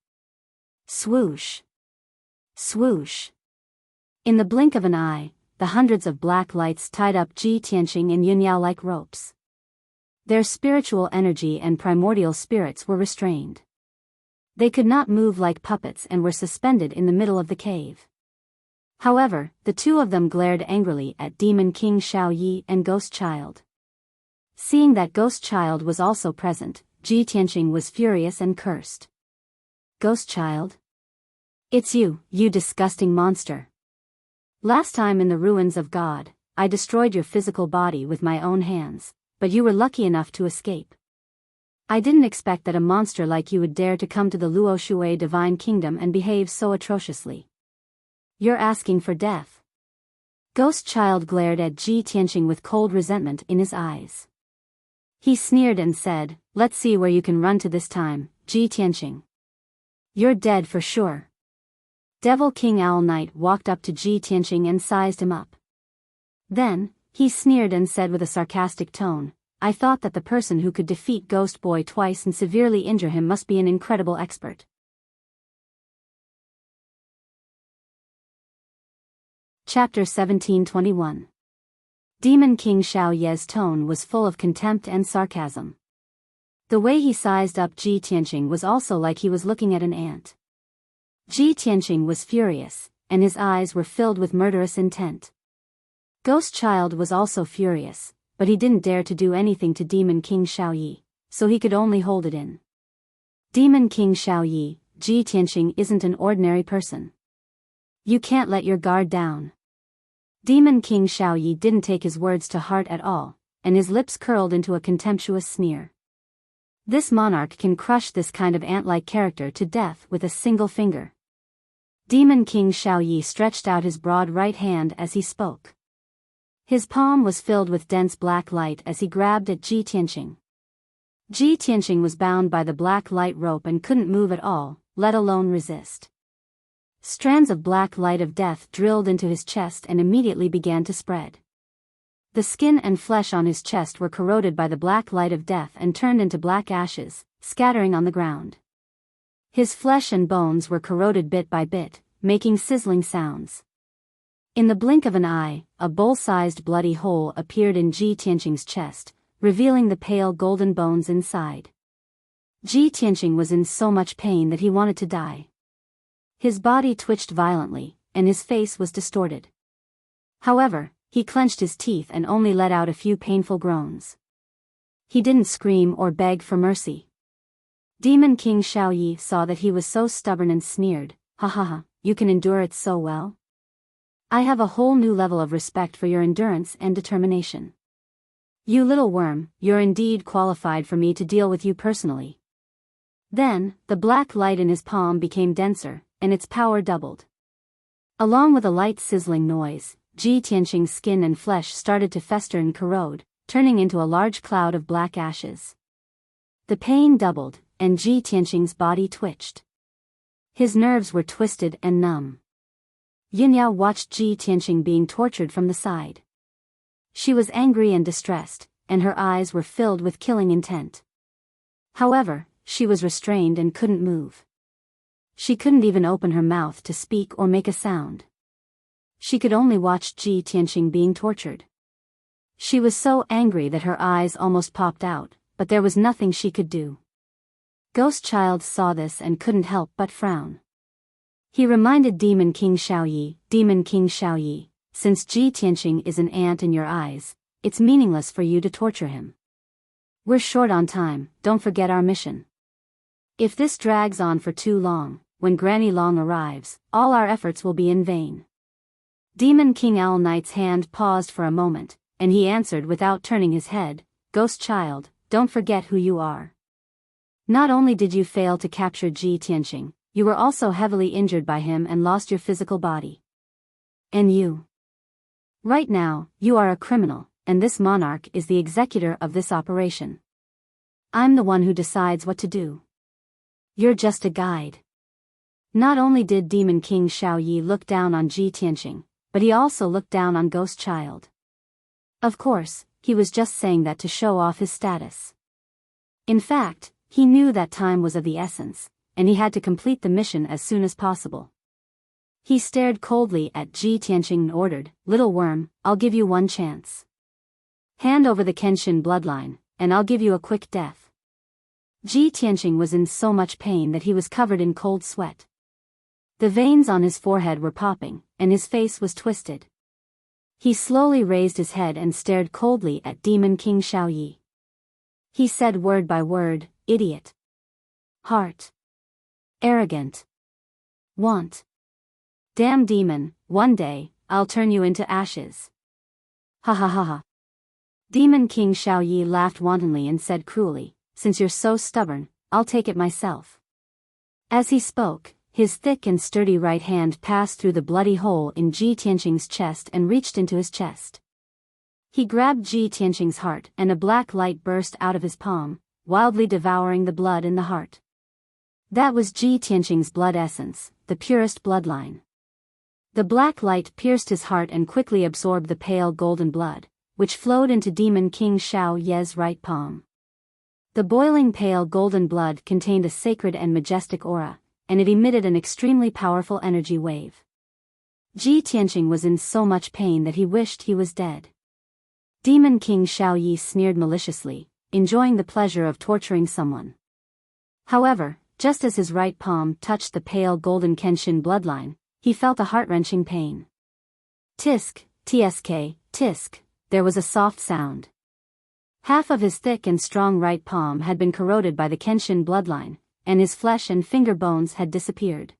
Swoosh! Swoosh! In the blink of an eye, the hundreds of black lights tied up Ji Tianqing and Yunyao like ropes. Their spiritual energy and primordial spirits were restrained. They could not move like puppets and were suspended in the middle of the cave. However, the 2 of them glared angrily at Demon King Xiaoyi and Ghost Child. Seeing that Ghost Child was also present, Ji Tianqing was furious and cursed. Ghost Child? It's you, you disgusting monster. Last time in the ruins of God, I destroyed your physical body with my own hands, but you were lucky enough to escape. I didn't expect that a monster like you would dare to come to the Luo Shui divine kingdom and behave so atrociously. You're asking for death. Ghost Child glared at Ji Tianqing with cold resentment in his eyes. He sneered and said, "Let's see where you can run to this time, Ji Tianqing. You're dead for sure." Devil King Owl Knight walked up to Ji Tianqing and sized him up. Then, he sneered and said with a sarcastic tone, "I thought that the person who could defeat Ghost Boy twice and severely injure him must be an incredible expert." Chapter 1721. Demon King Xiao Ye's tone was full of contempt and sarcasm. The way he sized up Ji Tianqing was also like he was looking at an ant. Ji Tianqing was furious, and his eyes were filled with murderous intent. Ghost Child was also furious, but he didn't dare to do anything to Demon King Xiao Yi, so he could only hold it in. Demon King Xiao Yi, Ji Tianqing isn't an ordinary person. You can't let your guard down. Demon King Xiao Yi didn't take his words to heart at all, and his lips curled into a contemptuous sneer. This monarch can crush this kind of ant-like character to death with a single finger. Demon King Xiao Yi stretched out his broad right hand as he spoke. His palm was filled with dense black light as he grabbed at Ji Tianqing. Ji Tianqing was bound by the black light rope and couldn't move at all, let alone resist. Strands of black light of death drilled into his chest and immediately began to spread. The skin and flesh on his chest were corroded by the black light of death and turned into black ashes, scattering on the ground. His flesh and bones were corroded bit by bit, making sizzling sounds. In the blink of an eye, a bowl-sized bloody hole appeared in Ji Tianqing's chest, revealing the pale golden bones inside. Ji Tianqing was in so much pain that he wanted to die. His body twitched violently, and his face was distorted. However, he clenched his teeth and only let out a few painful groans. He didn't scream or beg for mercy. Demon King Xiao Yi saw that he was so stubborn and sneered, "Ha ha ha, you can endure it so well? I have a whole new level of respect for your endurance and determination. You little worm, you're indeed qualified for me to deal with you personally." Then, the black light in his palm became denser, and its power doubled. Along with a light sizzling noise, Ji Tianqing's skin and flesh started to fester and corrode, turning into a large cloud of black ashes. The pain doubled, and Ji Tianqing's body twitched. His nerves were twisted and numb. Yinyao watched Ji Tianqing being tortured from the side. She was angry and distressed, and her eyes were filled with killing intent. However, she was restrained and couldn't move. She couldn't even open her mouth to speak or make a sound. She could only watch Ji Tianqing being tortured. She was so angry that her eyes almost popped out, but there was nothing she could do. Ghost Child saw this and couldn't help but frown. He reminded Demon King Xiao Yi, "Demon King Xiao Yi, since Ji Tianqing is an ant in your eyes, it's meaningless for you to torture him. We're short on time, don't forget our mission. If this drags on for too long, when Granny Long arrives, all our efforts will be in vain." Demon King Owl Knight's hand paused for a moment, and he answered without turning his head, "Ghost Child, don't forget who you are. Not only did you fail to capture Ji Tianqing, you were also heavily injured by him and lost your physical body. And you. Right now, you are a criminal, and this monarch is the executor of this operation. I'm the one who decides what to do. You're just a guide." Not only did Demon King Xiao Yi look down on Ji Tianqing, but he also looked down on Ghost Child. Of course, he was just saying that to show off his status. In fact, he knew that time was of the essence, and he had to complete the mission as soon as possible. He stared coldly at Ji Tianqing and ordered, "Little worm, I'll give you one chance. Hand over the Kenshin bloodline, and I'll give you a quick death." Ji Tianqing was in so much pain that he was covered in cold sweat. The veins on his forehead were popping, and his face was twisted. He slowly raised his head and stared coldly at Demon King Xiao Yi. He said word by word, "Idiot. Heart. Arrogant. Want. Damn demon, one day, I'll turn you into ashes." Ha ha ha ha. Demon King Xiao Yi laughed wantonly and said cruelly, since you're so stubborn, I'll take it myself." As he spoke, his thick and sturdy right hand passed through the bloody hole in Ji Tianqing's chest and reached into his chest. He grabbed Ji Tianqing's heart and a black light burst out of his palm, wildly devouring the blood in the heart. That was Ji Tianqing's blood essence, the purest bloodline. The black light pierced his heart and quickly absorbed the pale golden blood, which flowed into Demon King Xiao Ye's right palm. The boiling pale golden blood contained a sacred and majestic aura, and it emitted an extremely powerful energy wave. Ji Tianqing was in so much pain that he wished he was dead. Demon King Xiao Yi sneered maliciously, enjoying the pleasure of torturing someone. However, just as his right palm touched the pale golden Kenshin bloodline, he felt a heart-wrenching pain. Tisk, tsk, tisk, there was a soft sound. Half of his thick and strong right palm had been corroded by the Kenshin bloodline, and his flesh and finger bones had disappeared.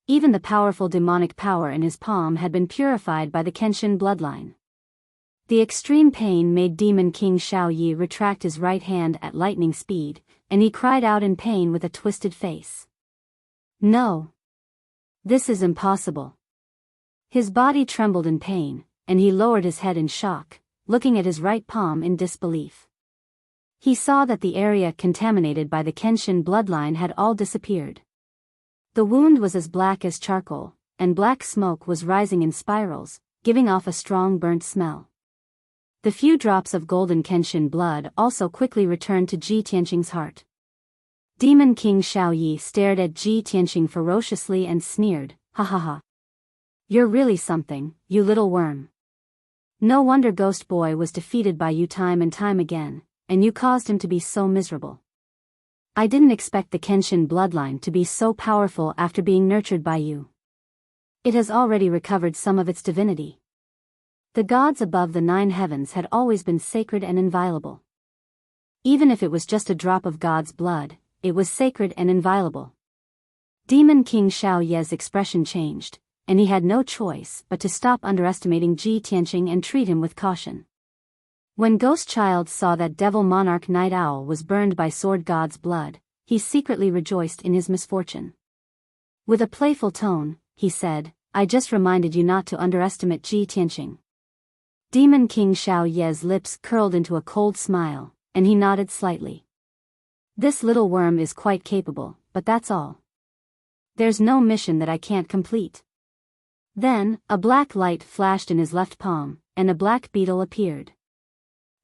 Even the powerful demonic power in his palm had been purified by the Kenshin bloodline. The extreme pain made Demon King Xiao Yi retract his right hand at lightning speed, and he cried out in pain with a twisted face. "No! This is impossible." His body trembled in pain, and he lowered his head in shock, looking at his right palm in disbelief. He saw that the area contaminated by the Kenshin bloodline had all disappeared. The wound was as black as charcoal, and black smoke was rising in spirals, giving off a strong burnt smell. The few drops of golden Kenshin blood also quickly returned to Ji Tianqing's heart. Demon King Xiao Yi stared at Ji Tianqing ferociously and sneered, "Ha ha ha. You're really something, you little worm. No wonder Ghost Boy was defeated by you time and time again, and you caused him to be so miserable. I didn't expect the Kenshin bloodline to be so powerful after being nurtured by you. It has already recovered some of its divinity." The gods above the 9 heavens had always been sacred and inviolable. Even if it was just a drop of God's blood, it was sacred and inviolable. Demon King Xiao Ye's expression changed, and he had no choice but to stop underestimating Ji Tianqing and treat him with caution. When Ghost Child saw that Devil Monarch Night Owl was burned by Sword God's blood, he secretly rejoiced in his misfortune. With a playful tone, he said, "I just reminded you not to underestimate Ji Tianqing." Demon King Xiao Ye's lips curled into a cold smile, and he nodded slightly. "This little worm is quite capable, but that's all. There's no mission that I can't complete." Then, a black light flashed in his left palm, and a black beetle appeared.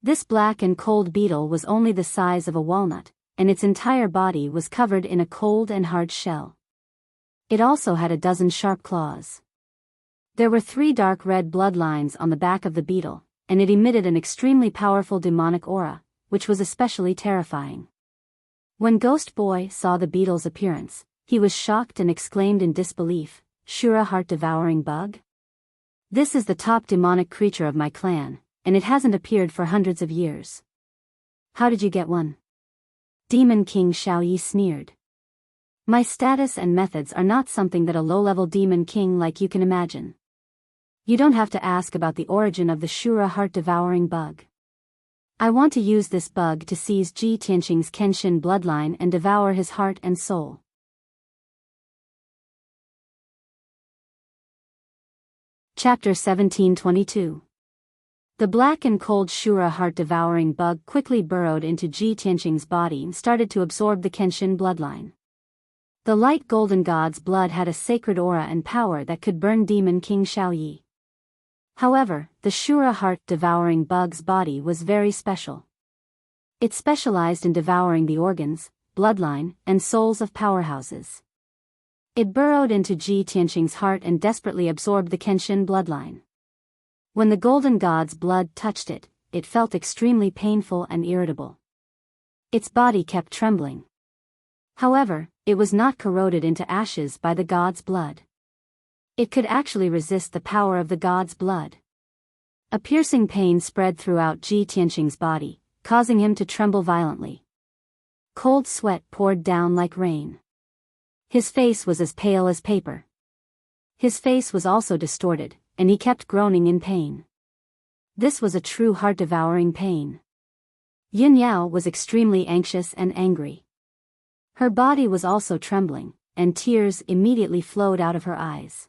This black and cold beetle was only the size of a walnut, and its entire body was covered in a cold and hard shell. It also had a dozen sharp claws. There were 3 dark red bloodlines on the back of the beetle, and it emitted an extremely powerful demonic aura, which was especially terrifying. When Ghost Boy saw the beetle's appearance, he was shocked and exclaimed in disbelief, "Shura heart-devouring bug? This is the top demonic creature of my clan, and it hasn't appeared for hundreds of years. How did you get one?" Demon King Xiao Yi sneered. "My status and methods are not something that a low-level demon king like you can imagine. You don't have to ask about the origin of the Shura heart-devouring bug. I want to use this bug to seize Ji Tianqing's Kenshin bloodline and devour his heart and soul." Chapter 1722. The black and cold Shura heart-devouring bug quickly burrowed into Ji Tianqing's body and started to absorb the Kenshin bloodline. The light golden god's blood had a sacred aura and power that could burn Demon King Xiao Yi. However, the Shura heart-devouring bug's body was very special. It specialized in devouring the organs, bloodline, and souls of powerhouses. It burrowed into Ji Tianqing's heart and desperately absorbed the Kenshin bloodline. When the golden god's blood touched it, it felt extremely painful and irritable. Its body kept trembling. However, it was not corroded into ashes by the god's blood. It could actually resist the power of the god's blood. A piercing pain spread throughout Ji Tianqing's body, causing him to tremble violently. Cold sweat poured down like rain. His face was as pale as paper. His face was also distorted, and he kept groaning in pain. This was a true heart-devouring pain. Yin Yao was extremely anxious and angry. Her body was also trembling, and tears immediately flowed out of her eyes.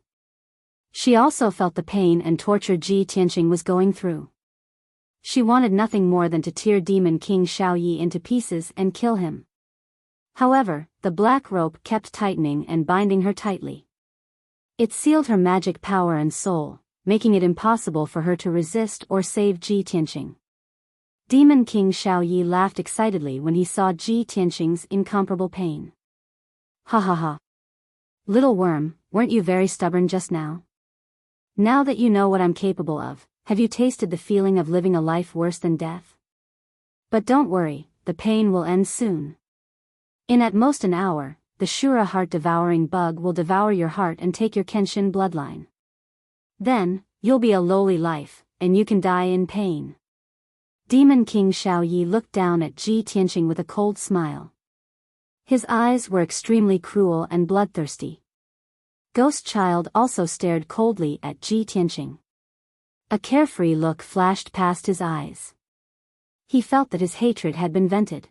She also felt the pain and torture Ji Tianqing was going through. She wanted nothing more than to tear Demon King Xiaoyi into pieces and kill him. However, the black rope kept tightening and binding her tightly. It sealed her magic power and soul, making it impossible for her to resist or save Ji Tianqing. Demon King Xiaoyi laughed excitedly when he saw Ji Tianqing's incomparable pain. Ha ha ha. Little worm, weren't you very stubborn just now? Now that you know what I'm capable of, have you tasted the feeling of living a life worse than death? But don't worry, the pain will end soon. In at most an hour, the Shura heart-devouring bug will devour your heart and take your Kenshin bloodline. Then, you'll be a lowly life, and you can die in pain. Demon King Xiaoyi looked down at Ji Tianqing with a cold smile. His eyes were extremely cruel and bloodthirsty. Ghost Child also stared coldly at Ji Tianqing. A carefree look flashed past his eyes. He felt that his hatred had been vented.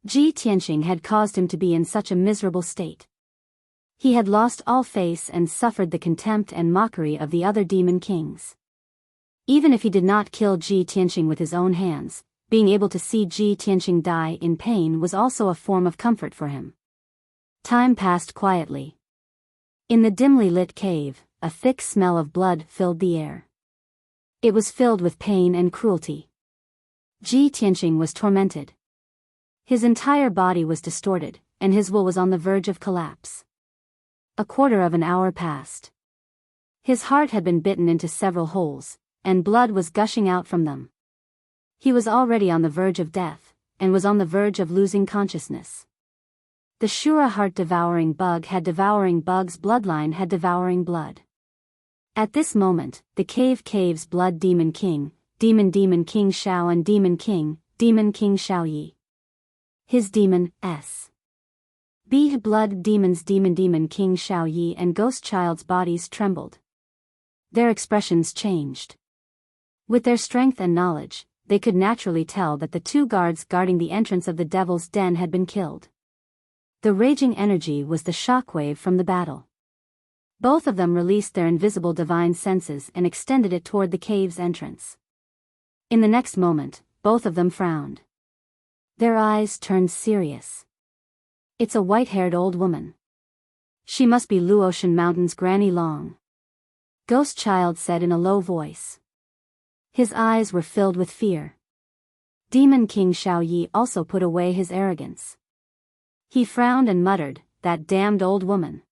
Ji Tianqing had caused him to be in such a miserable state. He had lost all face and suffered the contempt and mockery of the other demon kings. Even if he did not kill Ji Tianqing with his own hands, being able to see Ji Tianqing die in pain was also a form of comfort for him. Time passed quietly. In the dimly lit cave, a thick smell of blood filled the air. It was filled with pain and cruelty. Ji Tianqing was tormented. His entire body was distorted, and his will was on the verge of collapse. A quarter of an hour passed. His heart had been bitten into several holes, and blood was gushing out from them. He was already on the verge of death, and was on the verge of losing consciousness. The Shura heart-devouring bug had devouring bug's bloodline had devouring blood. At this moment, the cave's blood Demon King Xiao and Demon King Xiaoyi. His demon, B blood demons Demon King Xiaoyi and Ghost Child's bodies trembled. Their expressions changed. With their strength and knowledge, they could naturally tell that the two guards guarding the entrance of the Devil's Den had been killed. The raging energy was the shockwave from the battle. Both of them released their invisible divine senses and extended it toward the cave's entrance. In the next moment, both of them frowned. Their eyes turned serious. It's a white-haired old woman. She must be Luotian Mountain's Granny Long. Ghost Child said in a low voice. His eyes were filled with fear. Demon King Xiaoyi also put away his arrogance. He frowned and muttered, that damned old woman.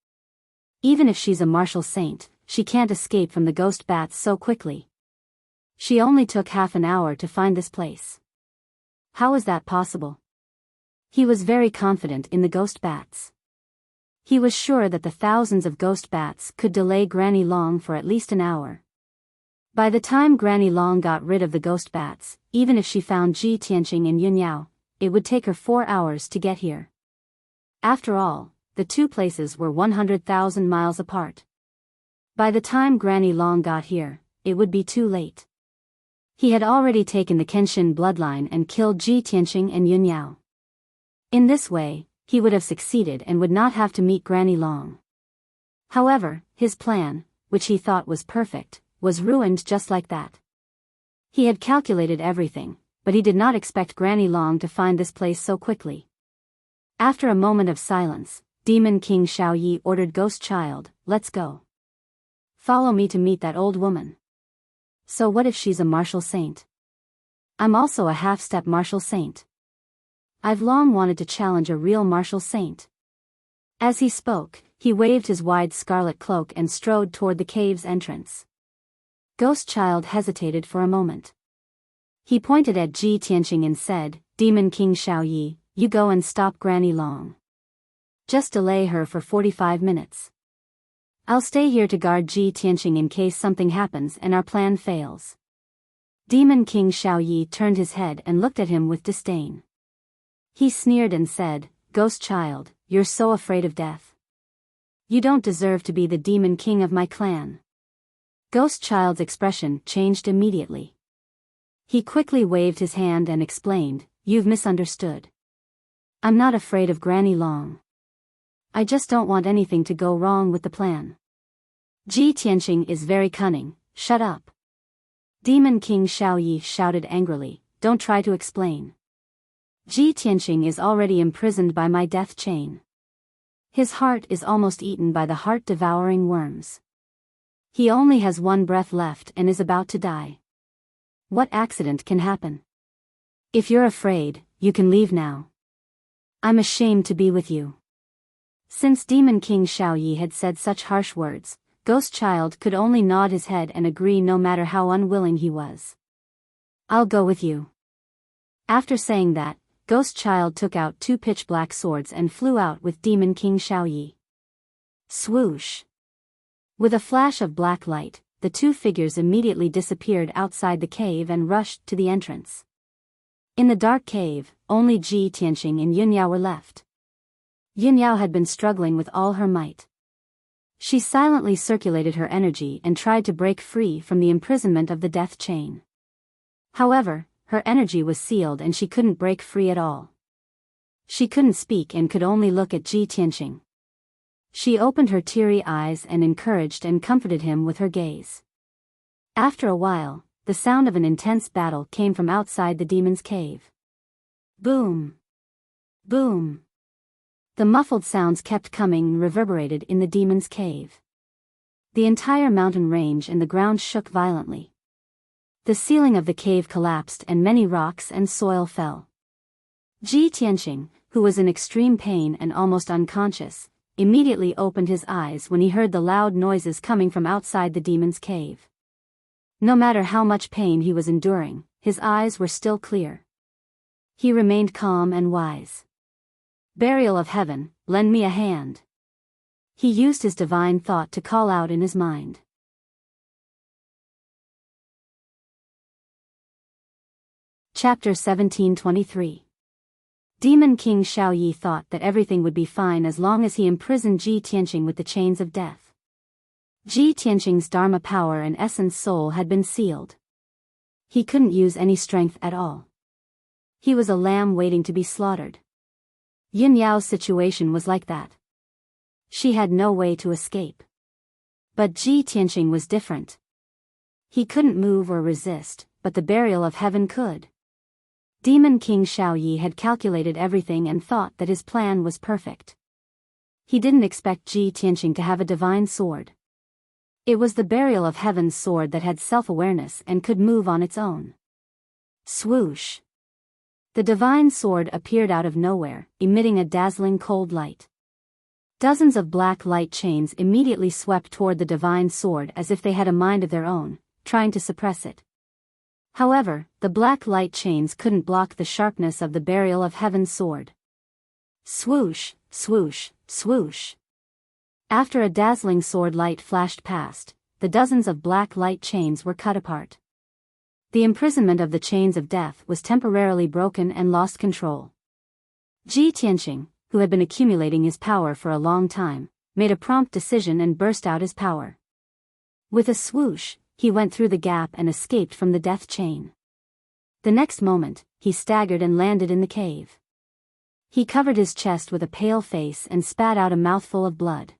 Even if she's a martial saint, she can't escape from the ghost bats so quickly. She only took half an hour to find this place. How is that possible? He was very confident in the ghost bats. He was sure that the thousands of ghost bats could delay Granny Long for at least an hour. By the time Granny Long got rid of the ghost bats, even if she found Ji Tianqing and Yin Yao, it would take her 4 hours to get here. After all, the two places were 100,000 miles apart. By the time Granny Long got here, it would be too late. He had already taken the Kenshin bloodline and killed Ji Tianqing and Yin Yao. In this way, he would have succeeded and would not have to meet Granny Long. However, his plan, which he thought was perfect, was ruined just like that. He had calculated everything, but he did not expect Granny Long to find this place so quickly. After a moment of silence, Demon King Xiaoyi ordered Ghost Child, let's go. Follow me to meet that old woman. So what if she's a martial saint? I'm also a half-step martial saint. I've long wanted to challenge a real martial saint. As he spoke, he waved his wide scarlet cloak and strode toward the cave's entrance. Ghost Child hesitated for a moment. He pointed at Ji Tianqing and said, Demon King Xiaoyi, you go and stop Granny Long. Just delay her for 45 minutes. I'll stay here to guard Ji Tianqing in case something happens and our plan fails. Demon King Xiaoyi turned his head and looked at him with disdain. He sneered and said, Ghost Child, you're so afraid of death. You don't deserve to be the Demon King of my clan. Ghost Child's expression changed immediately. He quickly waved his hand and explained, "You've misunderstood. I'm not afraid of Granny Long. I just don't want anything to go wrong with the plan." "Ji Tianqing is very cunning, shut up." Demon King Xiaoyi shouted angrily, "Don't try to explain. Ji Tianqing is already imprisoned by my death chain. His heart is almost eaten by the heart-devouring worms. He only has one breath left and is about to die. What accident can happen? If you're afraid, you can leave now. I'm ashamed to be with you." Since Demon King Xiaoyi had said such harsh words, Ghost Child could only nod his head and agree no matter how unwilling he was. "I'll go with you." After saying that, Ghost Child took out 2 pitch-black swords and flew out with Demon King Xiaoyi. Swoosh! With a flash of black light, the 2 figures immediately disappeared outside the cave and rushed to the entrance. In the dark cave, only Ji Tianqing and Yunyao were left. Yunyao had been struggling with all her might. She silently circulated her energy and tried to break free from the imprisonment of the death chain. However, her energy was sealed and she couldn't break free at all. She couldn't speak and could only look at Ji Tianqing. She opened her teary eyes and encouraged and comforted him with her gaze. After a while, the sound of an intense battle came from outside the demon's cave. Boom! Boom! The muffled sounds kept coming and reverberated in the demon's cave. The entire mountain range and the ground shook violently. The ceiling of the cave collapsed and many rocks and soil fell. Ji Tianqing, who was in extreme pain and almost unconscious, immediately opened his eyes when he heard the loud noises coming from outside the demon's cave. No matter how much pain he was enduring, his eyes were still clear. He remained calm and wise. "Burial of Heaven, lend me a hand." He used his divine thought to call out in his mind. Chapter 1723. Demon King Xiaoyi thought that everything would be fine as long as he imprisoned Ji Tianqing with the chains of death. Ji Tianqing's Dharma power and essence soul had been sealed. He couldn't use any strength at all. He was a lamb waiting to be slaughtered. Yin Yao's situation was like that. She had no way to escape. But Ji Tianqing was different. He couldn't move or resist, but the burial of heaven could. Demon King Xiaoyi had calculated everything and thought that his plan was perfect. He didn't expect Ji Tianqing to have a divine sword. It was the burial of heaven's sword that had self-awareness and could move on its own. Swoosh! The divine sword appeared out of nowhere, emitting a dazzling cold light. Dozens of black light chains immediately swept toward the divine sword as if they had a mind of their own, trying to suppress it. However, the black light chains couldn't block the sharpness of the burial of heaven's sword. Swoosh, swoosh, swoosh. After a dazzling sword light flashed past, the dozens of black light chains were cut apart. The imprisonment of the chains of death was temporarily broken and lost control. Ji Tianqing, who had been accumulating his power for a long time, made a prompt decision and burst out his power. With a swoosh, he went through the gap and escaped from the death chain. The next moment, he staggered and landed in the cave. He covered his chest with a pale face and spat out a mouthful of blood.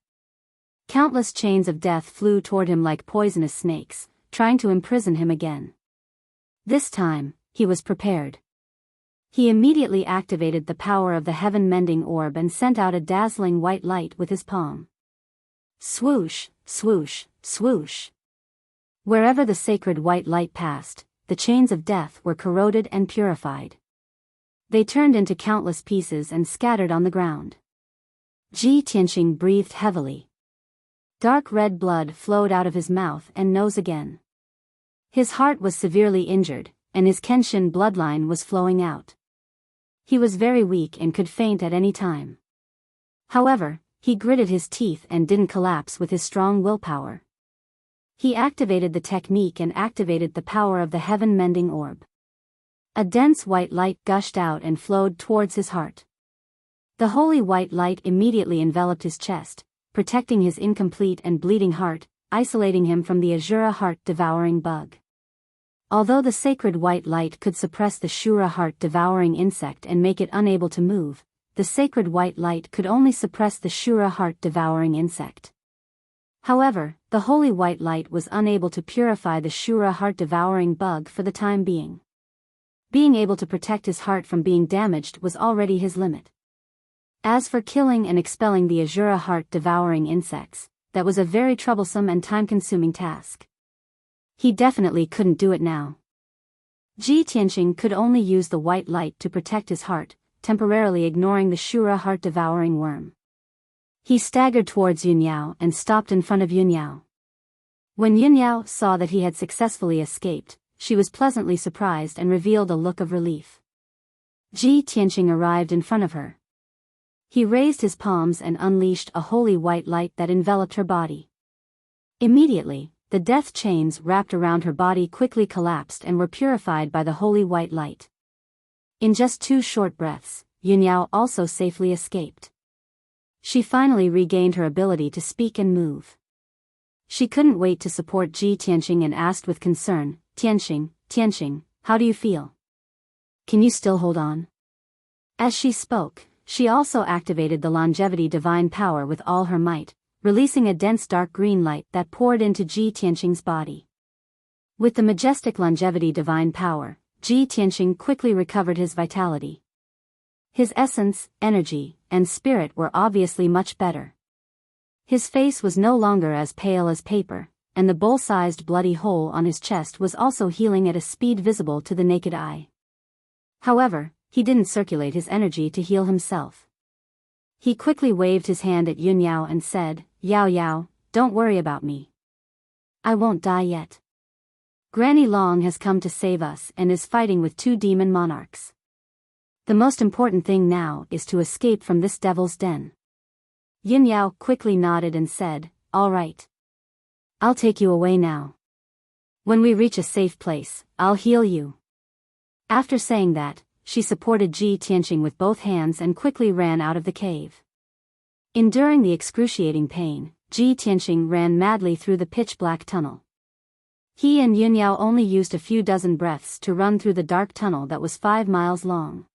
Countless chains of death flew toward him like poisonous snakes, trying to imprison him again. This time, he was prepared. He immediately activated the power of the heaven-mending orb and sent out a dazzling white light with his palm. Swoosh, swoosh, swoosh. Wherever the sacred white light passed, the chains of death were corroded and purified. They turned into countless pieces and scattered on the ground. Ji Tianqing breathed heavily. Dark red blood flowed out of his mouth and nose again. His heart was severely injured, and his Kenshin bloodline was flowing out. He was very weak and could faint at any time. However, he gritted his teeth and didn't collapse with his strong willpower. He activated the technique and activated the power of the heaven-mending orb. A dense white light gushed out and flowed towards his heart. The holy white light immediately enveloped his chest, protecting his incomplete and bleeding heart, isolating him from the Azura heart-devouring bug. Although the sacred white light could suppress the Shura heart-devouring insect and make it unable to move, the sacred white light could only suppress the Shura heart-devouring insect. However, the holy white light was unable to purify the Shura heart-devouring bug for the time being. Being able to protect his heart from being damaged was already his limit. As for killing and expelling the Ashura heart-devouring insects, that was a very troublesome and time-consuming task. He definitely couldn't do it now. Ji Tianqing could only use the white light to protect his heart, temporarily ignoring the Shura heart-devouring worm. He staggered towards Yunyao and stopped in front of Yunyao. When Yunyao saw that he had successfully escaped, she was pleasantly surprised and revealed a look of relief. Ji Tianqing arrived in front of her. He raised his palms and unleashed a holy white light that enveloped her body. Immediately, the death chains wrapped around her body quickly collapsed and were purified by the holy white light. In just 2 short breaths, Yunyao also safely escaped. She finally regained her ability to speak and move. She couldn't wait to support Ji Tianqing and asked with concern, Tianqing, how do you feel? Can you still hold on? As she spoke, she also activated the longevity divine power with all her might, releasing a dense dark green light that poured into Ji Tianqing's body. With the majestic longevity divine power, Ji Tianqing quickly recovered his vitality. His essence, energy, and spirit were obviously much better. His face was no longer as pale as paper, and the bowl-sized bloody hole on his chest was also healing at a speed visible to the naked eye. However, he didn't circulate his energy to heal himself. He quickly waved his hand at Yunyao and said, Yao, don't worry about me. I won't die yet. Granny Long has come to save us and is fighting with 2 demon monarchs. The most important thing now is to escape from this devil's den. Yunyao quickly nodded and said, all right. I'll take you away now. When we reach a safe place, I'll heal you. After saying that, she supported Ji Tianqing with both hands and quickly ran out of the cave. Enduring the excruciating pain, Ji Tianqing ran madly through the pitch-black tunnel. He and Yunyao only used a few dozen breaths to run through the dark tunnel that was 5 miles long.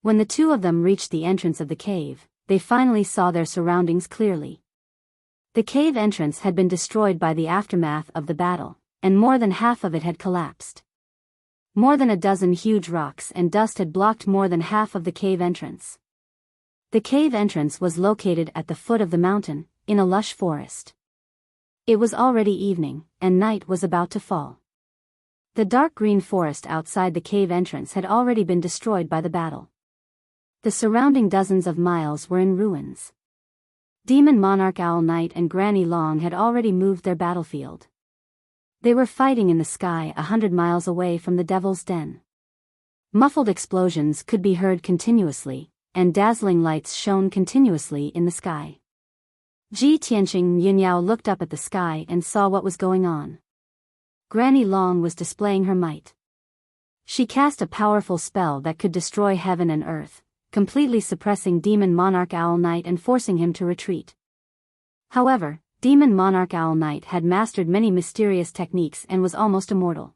When the 2 of them reached the entrance of the cave, they finally saw their surroundings clearly. The cave entrance had been destroyed by the aftermath of the battle, and more than half of it had collapsed. More than a dozen huge rocks and dust had blocked more than half of the cave entrance. The cave entrance was located at the foot of the mountain, in a lush forest. It was already evening, and night was about to fall. The dark green forest outside the cave entrance had already been destroyed by the battle. The surrounding dozens of miles were in ruins. Demon Monarch Owl Knight and Granny Long had already moved their battlefield. They were fighting in the sky 100 miles away from the Devil's Den. Muffled explosions could be heard continuously, and dazzling lights shone continuously in the sky. Ji Tianqing and Yunyao looked up at the sky and saw what was going on. Granny Long was displaying her might. She cast a powerful spell that could destroy heaven and earth, completely suppressing Demon Monarch Owl Knight and forcing him to retreat. However, Demon Monarch Owl Knight had mastered many mysterious techniques and was almost immortal.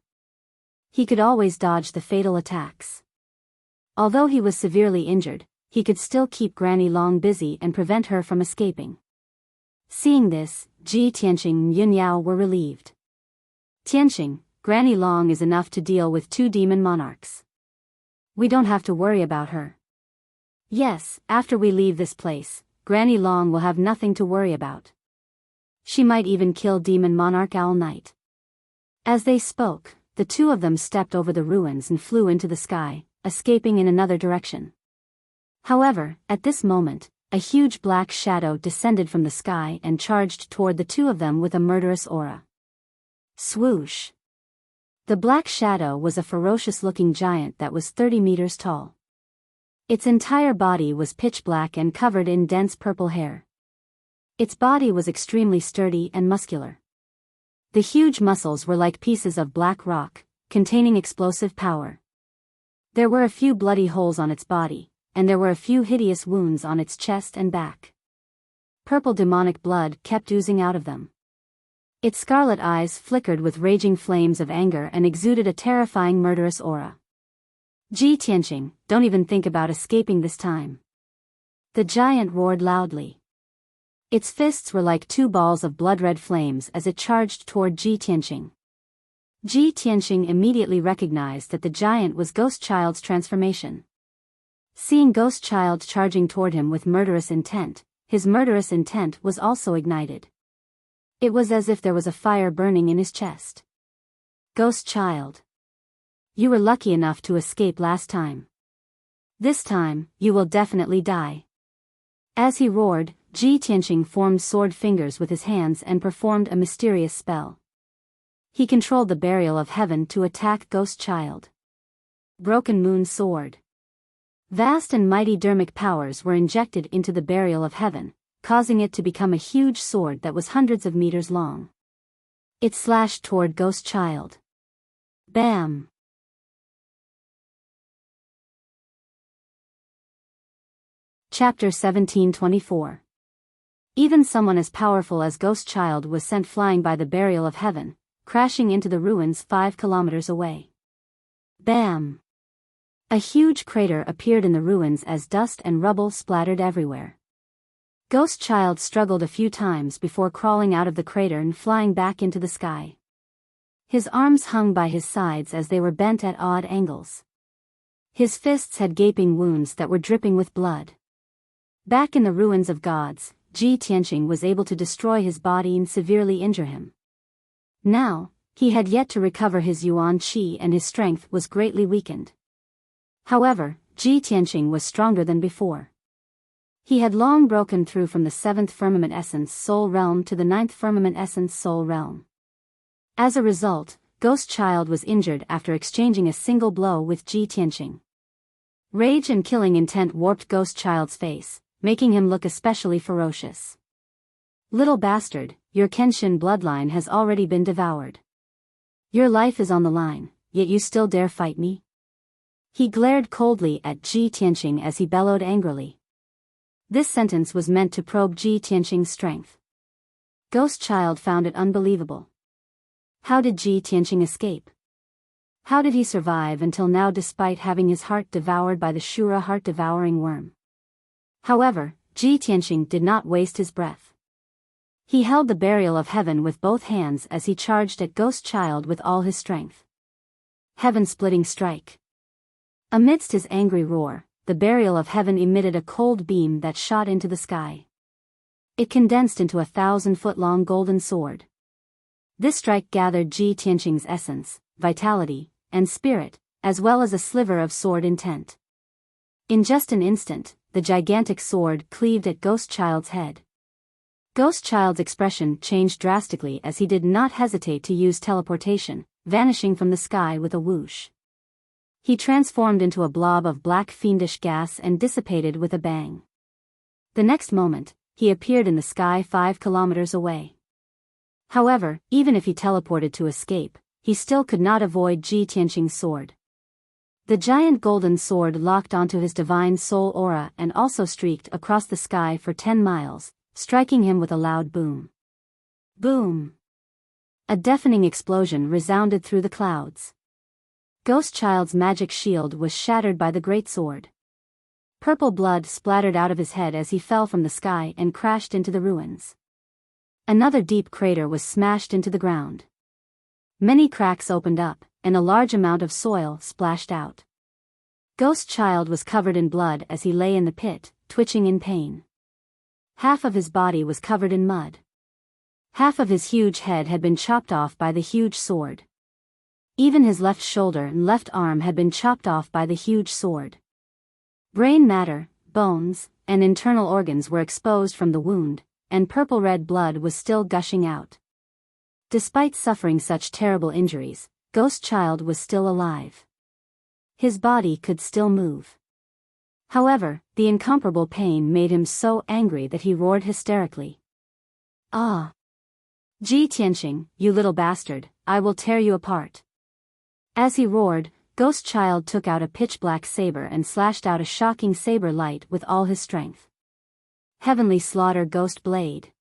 He could always dodge the fatal attacks. Although he was severely injured, he could still keep Granny Long busy and prevent her from escaping. Seeing this, Ji Tianqing and Yunyao were relieved. Tianqing, Granny Long is enough to deal with 2 demon monarchs. We don't have to worry about her. Yes, after we leave this place, Granny Long will have nothing to worry about. She might even kill Demon Monarch Owl Knight. As they spoke, the 2 of them stepped over the ruins and flew into the sky, escaping in another direction. However, at this moment, a huge black shadow descended from the sky and charged toward the 2 of them with a murderous aura. Swoosh! The black shadow was a ferocious-looking giant that was 30 meters tall. Its entire body was pitch black and covered in dense purple hair. Its body was extremely sturdy and muscular. The huge muscles were like pieces of black rock, containing explosive power. There were a few bloody holes on its body, and there were a few hideous wounds on its chest and back. Purple demonic blood kept oozing out of them. Its scarlet eyes flickered with raging flames of anger and exuded a terrifying murderous aura. "Ji Tianqing, don't even think about escaping this time." The giant roared loudly. Its fists were like two balls of blood-red flames as it charged toward Ji Tianqing. Ji Tianqing immediately recognized that the giant was Ghost Child's transformation. Seeing Ghost Child charging toward him with murderous intent, his murderous intent was also ignited. It was as if there was a fire burning in his chest. "Ghost Child. You were lucky enough to escape last time. This time, you will definitely die." As he roared, Ji Tianqing formed sword fingers with his hands and performed a mysterious spell. He controlled the burial of heaven to attack Ghost Child. Broken Moon Sword. Vast and mighty dermic powers were injected into the burial of heaven, causing it to become a huge sword that was hundreds of meters long. It slashed toward Ghost Child. Bam! Chapter 1724. Even someone as powerful as Ghost Child was sent flying by the burial of heaven, crashing into the ruins 5 kilometers away. Bam! A huge crater appeared in the ruins as dust and rubble splattered everywhere. Ghost Child struggled a few times before crawling out of the crater and flying back into the sky. His arms hung by his sides as they were bent at odd angles. His fists had gaping wounds that were dripping with blood. Back in the ruins of gods, Ji Tianqing was able to destroy his body and severely injure him. Now, he had yet to recover his yuan qi and his strength was greatly weakened. However, Ji Tianqing was stronger than before. He had long broken through from the 7th Firmament Essence Soul Realm to the 9th Firmament Essence Soul Realm. As a result, Ghost Child was injured after exchanging a single blow with Ji Tianqing. Rage and killing intent warped Ghost Child's face, making him look especially ferocious. "Little bastard, your Kenshin bloodline has already been devoured. Your life is on the line, yet you still dare fight me?" He glared coldly at Ji Tianqing as he bellowed angrily. This sentence was meant to probe Ji Tianqing's strength. Ghost Child found it unbelievable. How did Ji Tianqing escape? How did he survive until now despite having his heart devoured by the Shura heart-devouring worm? However, Ji Tianqing did not waste his breath. He held the burial of heaven with both hands as he charged at Ghost Child with all his strength. Heaven-splitting strike. Amidst his angry roar, the burial of heaven emitted a cold beam that shot into the sky. It condensed into a 1,000-foot-long golden sword. This strike gathered Ji Tianqing's essence, vitality, and spirit, as well as a sliver of sword intent. In just an instant, the gigantic sword cleaved at Ghost Child's head. Ghost Child's expression changed drastically as he did not hesitate to use teleportation, vanishing from the sky with a whoosh. He transformed into a blob of black fiendish gas and dissipated with a bang. The next moment, he appeared in the sky 5 kilometers away. However, even if he teleported to escape, he still could not avoid Ji Tianqing's sword. The giant golden sword locked onto his divine soul aura and also streaked across the sky for 10 miles, striking him with a loud boom. Boom! A deafening explosion resounded through the clouds. Ghost Child's magic shield was shattered by the great sword. Purple blood splattered out of his head as he fell from the sky and crashed into the ruins. Another deep crater was smashed into the ground. Many cracks opened up, and a large amount of soil splashed out. Ghost Child was covered in blood as he lay in the pit, twitching in pain. Half of his body was covered in mud. Half of his huge head had been chopped off by the huge sword. Even his left shoulder and left arm had been chopped off by the huge sword. Brain matter, bones, and internal organs were exposed from the wound, and purple-red blood was still gushing out. Despite suffering such terrible injuries, Ghost Child was still alive. His body could still move. However, the incomparable pain made him so angry that he roared hysterically. "Ah! Ji Tianqing, you little bastard, I will tear you apart." As he roared, Ghost Child took out a pitch-black saber and slashed out a shocking saber light with all his strength. Heavenly Slaughter Ghost Blade.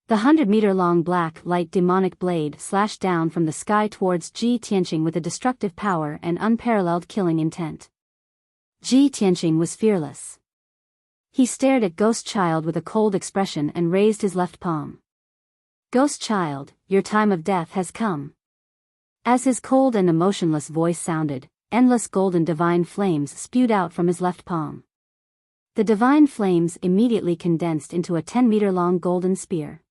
The 100-meter-long black light demonic blade slashed down from the sky towards Ji Tianqing with a destructive power and unparalleled killing intent. Ji Tianqing was fearless. He stared at Ghost Child with a cold expression and raised his left palm. "Ghost Child, your time of death has come." As his cold and emotionless voice sounded, endless golden divine flames spewed out from his left palm. The divine flames immediately condensed into a 10-meter-long golden spear.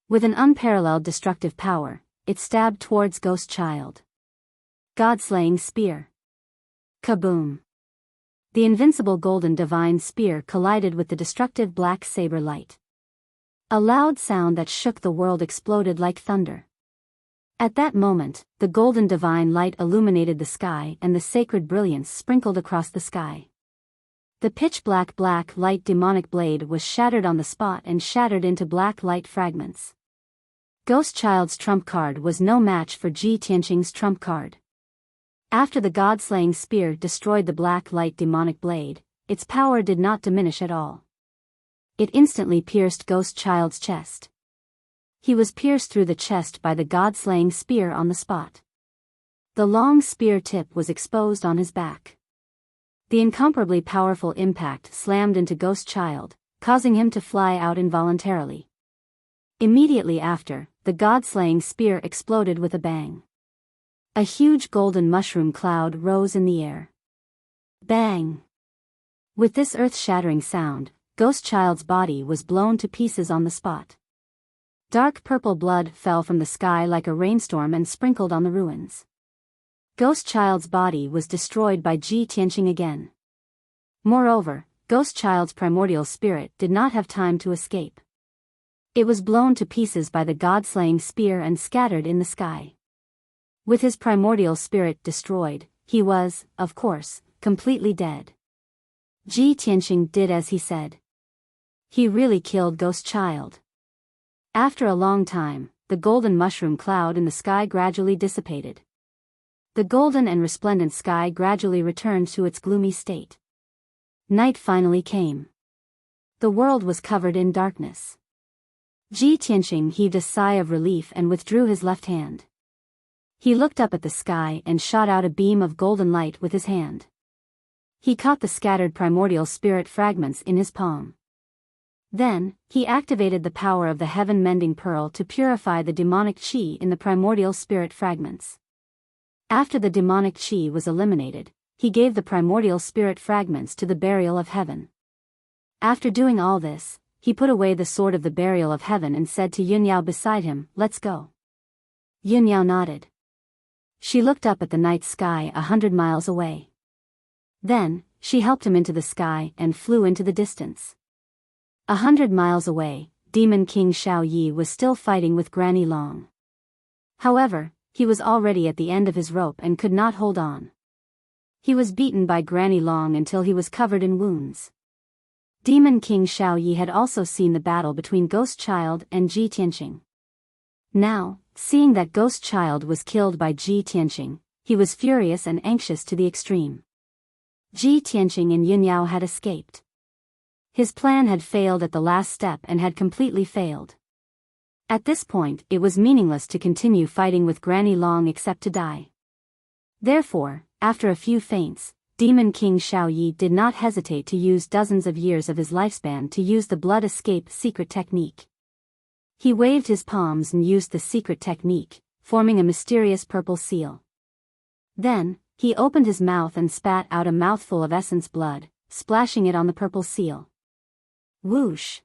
With an unparalleled destructive power, it stabbed towards Ghost Child. God-slaying spear. Kaboom! The invincible golden divine spear collided with the destructive black saber light. A loud sound that shook the world exploded like thunder. At that moment, the golden divine light illuminated the sky and the sacred brilliance sprinkled across the sky. The pitch-black black light demonic blade was shattered on the spot and shattered into black light fragments. Ghost Child's trump card was no match for Ji Tianqing's trump card. After the god-slaying spear destroyed the black light demonic blade, its power did not diminish at all. It instantly pierced Ghost Child's chest. He was pierced through the chest by the god-slaying spear on the spot. The long spear tip was exposed on his back. The incomparably powerful impact slammed into Ghost Child, causing him to fly out involuntarily. Immediately after, the god-slaying spear exploded with a bang. A huge golden mushroom cloud rose in the air. Bang! With this earth-shattering sound, Ghost Child's body was blown to pieces on the spot. Dark purple blood fell from the sky like a rainstorm and sprinkled on the ruins. Ghost Child's body was destroyed by Ji Tianqing again. Moreover, Ghost Child's primordial spirit did not have time to escape. It was blown to pieces by the god-slaying spear and scattered in the sky. With his primordial spirit destroyed, he was, of course, completely dead. Ji Tianqing did as he said. He really killed Ghost Child. After a long time, the golden mushroom cloud in the sky gradually dissipated. The golden and resplendent sky gradually returned to its gloomy state. Night finally came. The world was covered in darkness. Ji Tianqing heaved a sigh of relief and withdrew his left hand. He looked up at the sky and shot out a beam of golden light with his hand. He caught the scattered primordial spirit fragments in his palm. Then, he activated the power of the heaven-mending pearl to purify the demonic chi in the primordial spirit fragments. After the demonic chi was eliminated, he gave the primordial spirit fragments to the burial of heaven. After doing all this, he put away the sword of the burial of heaven and said to Yunyao beside him, "Let's go." Yunyao nodded. She looked up at the night sky 100 miles away. Then, she helped him into the sky and flew into the distance. 100 miles away, Demon King Xiao Yi was still fighting with Granny Long. However, he was already at the end of his rope and could not hold on. He was beaten by Granny Long until he was covered in wounds. Demon King Xiao Yi had also seen the battle between Ghost Child and Ji Tianqing. Now, seeing that Ghost Child was killed by Ji Tianqing, he was furious and anxious to the extreme. Ji Tianqing and Yunyao had escaped. His plan had failed at the last step and had completely failed. At this point, it was meaningless to continue fighting with Granny Long except to die. Therefore, after a few feints, Demon King Xiao Yi did not hesitate to use dozens of years of his lifespan to use the blood escape secret technique. He waved his palms and used the secret technique, forming a mysterious purple seal. Then, he opened his mouth and spat out a mouthful of essence blood, splashing it on the purple seal. Whoosh!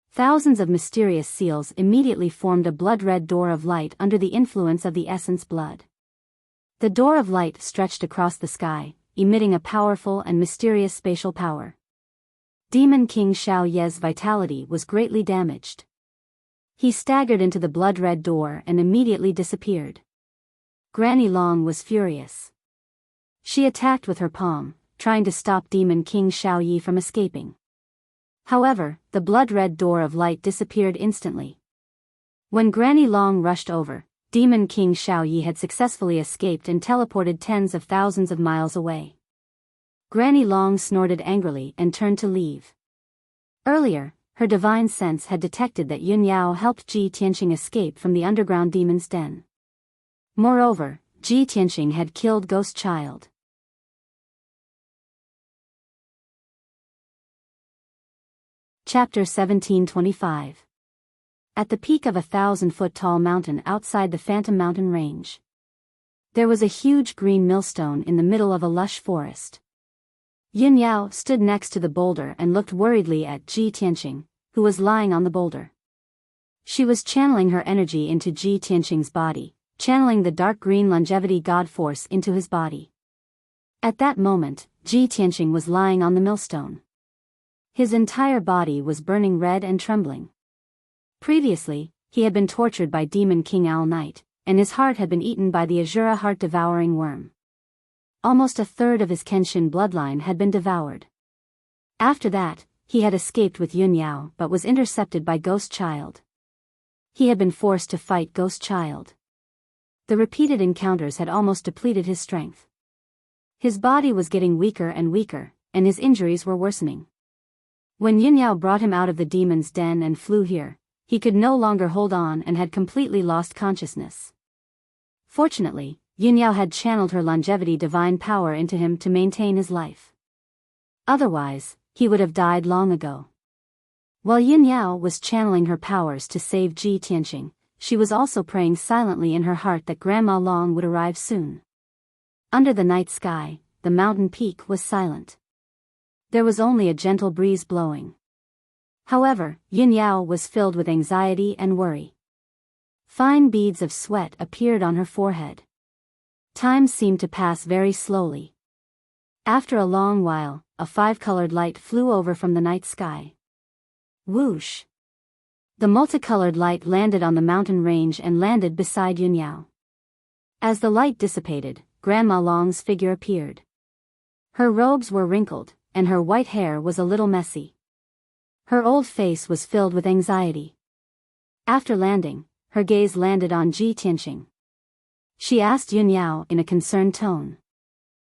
Thousands of mysterious seals immediately formed a blood-red door of light under the influence of the essence blood. The door of light stretched across the sky, emitting a powerful and mysterious spatial power. Demon King Xiao Ye's vitality was greatly damaged. He staggered into the blood-red door and immediately disappeared. Granny Long was furious. She attacked with her palm, trying to stop Demon King Xiao Yi from escaping. However, the blood-red door of light disappeared instantly. When Granny Long rushed over, Demon King Xiao Yi had successfully escaped and teleported tens of thousands of miles away. Granny Long snorted angrily and turned to leave. Earlier, her divine sense had detected that Yun Yao helped Ji Tianqing escape from the underground demon's den. Moreover, Ji Tianqing had killed Ghost Child. Chapter 1725. At the peak of a 1,000-foot-tall mountain outside the Phantom Mountain Range, there was a huge green millstone in the middle of a lush forest. Yun Yao stood next to the boulder and looked worriedly at Ji Tianqing, who was lying on the boulder. She was channeling her energy into Ji Tianqing's body, channeling the dark green longevity god force into his body. At that moment, Ji Tianqing was lying on the millstone. His entire body was burning red and trembling. Previously, he had been tortured by Demon King all night, and his heart had been eaten by the Azura heart-devouring worm. Almost a third of his Kenshin bloodline had been devoured. After that, he had escaped with Yun Yao but was intercepted by Ghost Child. He had been forced to fight Ghost Child. The repeated encounters had almost depleted his strength. His body was getting weaker and weaker, and his injuries were worsening. When Yun Yao brought him out of the demon's den and flew here, he could no longer hold on and had completely lost consciousness. Fortunately, Yun Yao had channeled her longevity divine power into him to maintain his life. Otherwise, he would have died long ago. While Yun Yao was channeling her powers to save Ji Tianqing, she was also praying silently in her heart that Grandma Long would arrive soon. Under the night sky, the mountain peak was silent. There was only a gentle breeze blowing. However, Yun Yao was filled with anxiety and worry. Fine beads of sweat appeared on her forehead. Time seemed to pass very slowly. After a long while, a 5-colored light flew over from the night sky. Whoosh! The multicolored light landed on the mountain range and landed beside Yun Yao. As the light dissipated, Grandma Long's figure appeared. Her robes were wrinkled, and her white hair was a little messy. Her old face was filled with anxiety. After landing, her gaze landed on Ji Tianqing. She asked Yun Yao in a concerned tone.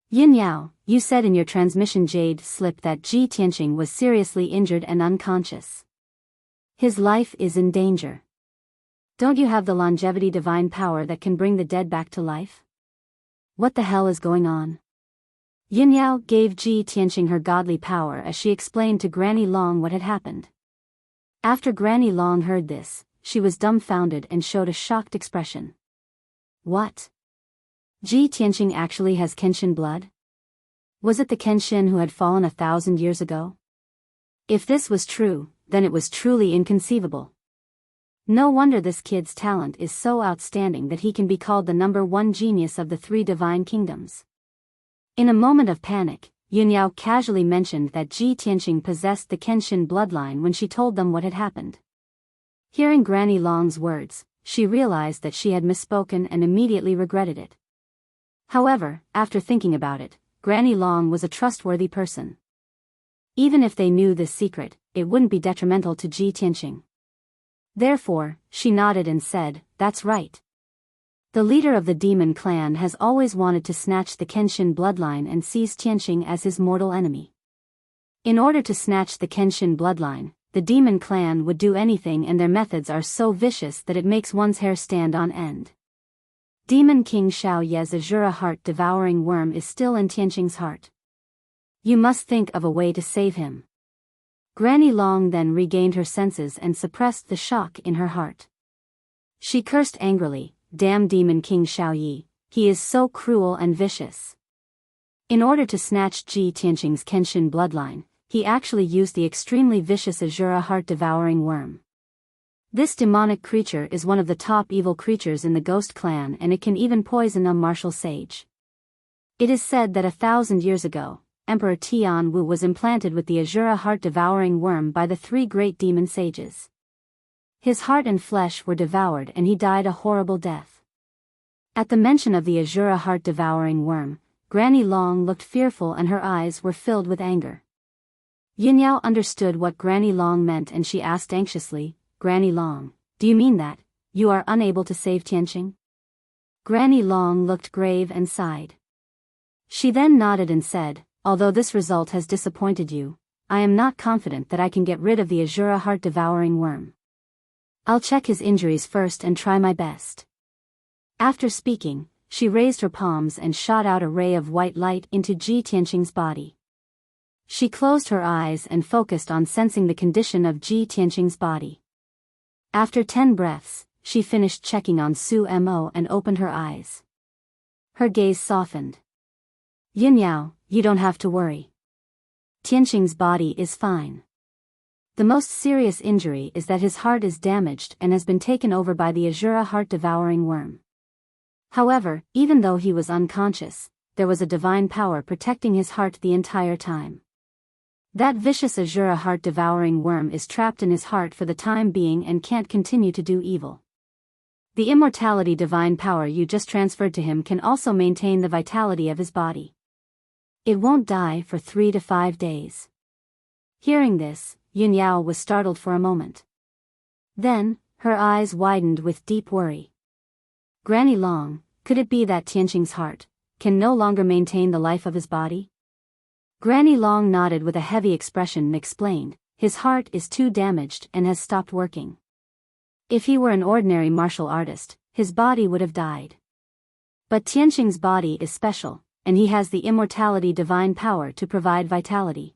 Yun Yao, you said in your transmission jade slip that Ji Tianqing was seriously injured and unconscious. His life is in danger. Don't you have the longevity divine power that can bring the dead back to life? What the hell is going on? Yun Yao gave Ji Tianqing her godly power as she explained to Granny Long what had happened. After Granny Long heard this, she was dumbfounded and showed a shocked expression. What? Ji Tianqing actually has Kenshin blood? Was it the Kenshin who had fallen 1,000 years ago? If this was true, then it was truly inconceivable. No wonder this kid's talent is so outstanding that he can be called the #1 genius of the 3 divine kingdoms. In a moment of panic, Yun Yao casually mentioned that Ji Tianqing possessed the Kenshin bloodline when she told them what had happened. Hearing Granny Long's words, she realized that she had misspoken and immediately regretted it. However, after thinking about it, Granny Long was a trustworthy person. Even if they knew this secret, it wouldn't be detrimental to Ji Tianqing. Therefore, she nodded and said, "That's right. The leader of the demon clan has always wanted to snatch the Kenshin bloodline and seize Tianqing as his mortal enemy. In order to snatch the Kenshin bloodline, the demon clan would do anything, and their methods are so vicious that it makes one's hair stand on end. Demon King Xiao Ye's Azura heart-devouring worm is still in Tianqing's heart. You must think of a way to save him." Granny Long then regained her senses and suppressed the shock in her heart. She cursed angrily, "Damn Demon King Xiao Yi, he is so cruel and vicious." In order to snatch Ji Tianqing's Kenshin bloodline, he actually used the extremely vicious Azura heart-devouring worm. This demonic creature is one of the top evil creatures in the Ghost Clan, and it can even poison a martial sage. It is said that 1,000 years ago, Emperor Tian Wu was implanted with the Azura heart-devouring worm by the 3 great demon sages. His heart and flesh were devoured and he died a horrible death. At the mention of the Azura heart-devouring worm, Granny Long looked fearful and her eyes were filled with anger. Yun Yao understood what Granny Long meant and she asked anxiously, "Granny Long, do you mean that you are unable to save Tianqing?" Granny Long looked grave and sighed. She then nodded and said, "Although this result has disappointed you, I am not confident that I can get rid of the Azura heart-devouring worm. I'll check his injuries first and try my best." After speaking, she raised her palms and shot out a ray of white light into Ji Tianqing's body. She closed her eyes and focused on sensing the condition of Ji Tianqing's body. After 10 breaths, she finished checking on Su Mo and opened her eyes. Her gaze softened. "Yin Yao, you don't have to worry. Tianqing's body is fine. The most serious injury is that his heart is damaged and has been taken over by the Azura heart-devouring worm. However, even though he was unconscious, there was a divine power protecting his heart the entire time. That vicious Azura heart-devouring worm is trapped in his heart for the time being and can't continue to do evil. The immortality divine power you just transferred to him can also maintain the vitality of his body. It won't die for 3 to 5 days." Hearing this, Yin Yao was startled for a moment. Then, her eyes widened with deep worry. "Granny Long, could it be that Tianqing's heart can no longer maintain the life of his body?" Granny Long nodded with a heavy expression and explained, "His heart is too damaged and has stopped working. If he were an ordinary martial artist, his body would have died. But Tianqing's body is special, and he has the immortality divine power to provide vitality.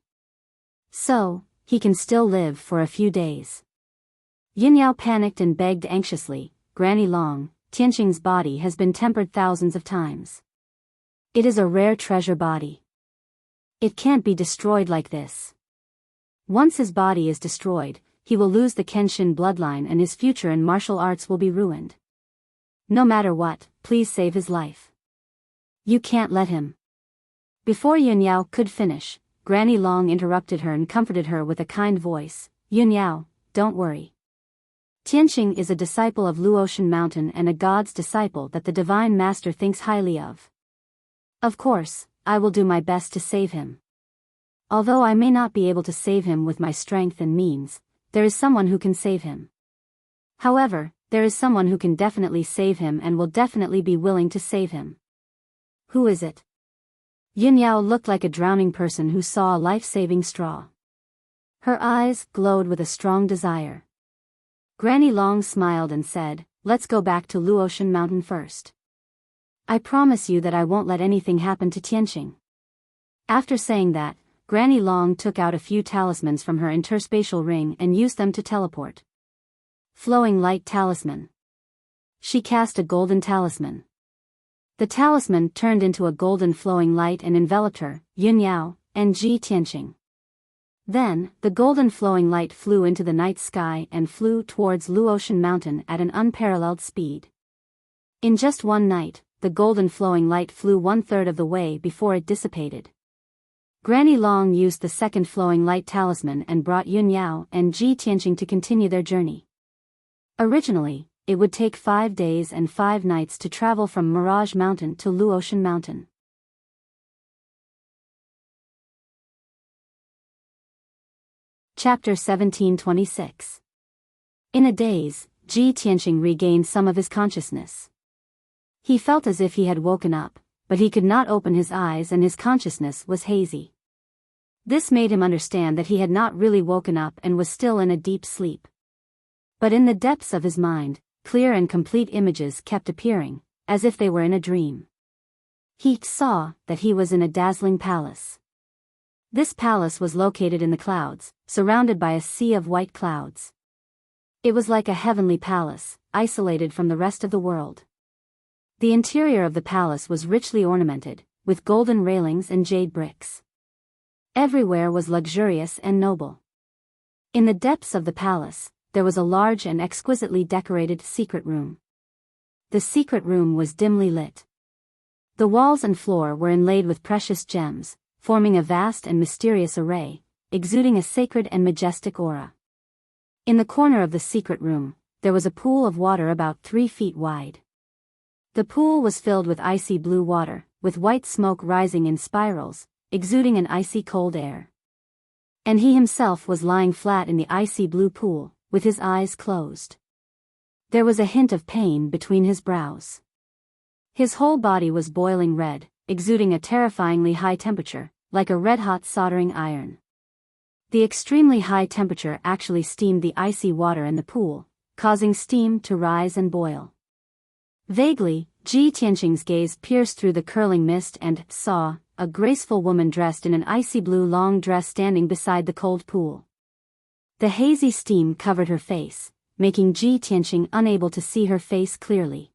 So, he can still live for a few days." Yin Yao panicked and begged anxiously, "Granny Long, Tianqing's body has been tempered thousands of times. It is a rare treasure body. It can't be destroyed like this. Once his body is destroyed, he will lose the Kenshin bloodline and his future in martial arts will be ruined. No matter what, please save his life. You can't let him." Before Yin Yao could finish, Granny Long interrupted her and comforted her with a kind voice, "Yin Yao, don't worry. Tianqing is a disciple of Luotian Mountain and a god's disciple that the Divine Master thinks highly of. Of course, I will do my best to save him. Although I may not be able to save him with my strength and means, there is someone who can save him. However, there is someone who can definitely save him and will definitely be willing to save him." "Who is it?" Yin Yao looked like a drowning person who saw a life-saving straw. Her eyes glowed with a strong desire. Granny Long smiled and said, "Let's go back to Luotian Mountain first. I promise you that I won't let anything happen to Tianqing." After saying that, Granny Long took out a few talismans from her interspatial ring and used them to teleport. Flowing Light Talisman. She cast a golden talisman. The talisman turned into a golden flowing light and enveloped her, Yin Yao, and Ji Tianqing. Then, the golden flowing light flew into the night sky and flew towards Luotian Mountain at an unparalleled speed. In just one night, the golden flowing light flew 1/3 of the way before it dissipated. Granny Long used the second flowing light talisman and brought Yin Yao and Ji Tianqing to continue their journey. Originally, it would take 5 days and 5 nights to travel from Mirage Mountain to Luotian Mountain. Chapter 1726. In a daze, Ji Tianqing regained some of his consciousness. He felt as if he had woken up, but he could not open his eyes and his consciousness was hazy. This made him understand that he had not really woken up and was still in a deep sleep. But in the depths of his mind, clear and complete images kept appearing, as if they were in a dream. He saw that he was in a dazzling palace. This palace was located in the clouds, surrounded by a sea of white clouds. It was like a heavenly palace, isolated from the rest of the world. The interior of the palace was richly ornamented, with golden railings and jade bricks. Everywhere was luxurious and noble. In the depths of the palace, there was a large and exquisitely decorated secret room. The secret room was dimly lit. The walls and floor were inlaid with precious gems, forming a vast and mysterious array, exuding a sacred and majestic aura. In the corner of the secret room, there was a pool of water about 3 feet wide. The pool was filled with icy blue water, with white smoke rising in spirals, exuding an icy cold air. And he himself was lying flat in the icy blue pool, with his eyes closed. There was a hint of pain between his brows. His whole body was boiling red, exuding a terrifyingly high temperature, like a red-hot soldering iron. The extremely high temperature actually steamed the icy water in the pool, causing steam to rise and boil. Vaguely, Ji Tianqing's gaze pierced through the curling mist and saw a graceful woman dressed in an icy blue long dress standing beside the cold pool. The hazy steam covered her face, making Ji Tianqing unable to see her face clearly.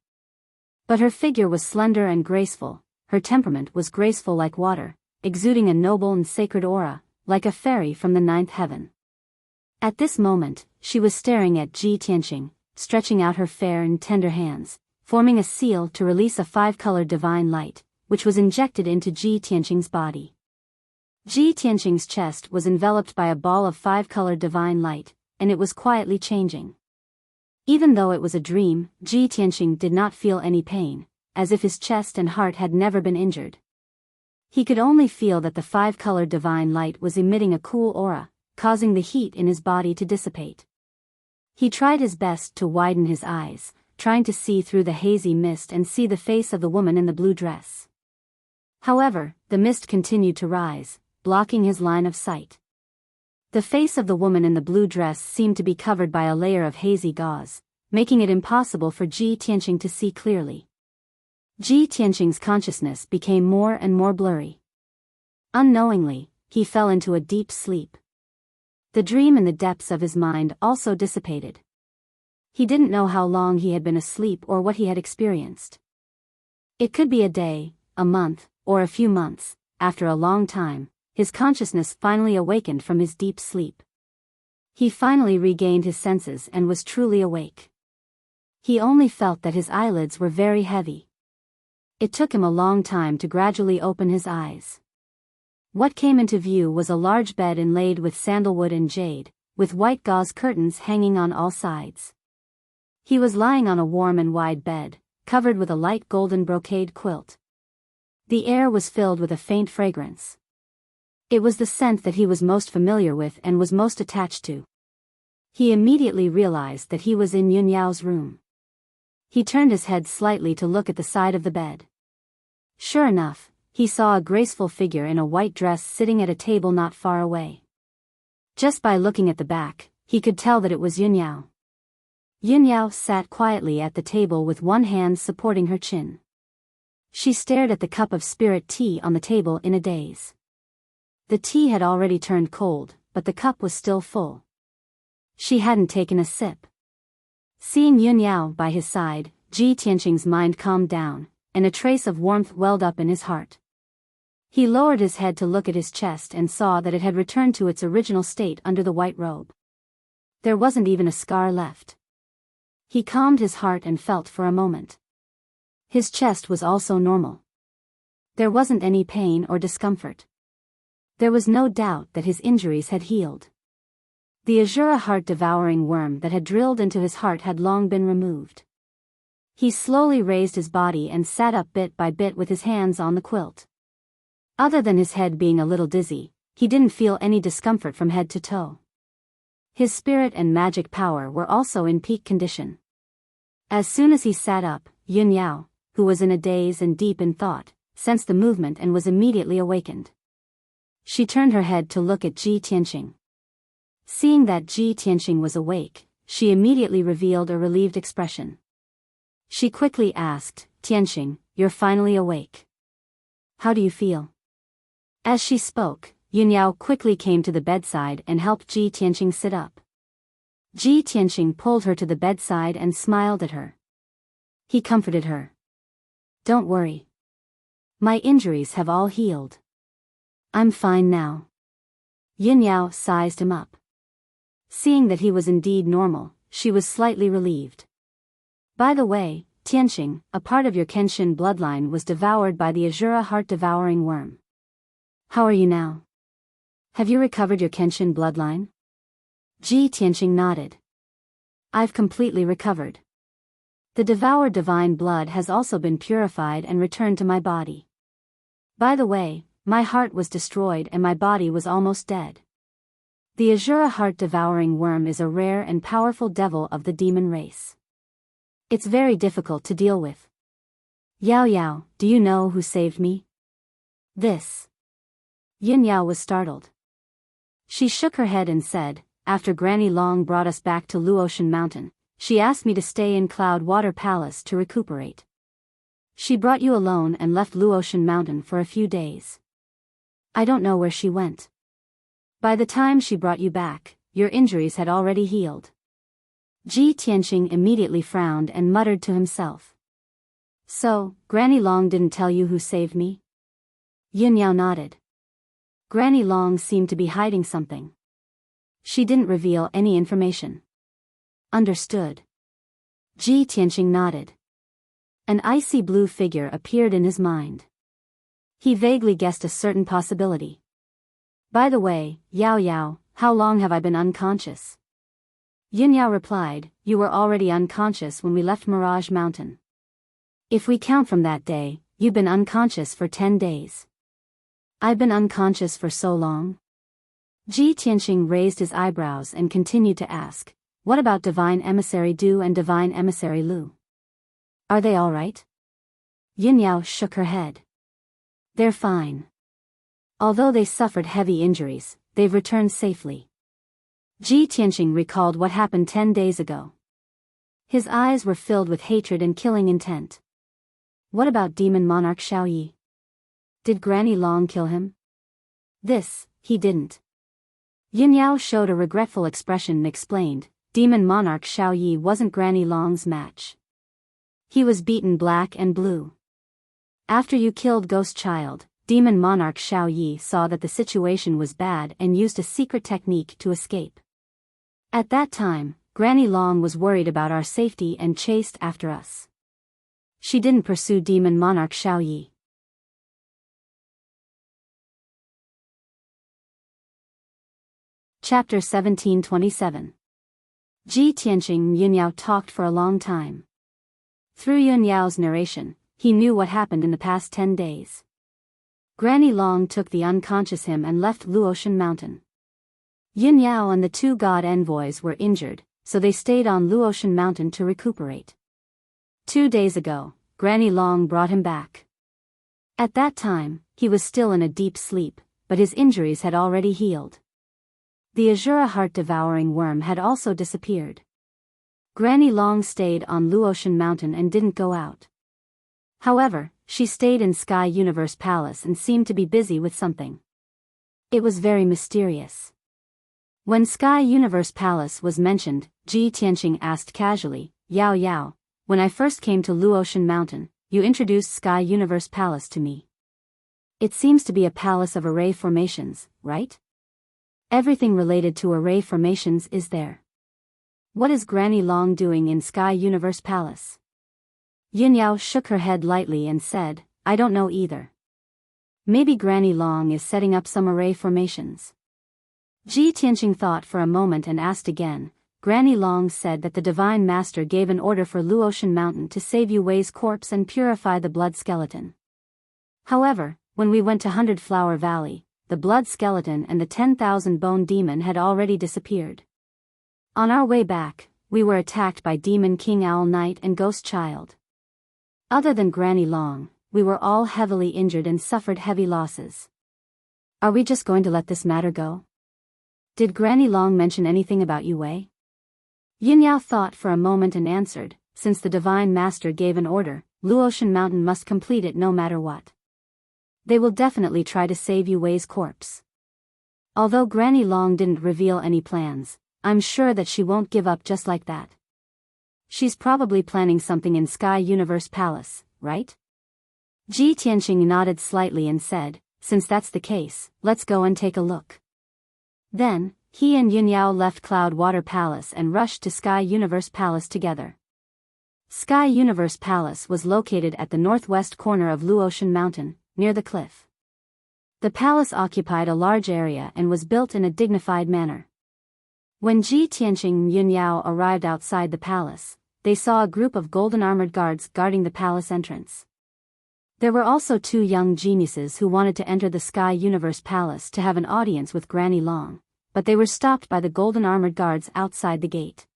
But her figure was slender and graceful, her temperament was graceful like water, exuding a noble and sacred aura, like a fairy from the ninth heaven. At this moment, she was staring at Ji Tianqing, stretching out her fair and tender hands, forming a seal to release a five-colored divine light, which was injected into Ji Tianqing's body. Ji Tianqing's chest was enveloped by a ball of five-colored divine light, and it was quietly changing. Even though it was a dream, Ji Tianqing did not feel any pain, as if his chest and heart had never been injured. He could only feel that the five-colored divine light was emitting a cool aura, causing the heat in his body to dissipate. He tried his best to widen his eyes, trying to see through the hazy mist and see the face of the woman in the blue dress. However, the mist continued to rise, blocking his line of sight. The face of the woman in the blue dress seemed to be covered by a layer of hazy gauze, making it impossible for Ji Tianqing to see clearly. Ji Tianqing's consciousness became more and more blurry. Unknowingly, he fell into a deep sleep. The dream in the depths of his mind also dissipated. He didn't know how long he had been asleep or what he had experienced. It could be a day, a month, or a few months. After a long time, his consciousness finally awakened from his deep sleep. He finally regained his senses and was truly awake. He only felt that his eyelids were very heavy. It took him a long time to gradually open his eyes. What came into view was a large bed inlaid with sandalwood and jade, with white gauze curtains hanging on all sides. He was lying on a warm and wide bed, covered with a light golden brocade quilt. The air was filled with a faint fragrance. It was the scent that he was most familiar with and was most attached to. He immediately realized that he was in Yunyao's room. He turned his head slightly to look at the side of the bed. Sure enough, he saw a graceful figure in a white dress sitting at a table not far away. Just by looking at the back, he could tell that it was Yunyao. Yunyao sat quietly at the table with one hand supporting her chin. She stared at the cup of spirit tea on the table in a daze. The tea had already turned cold, but the cup was still full. She hadn't taken a sip. Seeing Yunyao by his side, Ji Tianqing's mind calmed down, and a trace of warmth welled up in his heart. He lowered his head to look at his chest and saw that it had returned to its original state under the white robe. There wasn't even a scar left. He calmed his heart and felt for a moment. His chest was also normal. There wasn't any pain or discomfort. There was no doubt that his injuries had healed. The Azura heart-devouring worm that had drilled into his heart had long been removed. He slowly raised his body and sat up bit by bit with his hands on the quilt. Other than his head being a little dizzy, he didn't feel any discomfort from head to toe. His spirit and magic power were also in peak condition. As soon as he sat up, Yunyao, who was in a daze and deep in thought, sensed the movement and was immediately awakened. She turned her head to look at Ji Tianqing. Seeing that Ji Tianqing was awake, she immediately revealed a relieved expression. She quickly asked, "Tianqing, you're finally awake. How do you feel?" As she spoke, Yunyao quickly came to the bedside and helped Ji Tianqing sit up. Ji Tianqing pulled her to the bedside and smiled at her. He comforted her. "Don't worry. My injuries have all healed. I'm fine now." Yunyao sized him up. Seeing that he was indeed normal, she was slightly relieved. "By the way, Tianqing, a part of your Kenshin bloodline was devoured by the Azura heart-devouring worm. How are you now? Have you recovered your Kenshin bloodline?" Ji Tianqing nodded. "I've completely recovered. The devoured divine blood has also been purified and returned to my body. By the way, my heart was destroyed and my body was almost dead. The Azura heart-devouring worm is a rare and powerful devil of the demon race. It's very difficult to deal with. Yao Yao, do you know who saved me?" "This." Yunyao was startled. She shook her head and said, after Granny Long brought us back to Luotian Mountain, she asked me to stay in Cloud Water Palace to recuperate. She brought you alone and left Luotian Mountain for a few days. I don't know where she went. By the time she brought you back, your injuries had already healed. Ji Tianqing immediately frowned and muttered to himself. So, Granny Long didn't tell you who saved me? Yin Yao nodded. Granny Long seemed to be hiding something. She didn't reveal any information. Understood. Ji Tianqing nodded. An icy blue figure appeared in his mind. He vaguely guessed a certain possibility. By the way, Yao Yao, how long have I been unconscious? Yin Yao replied, you were already unconscious when we left Mirage Mountain. If we count from that day, you've been unconscious for 10 days. I've been unconscious for so long? Ji Tianqing raised his eyebrows and continued to ask, what about Divine Emissary Du and Divine Emissary Lu? Are they all right? Yin Yao shook her head. They're fine. Although they suffered heavy injuries, they've returned safely. Ji Tianqing recalled what happened 10 days ago. His eyes were filled with hatred and killing intent. What about Demon Monarch Xiaoyi? Did Granny Long kill him? This, he didn't. Yin Yao showed a regretful expression and explained, Demon Monarch Xiaoyi wasn't Granny Long's match. He was beaten black and blue. After you killed Ghost Child, Demon Monarch Xiaoyi saw that the situation was bad and used a secret technique to escape. At that time, Granny Long was worried about our safety and chased after us. She didn't pursue Demon Monarch Xiaoyi. Chapter 1727. Ji Tianqing and Yin Yao talked for a long time. Through Yin Yao's narration, he knew what happened in the past 10 days. Granny Long took the unconscious him and left Luotian Mountain. Yin Yao and the two god envoys were injured, so they stayed on Luotian Mountain to recuperate. 2 days ago, Granny Long brought him back. At that time, he was still in a deep sleep, but his injuries had already healed. The Azura heart-devouring worm had also disappeared. Granny Long stayed on Luotian Mountain and didn't go out. However, she stayed in Sky Universe Palace and seemed to be busy with something. It was very mysterious. When Sky Universe Palace was mentioned, Ji Tianqing asked casually, Yao Yao, when I first came to Luotian Mountain, you introduced Sky Universe Palace to me. It seems to be a palace of array formations, right? Everything related to array formations is there. What is Granny Long doing in Sky Universe Palace? Yin Yao shook her head lightly and said, I don't know either. Maybe Granny Long is setting up some array formations. Ji Tianqing thought for a moment and asked again, Granny Long said that the Divine Master gave an order for Luotian Mountain to save Yu Wei's corpse and purify the blood skeleton. However, when we went to 100 Flower Valley, the blood skeleton and the 10,000 bone demon had already disappeared. On our way back, we were attacked by Demon King Owl Knight and Ghost Child. Other than Granny Long, we were all heavily injured and suffered heavy losses. Are we just going to let this matter go? Did Granny Long mention anything about Yu Wei? Yin Yao thought for a moment and answered, since the Divine Master gave an order, Luotian Mountain must complete it no matter what. They will definitely try to save Yu Wei's corpse. Although Granny Long didn't reveal any plans, I'm sure that she won't give up just like that. She's probably planning something in Sky Universe Palace, right? Ji Tianqing nodded slightly and said, since that's the case, let's go and take a look. Then, he and Yin Yao left Cloud Water Palace and rushed to Sky Universe Palace together. Sky Universe Palace was located at the northwest corner of Luotian Mountain, near the cliff. The palace occupied a large area and was built in a dignified manner. When Ji Tianqing and Yin Yao arrived outside the palace, they saw a group of golden armored guards guarding the palace entrance. There were also 2 young geniuses who wanted to enter the Sky Universe Palace to have an audience with Granny Long, but they were stopped by the golden armored guards outside the gate.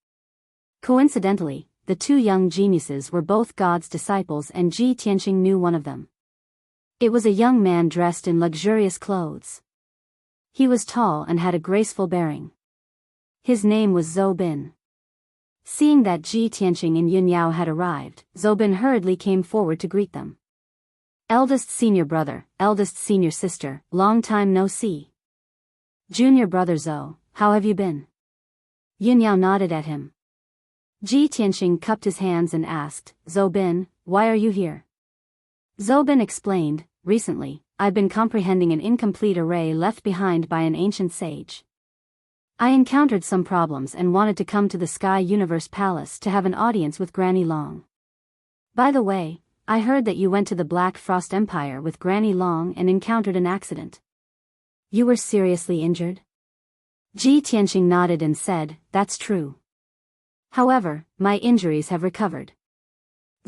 Coincidentally, the 2 young geniuses were both God's disciples and Ji Tianqing knew one of them. It was a young man dressed in luxurious clothes. He was tall and had a graceful bearing. His name was Zhou Bin. Seeing that Ji Tianqing and Yun Yao had arrived, Zhou Bin hurriedly came forward to greet them. Eldest senior brother, eldest senior sister, long time no see. Junior brother Zhou, how have you been? Yun Yao nodded at him. Ji Tianqing cupped his hands and asked, Zhou Bin, why are you here? Zhou Bin explained, recently, I've been comprehending an incomplete array left behind by an ancient sage. I encountered some problems and wanted to come to the Sky Universe Palace to have an audience with Granny Long. By the way, I heard that you went to the Black Frost Empire with Granny Long and encountered an accident. You were seriously injured? Ji Tianqing nodded and said, that's true. However, my injuries have recovered.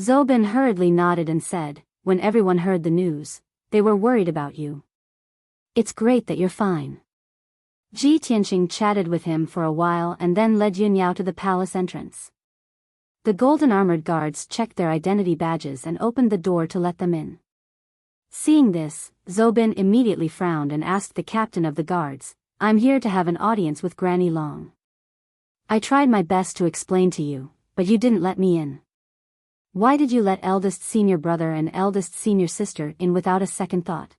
Zhou Bin hurriedly nodded and said, when everyone heard the news, they were worried about you. It's great that you're fine. Ji Tianqing chatted with him for a while and then led Yun Yao to the palace entrance. The golden armored guards checked their identity badges and opened the door to let them in. Seeing this, Zhou Bin immediately frowned and asked the captain of the guards, I'm here to have an audience with Granny Long. I tried my best to explain to you, but you didn't let me in. Why did you let eldest senior brother and eldest senior sister in without a second thought?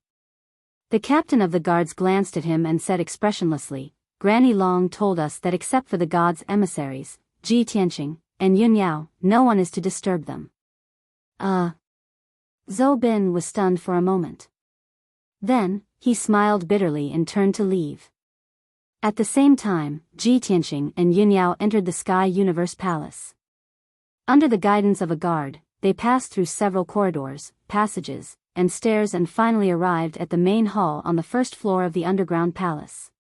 The captain of the guards glanced at him and said expressionlessly, Granny Long told us that except for the gods' emissaries, Ji Tianqing, and Yun Yao, no one is to disturb them. Zhou Bin was stunned for a moment. Then, he smiled bitterly and turned to leave. At the same time, Ji Tianqing and Yun Yao entered the Sky Universe Palace. Under the guidance of a guard, they passed through several corridors, passages, and stairs and finally arrived at the main hall on the first floor of the underground palace.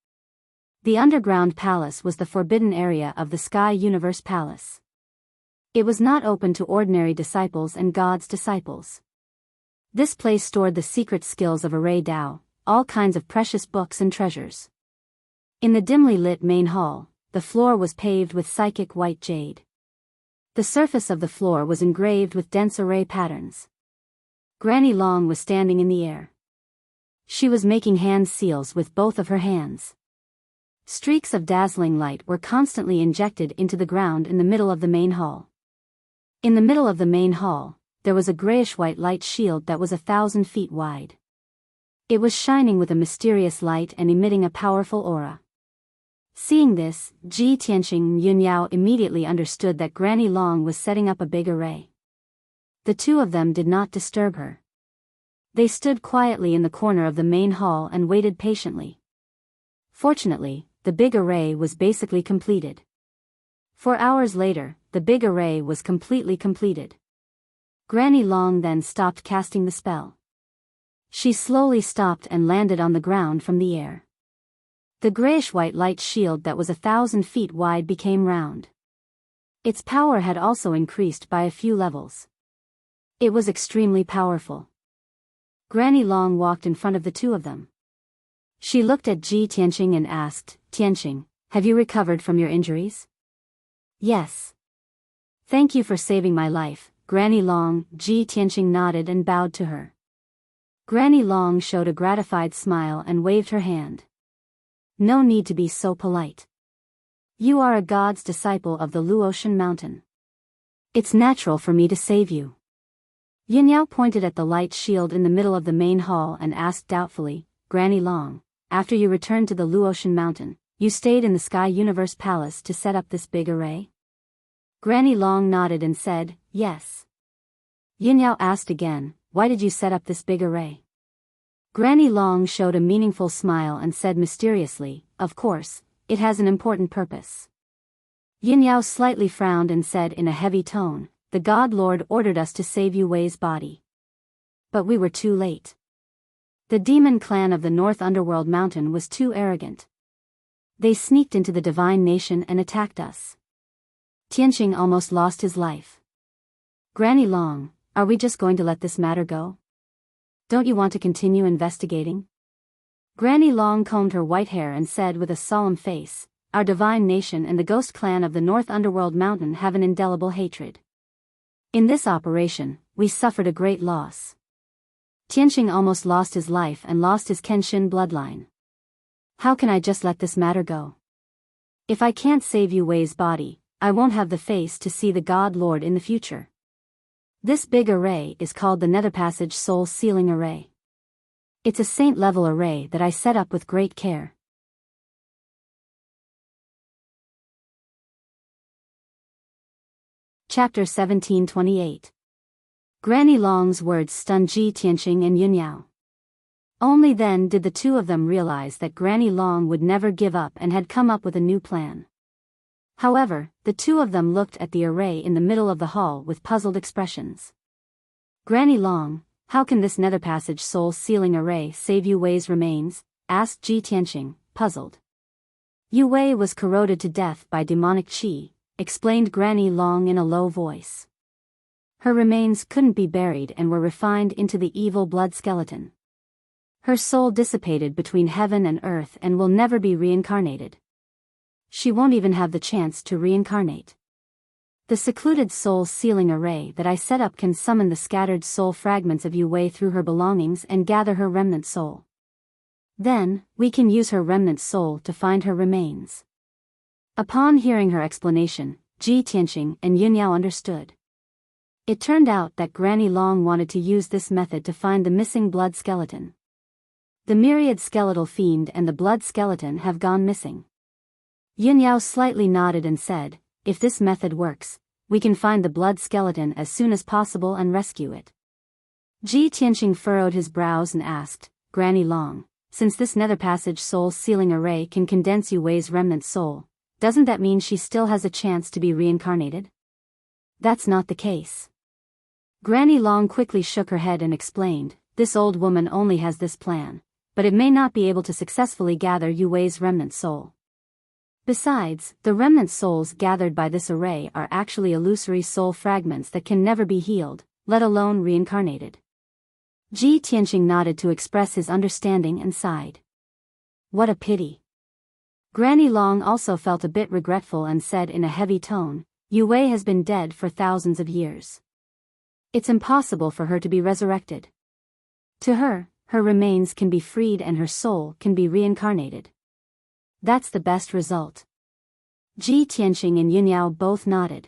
The underground palace was the forbidden area of the Sky Universe Palace. It was not open to ordinary disciples and God's disciples. This place stored the secret skills of Array Dao, all kinds of precious books and treasures. In the dimly lit main hall, the floor was paved with psychic white jade. The surface of the floor was engraved with dense array patterns. Granny Long was standing in the air. She was making hand seals with both of her hands. Streaks of dazzling light were constantly injected into the ground in the middle of the main hall. In the middle of the main hall, there was a grayish-white light shield that was 1,000 feet wide. It was shining with a mysterious light and emitting a powerful aura. Seeing this, Ji Tianqing and Yun Yao immediately understood that Granny Long was setting up a big array. The two of them did not disturb her. They stood quietly in the corner of the main hall and waited patiently. Fortunately, the big array was basically completed. 4 hours later, the big array was completely completed. Granny Long then stopped casting the spell. She slowly stopped and landed on the ground from the air. The grayish-white light shield that was 1,000 feet wide became round. Its power had also increased by a few levels. It was extremely powerful. Granny Long walked in front of the two of them. She looked at Ji Tianqing and asked, Tianqing, have you recovered from your injuries? Yes. Thank you for saving my life, Granny Long. Ji Tianqing nodded and bowed to her. Granny Long showed a gratified smile and waved her hand. No need to be so polite. You are a god's disciple of the Luotian Mountain. It's natural for me to save you. Yun Yao pointed at the light shield in the middle of the main hall and asked doubtfully, Granny Long, after you returned to the Luotian Mountain, you stayed in the Sky Universe Palace to set up this big array? Granny Long nodded and said, yes. Yun Yao asked again, why did you set up this big array? Granny Long showed a meaningful smile and said mysteriously, of course, it has an important purpose. Yun Yao slightly frowned and said in a heavy tone, the God Lord ordered us to save Yu Wei's body. But we were too late. The demon clan of the North Underworld Mountain was too arrogant. They sneaked into the divine nation and attacked us. Tianqing almost lost his life. Granny Long, are we just going to let this matter go? Don't you want to continue investigating? Granny Long combed her white hair and said with a solemn face, our divine nation and the ghost clan of the North Underworld Mountain have an indelible hatred. In this operation, we suffered a great loss. Tianqing almost lost his life and lost his Kenshin bloodline. How can I just let this matter go? If I can't save Yu Wei's body, I won't have the face to see the God Lord in the future. This big array is called the Nether Passage Soul Sealing Array. It's a saint-level array that I set up with great care. Chapter 1728. Granny Long's words stunned Ji Tianqing and Yun Yao. Only then did the two of them realize that Granny Long would never give up and had come up with a new plan. However, the two of them looked at the array in the middle of the hall with puzzled expressions. Granny Long, how can this Nether Passage Soul Sealing Array save Yu Wei's remains? Asked Ji Tianqing, puzzled. Yu Wei was corroded to death by demonic qi, explained Granny Long in a low voice. Her remains couldn't be buried and were refined into the evil blood skeleton. Her soul dissipated between heaven and earth and will never be reincarnated. She won't even have the chance to reincarnate. The secluded soul sealing array that I set up can summon the scattered soul fragments of Yu Wei through her belongings and gather her remnant soul. Then, we can use her remnant soul to find her remains. Upon hearing her explanation, Ji Tianqing and Yun Yao understood. It turned out that Granny Long wanted to use this method to find the missing blood skeleton. The myriad skeletal fiend and the blood skeleton have gone missing. Yun Yao slightly nodded and said, if this method works, we can find the blood skeleton as soon as possible and rescue it. Ji Tianqing furrowed his brows and asked, Granny Long, since this Nether Passage Soul Sealing Array can condense Yu Wei's remnant soul, doesn't that mean she still has a chance to be reincarnated? That's not the case. Granny Long quickly shook her head and explained, this old woman only has this plan, but it may not be able to successfully gather Yu Wei's remnant soul. Besides, the remnant souls gathered by this array are actually illusory soul fragments that can never be healed, let alone reincarnated. Ji Tianqing nodded to express his understanding and sighed. What a pity. Granny Long also felt a bit regretful and said in a heavy tone, Yu Wei has been dead for thousands of years. It's impossible for her to be resurrected. To her, her remains can be freed and her soul can be reincarnated. That's the best result. Ji Tianqing and Yun Yao both nodded.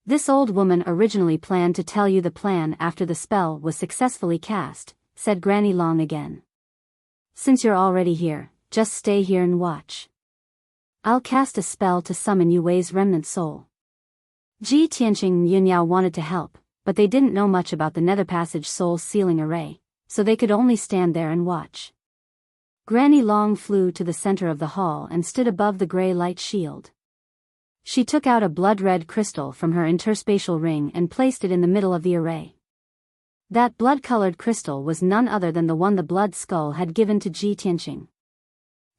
This old woman originally planned to tell you the plan after the spell was successfully cast, said Granny Long again. Since you're already here, just stay here and watch. I'll cast a spell to summon Yu Wei's remnant soul. Ji Tianqing and Yun Yao wanted to help, but they didn't know much about the Nether Passage Soul Sealing Array, so they could only stand there and watch. Granny Long flew to the center of the hall and stood above the gray light shield. She took out a blood-red crystal from her interspatial ring and placed it in the middle of the array. That blood-colored crystal was none other than the one the blood skull had given to Ji Tianqing.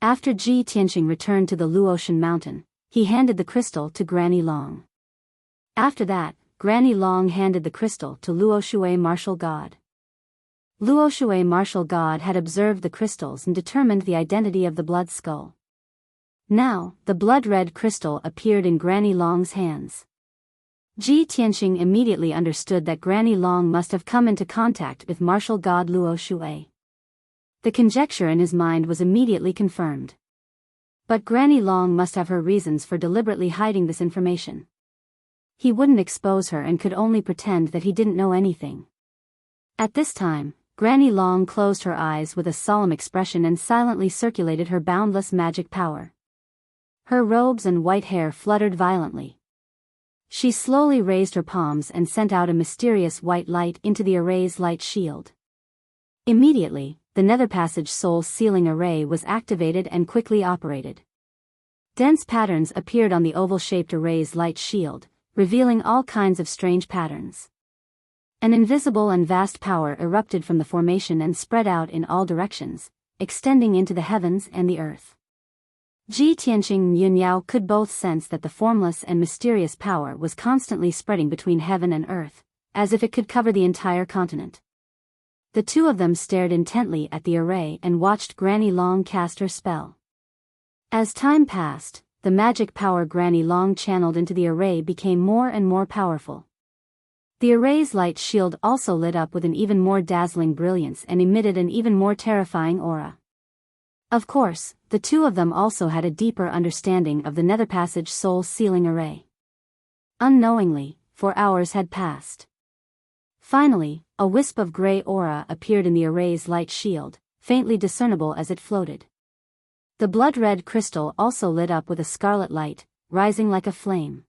After Ji Tianqing returned to the Luotian mountain, he handed the crystal to Granny Long. After that, Granny Long handed the crystal to Luoshui Martial God. Luoshui Martial God had observed the crystals and determined the identity of the blood skull. Now, the blood-red crystal appeared in Granny Long's hands. Ji Tianqing immediately understood that Granny Long must have come into contact with Martial God Luoshui. The conjecture in his mind was immediately confirmed. But Granny Long must have her reasons for deliberately hiding this information. He wouldn't expose her and could only pretend that he didn't know anything. At this time, Granny Long closed her eyes with a solemn expression and silently circulated her boundless magic power. Her robes and white hair fluttered violently. She slowly raised her palms and sent out a mysterious white light into the array's light shield. Immediately, the Nether Passage Soul Sealing Array was activated and quickly operated. Dense patterns appeared on the oval-shaped array's light shield, revealing all kinds of strange patterns. An invisible and vast power erupted from the formation and spread out in all directions, extending into the heavens and the earth. Ji Tianqing and Yun Yao could both sense that the formless and mysterious power was constantly spreading between heaven and earth, as if it could cover the entire continent. The two of them stared intently at the array and watched Granny Long cast her spell. As time passed, the magic power Granny Long channeled into the array became more and more powerful. The array's light shield also lit up with an even more dazzling brilliance and emitted an even more terrifying aura. Of course, the two of them also had a deeper understanding of the nether passage soul sealing array. Unknowingly, 4 hours had passed. Finally, a wisp of gray aura appeared in the array's light shield, faintly discernible as it floated. The blood-red crystal also lit up with a scarlet light, rising like a flame.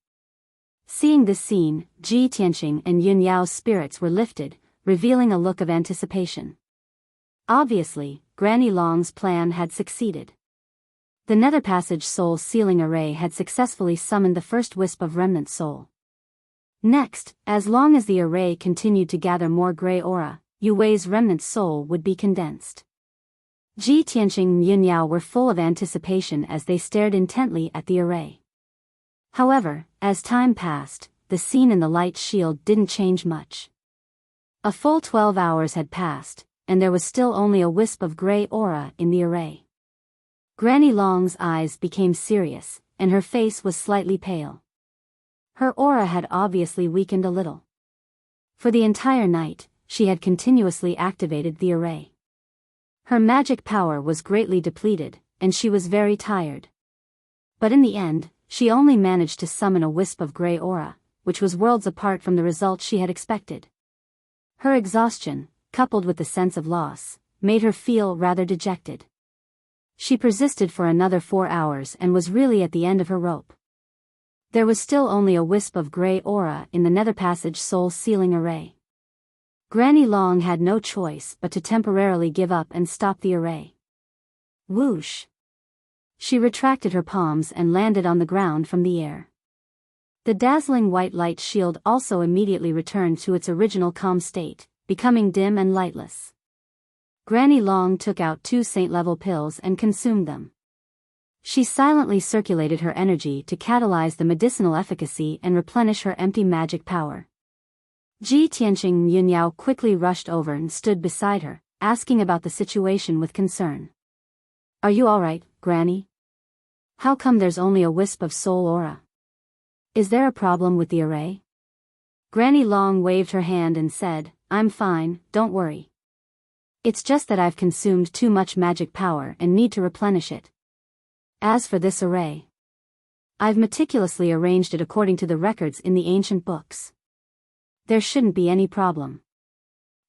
Seeing this scene, Ji Tianqing and Yun Yao's spirits were lifted, revealing a look of anticipation. Obviously, Granny Long's plan had succeeded. The nether passage soul sealing array had successfully summoned the first wisp of remnant soul. Next, as long as the array continued to gather more gray aura, Yu Wei's remnant soul would be condensed. Ji Tianqing and Yun Yao were full of anticipation as they stared intently at the array. However, as time passed, the scene in the light shield didn't change much. A full 12 hours had passed, and there was still only a wisp of gray aura in the array. Granny Long's eyes became serious, and her face was slightly pale. Her aura had obviously weakened a little. For the entire night, she had continuously activated the array. Her magic power was greatly depleted, and she was very tired. But in the end, she only managed to summon a wisp of gray aura, which was worlds apart from the result she had expected. Her exhaustion, coupled with the sense of loss, made her feel rather dejected. She persisted for another 4 hours and was really at the end of her rope. There was still only a wisp of gray aura in the nether passage soul sealing array. Granny Long had no choice but to temporarily give up and stop the array. Whoosh! She retracted her palms and landed on the ground from the air. The dazzling white light shield also immediately returned to its original calm state, becoming dim and lightless. Granny Long took out 2 saint-level pills and consumed them. She silently circulated her energy to catalyze the medicinal efficacy and replenish her empty magic power. Ji Tianqing and Yun Yao quickly rushed over and stood beside her, asking about the situation with concern. "Are you alright, Granny? How come there's only a wisp of soul aura? Is there a problem with the array?" Granny Long waved her hand and said, "I'm fine, don't worry. It's just that I've consumed too much magic power and need to replenish it. As for this array, I've meticulously arranged it according to the records in the ancient books. There shouldn't be any problem.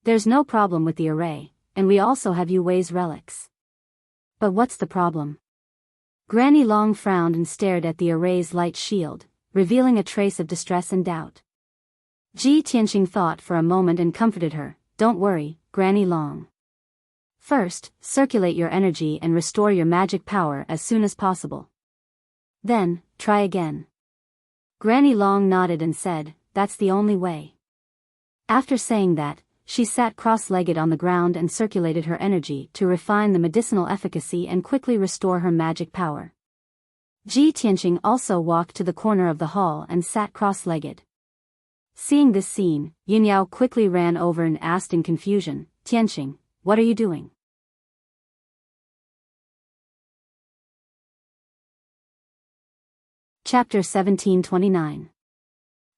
There's no problem with the array, and we also have Yu Wei's relics. But what's the problem?" Granny Long frowned and stared at the array's light shield, revealing a trace of distress and doubt. Ji Tianqing thought for a moment and comforted her, "Don't worry, Granny Long. First, circulate your energy and restore your magic power as soon as possible. Then, try again." Granny Long nodded and said, "That's the only way." After saying that, she sat cross-legged on the ground and circulated her energy to refine the medicinal efficacy and quickly restore her magic power. Ji Tianqing also walked to the corner of the hall and sat cross-legged. Seeing this scene, Yun Yao quickly ran over and asked in confusion, "Tianqing, what are you doing?" Chapter 1729.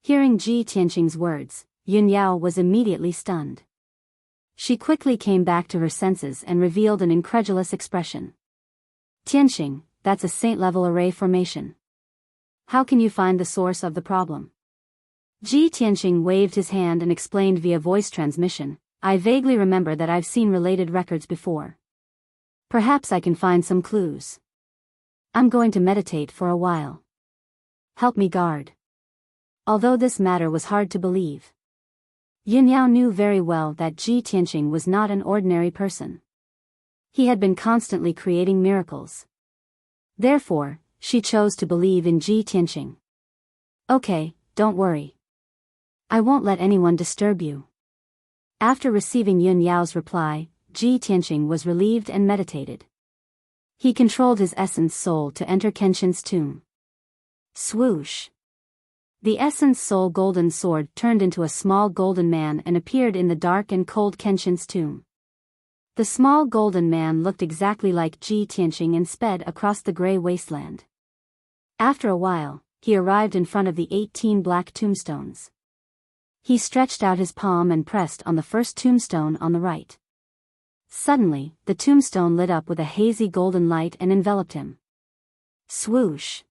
Hearing Ji Tianqing's words, Yun Yao was immediately stunned. She quickly came back to her senses and revealed an incredulous expression. "Tianqing, that's a saint-level array formation. How can you find the source of the problem?" Ji Tianqing waved his hand and explained via voice transmission, "I vaguely remember that I've seen related records before. Perhaps I can find some clues. I'm going to meditate for a while. Help me guard." Although this matter was hard to believe, Yun Yao knew very well that Ji Tianqing was not an ordinary person. He had been constantly creating miracles. Therefore, she chose to believe in Ji Tianqing. "Okay, don't worry. I won't let anyone disturb you." After receiving Yun Yao's reply, Ji Tianqing was relieved and meditated. He controlled his essence soul to enter Kenshin's tomb. Swoosh! The essence soul golden sword turned into a small golden man and appeared in the dark and cold Kenshin's tomb. The small golden man looked exactly like Ji Tianqing and sped across the gray wasteland. After a while, he arrived in front of the 18 black tombstones. He stretched out his palm and pressed on the first tombstone on the right. Suddenly, the tombstone lit up with a hazy golden light and enveloped him. Swoosh!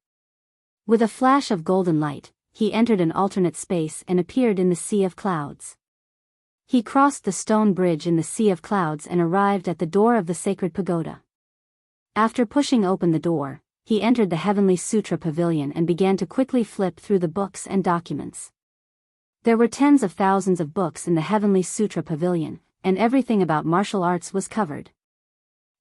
With a flash of golden light, he entered an alternate space and appeared in the sea of clouds. He crossed the stone bridge in the sea of clouds and arrived at the door of the sacred pagoda. After pushing open the door, he entered the Heavenly Sutra Pavilion and began to quickly flip through the books and documents. There were tens of thousands of books in the Heavenly Sutra Pavilion, and everything about martial arts was covered.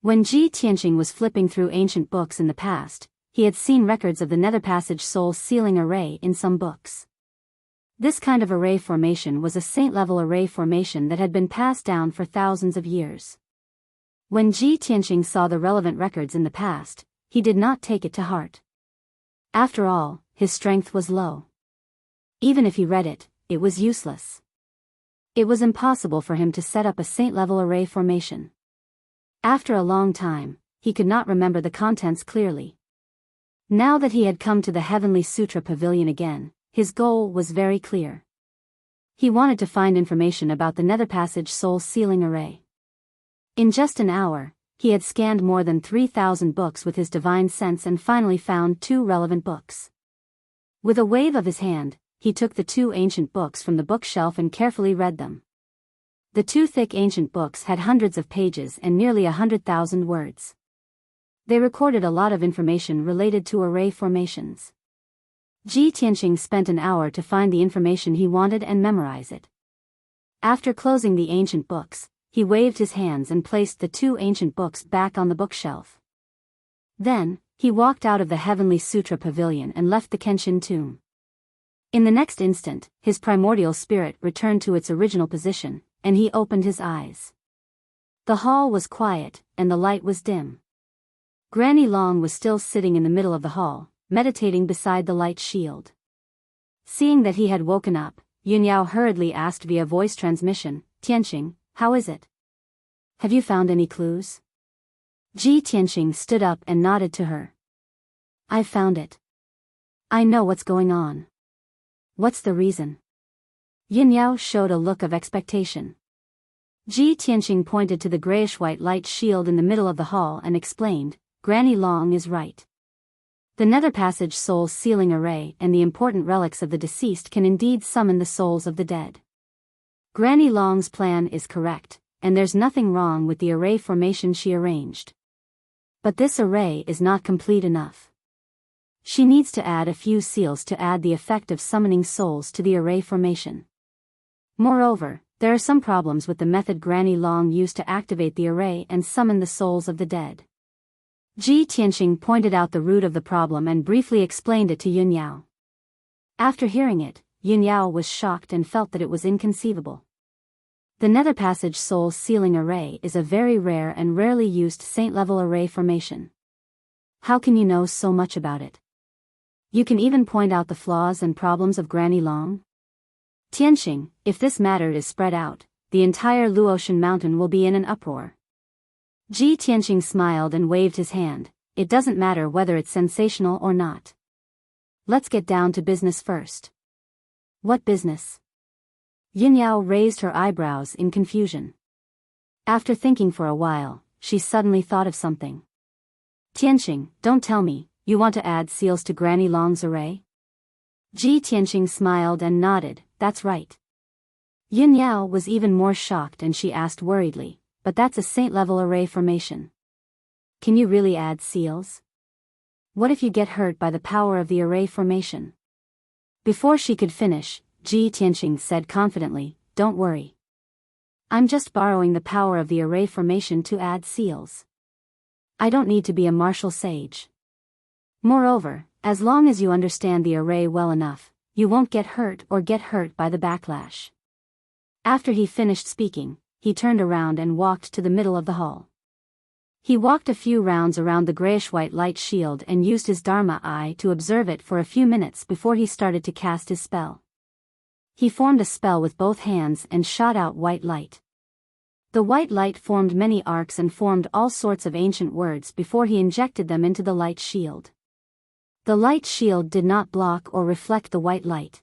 When Ji Tianqing was flipping through ancient books in the past, he had seen records of the Nether Passage soul sealing array in some books. This kind of array formation was a saint-level array formation that had been passed down for thousands of years. When Ji Tianqing saw the relevant records in the past, he did not take it to heart. After all, his strength was low. Even if he read it, it was useless. It was impossible for him to set up a saint-level array formation. After a long time, he could not remember the contents clearly. Now that he had come to the Heavenly Sutra Pavilion again, his goal was very clear. He wanted to find information about the Nether Passage soul sealing array. In just an hour, he had scanned more than 3,000 books with his divine sense and finally found 2 relevant books. With a wave of his hand, he took the 2 ancient books from the bookshelf and carefully read them. The 2 thick ancient books had hundreds of pages and nearly 100,000 words. They recorded a lot of information related to array formations. Ji Tianqing spent an hour to find the information he wanted and memorize it. After closing the ancient books, he waved his hands and placed the 2 ancient books back on the bookshelf. Then, he walked out of the Heavenly Sutra Pavilion and left the Kenshin tomb. In the next instant, his primordial spirit returned to its original position, and he opened his eyes. The hall was quiet, and the light was dim. Granny Long was still sitting in the middle of the hall, meditating beside the light shield. Seeing that he had woken up, Yunyao hurriedly asked via voice transmission, "Tianqing, how is it? Have you found any clues?" Ji Tianqing stood up and nodded to her. "I found it. I know what's going on." "What's the reason?" Yunyao showed a look of expectation. Ji Tianqing pointed to the grayish-white light shield in the middle of the hall and explained, "Granny Long is right. The Nether Passage soul sealing array and the important relics of the deceased can indeed summon the souls of the dead. Granny Long's plan is correct, and there's nothing wrong with the array formation she arranged. But this array is not complete enough. She needs to add a few seals to add the effect of summoning souls to the array formation. Moreover, there are some problems with the method Granny Long used to activate the array and summon the souls of the dead." Ji Tianqing pointed out the root of the problem and briefly explained it to Yunyao. After hearing it, Yunyao was shocked and felt that it was inconceivable. The Nether Passage soul sealing array is a very rare and rarely used saint-level array formation. How can you know so much about it? You can even point out the flaws and problems of Granny Long? Tianqing, if this matter is spread out, the entire Luotian mountain will be in an uproar. Ji Tianqing smiled and waved his hand. "It doesn't matter whether it's sensational or not. Let's get down to business first." "What business?" Yunyao raised her eyebrows in confusion. After thinking for a while, she suddenly thought of something. "Tianqing, don't tell me, you want to add seals to Granny Long's array?" Ji Tianqing smiled and nodded, "That's right." Yunyao was even more shocked and she asked worriedly, "But that's a saint-level array formation. Can you really add seals? What if you get hurt by the power of the array formation?" Before she could finish, Ji Tianqing said confidently, "Don't worry. I'm just borrowing the power of the array formation to add seals. I don't need to be a martial sage. Moreover, as long as you understand the array well enough, you won't get hurt by the backlash." After he finished speaking, he turned around and walked to the middle of the hall. He walked a few rounds around the grayish-white light shield and used his Dharma eye to observe it for a few minutes before he started to cast his spell. He formed a spell with both hands and shot out white light. The white light formed many arcs and formed all sorts of ancient words before he injected them into the light shield. The light shield did not block or reflect the white light.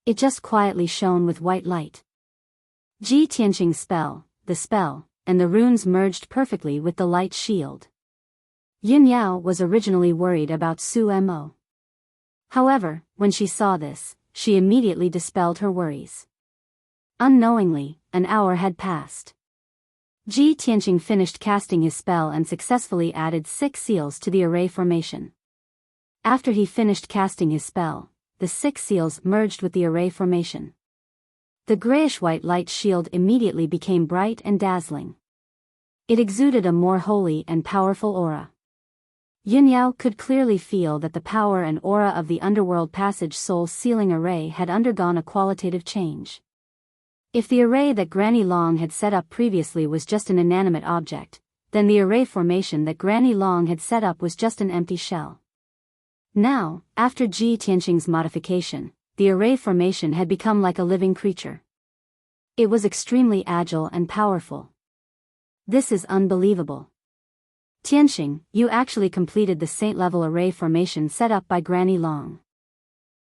It just quietly shone with white light. Ji Tianqing's spell, the spell, and the runes merged perfectly with the light shield. Yin Yao was originally worried about Su Mo. However, when she saw this, she immediately dispelled her worries. Unknowingly, an hour had passed. Ji Tianqing finished casting his spell and successfully added 6 seals to the array formation. After he finished casting his spell, the 6 seals merged with the array formation. The grayish-white light shield immediately became bright and dazzling. It exuded a more holy and powerful aura. Yin Yao could clearly feel that the power and aura of the Underworld Passage Soul Sealing Array had undergone a qualitative change. If the array that Granny Long had set up previously was just an inanimate object, then the array formation that Granny Long had set up was just an empty shell. Now, after Ji Tianqing's modification, the array formation had become like a living creature. It was extremely agile and powerful. This is unbelievable. Tianqing, you actually completed the saint-level array formation set up by Granny Long.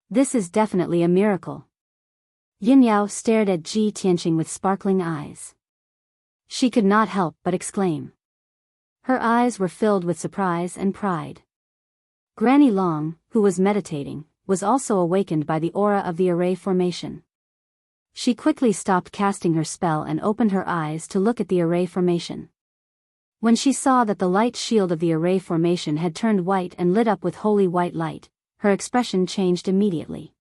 This is definitely a miracle. Yin Yao stared at Ji Tianqing with sparkling eyes. She could not help but exclaim. Her eyes were filled with surprise and pride. Granny Long, who was meditating, was also awakened by the aura of the array formation. She quickly stopped casting her spell and opened her eyes to look at the array formation. When she saw that the light shield of the array formation had turned white and lit up with holy white light, her expression changed immediately.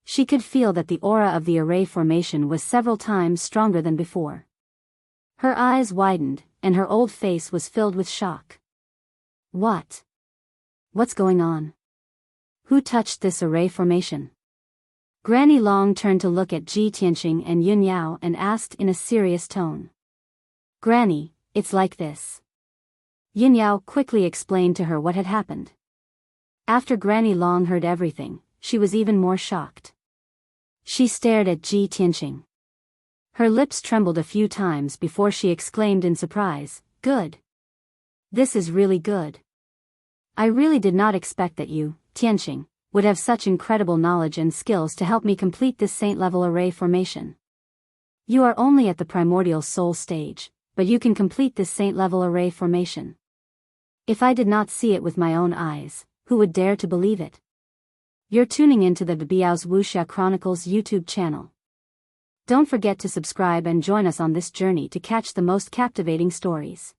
She could feel that the aura of the array formation was several times stronger than before. Her eyes widened, and her old face was filled with shock. What? What's going on? Who touched this array formation? Granny Long turned to look at Ji Tianqing and Yin Yao and asked in a serious tone. Granny, it's like this. Yin Yao quickly explained to her what had happened. After Granny Long heard everything, she was even more shocked. She stared at Ji Tianqing. Her lips trembled a few times before she exclaimed in surprise, "Good. This is really good. I really did not expect that you, Tianqing, would have such incredible knowledge and skills to help me complete this saint-level array formation. You are only at the primordial soul stage, but you can complete this saint-level array formation. If I did not see it with my own eyes, who would dare to believe it?" You're tuning into the Biyao's Wuxia Chronicles YouTube channel. Don't forget to subscribe and join us on this journey to catch the most captivating stories.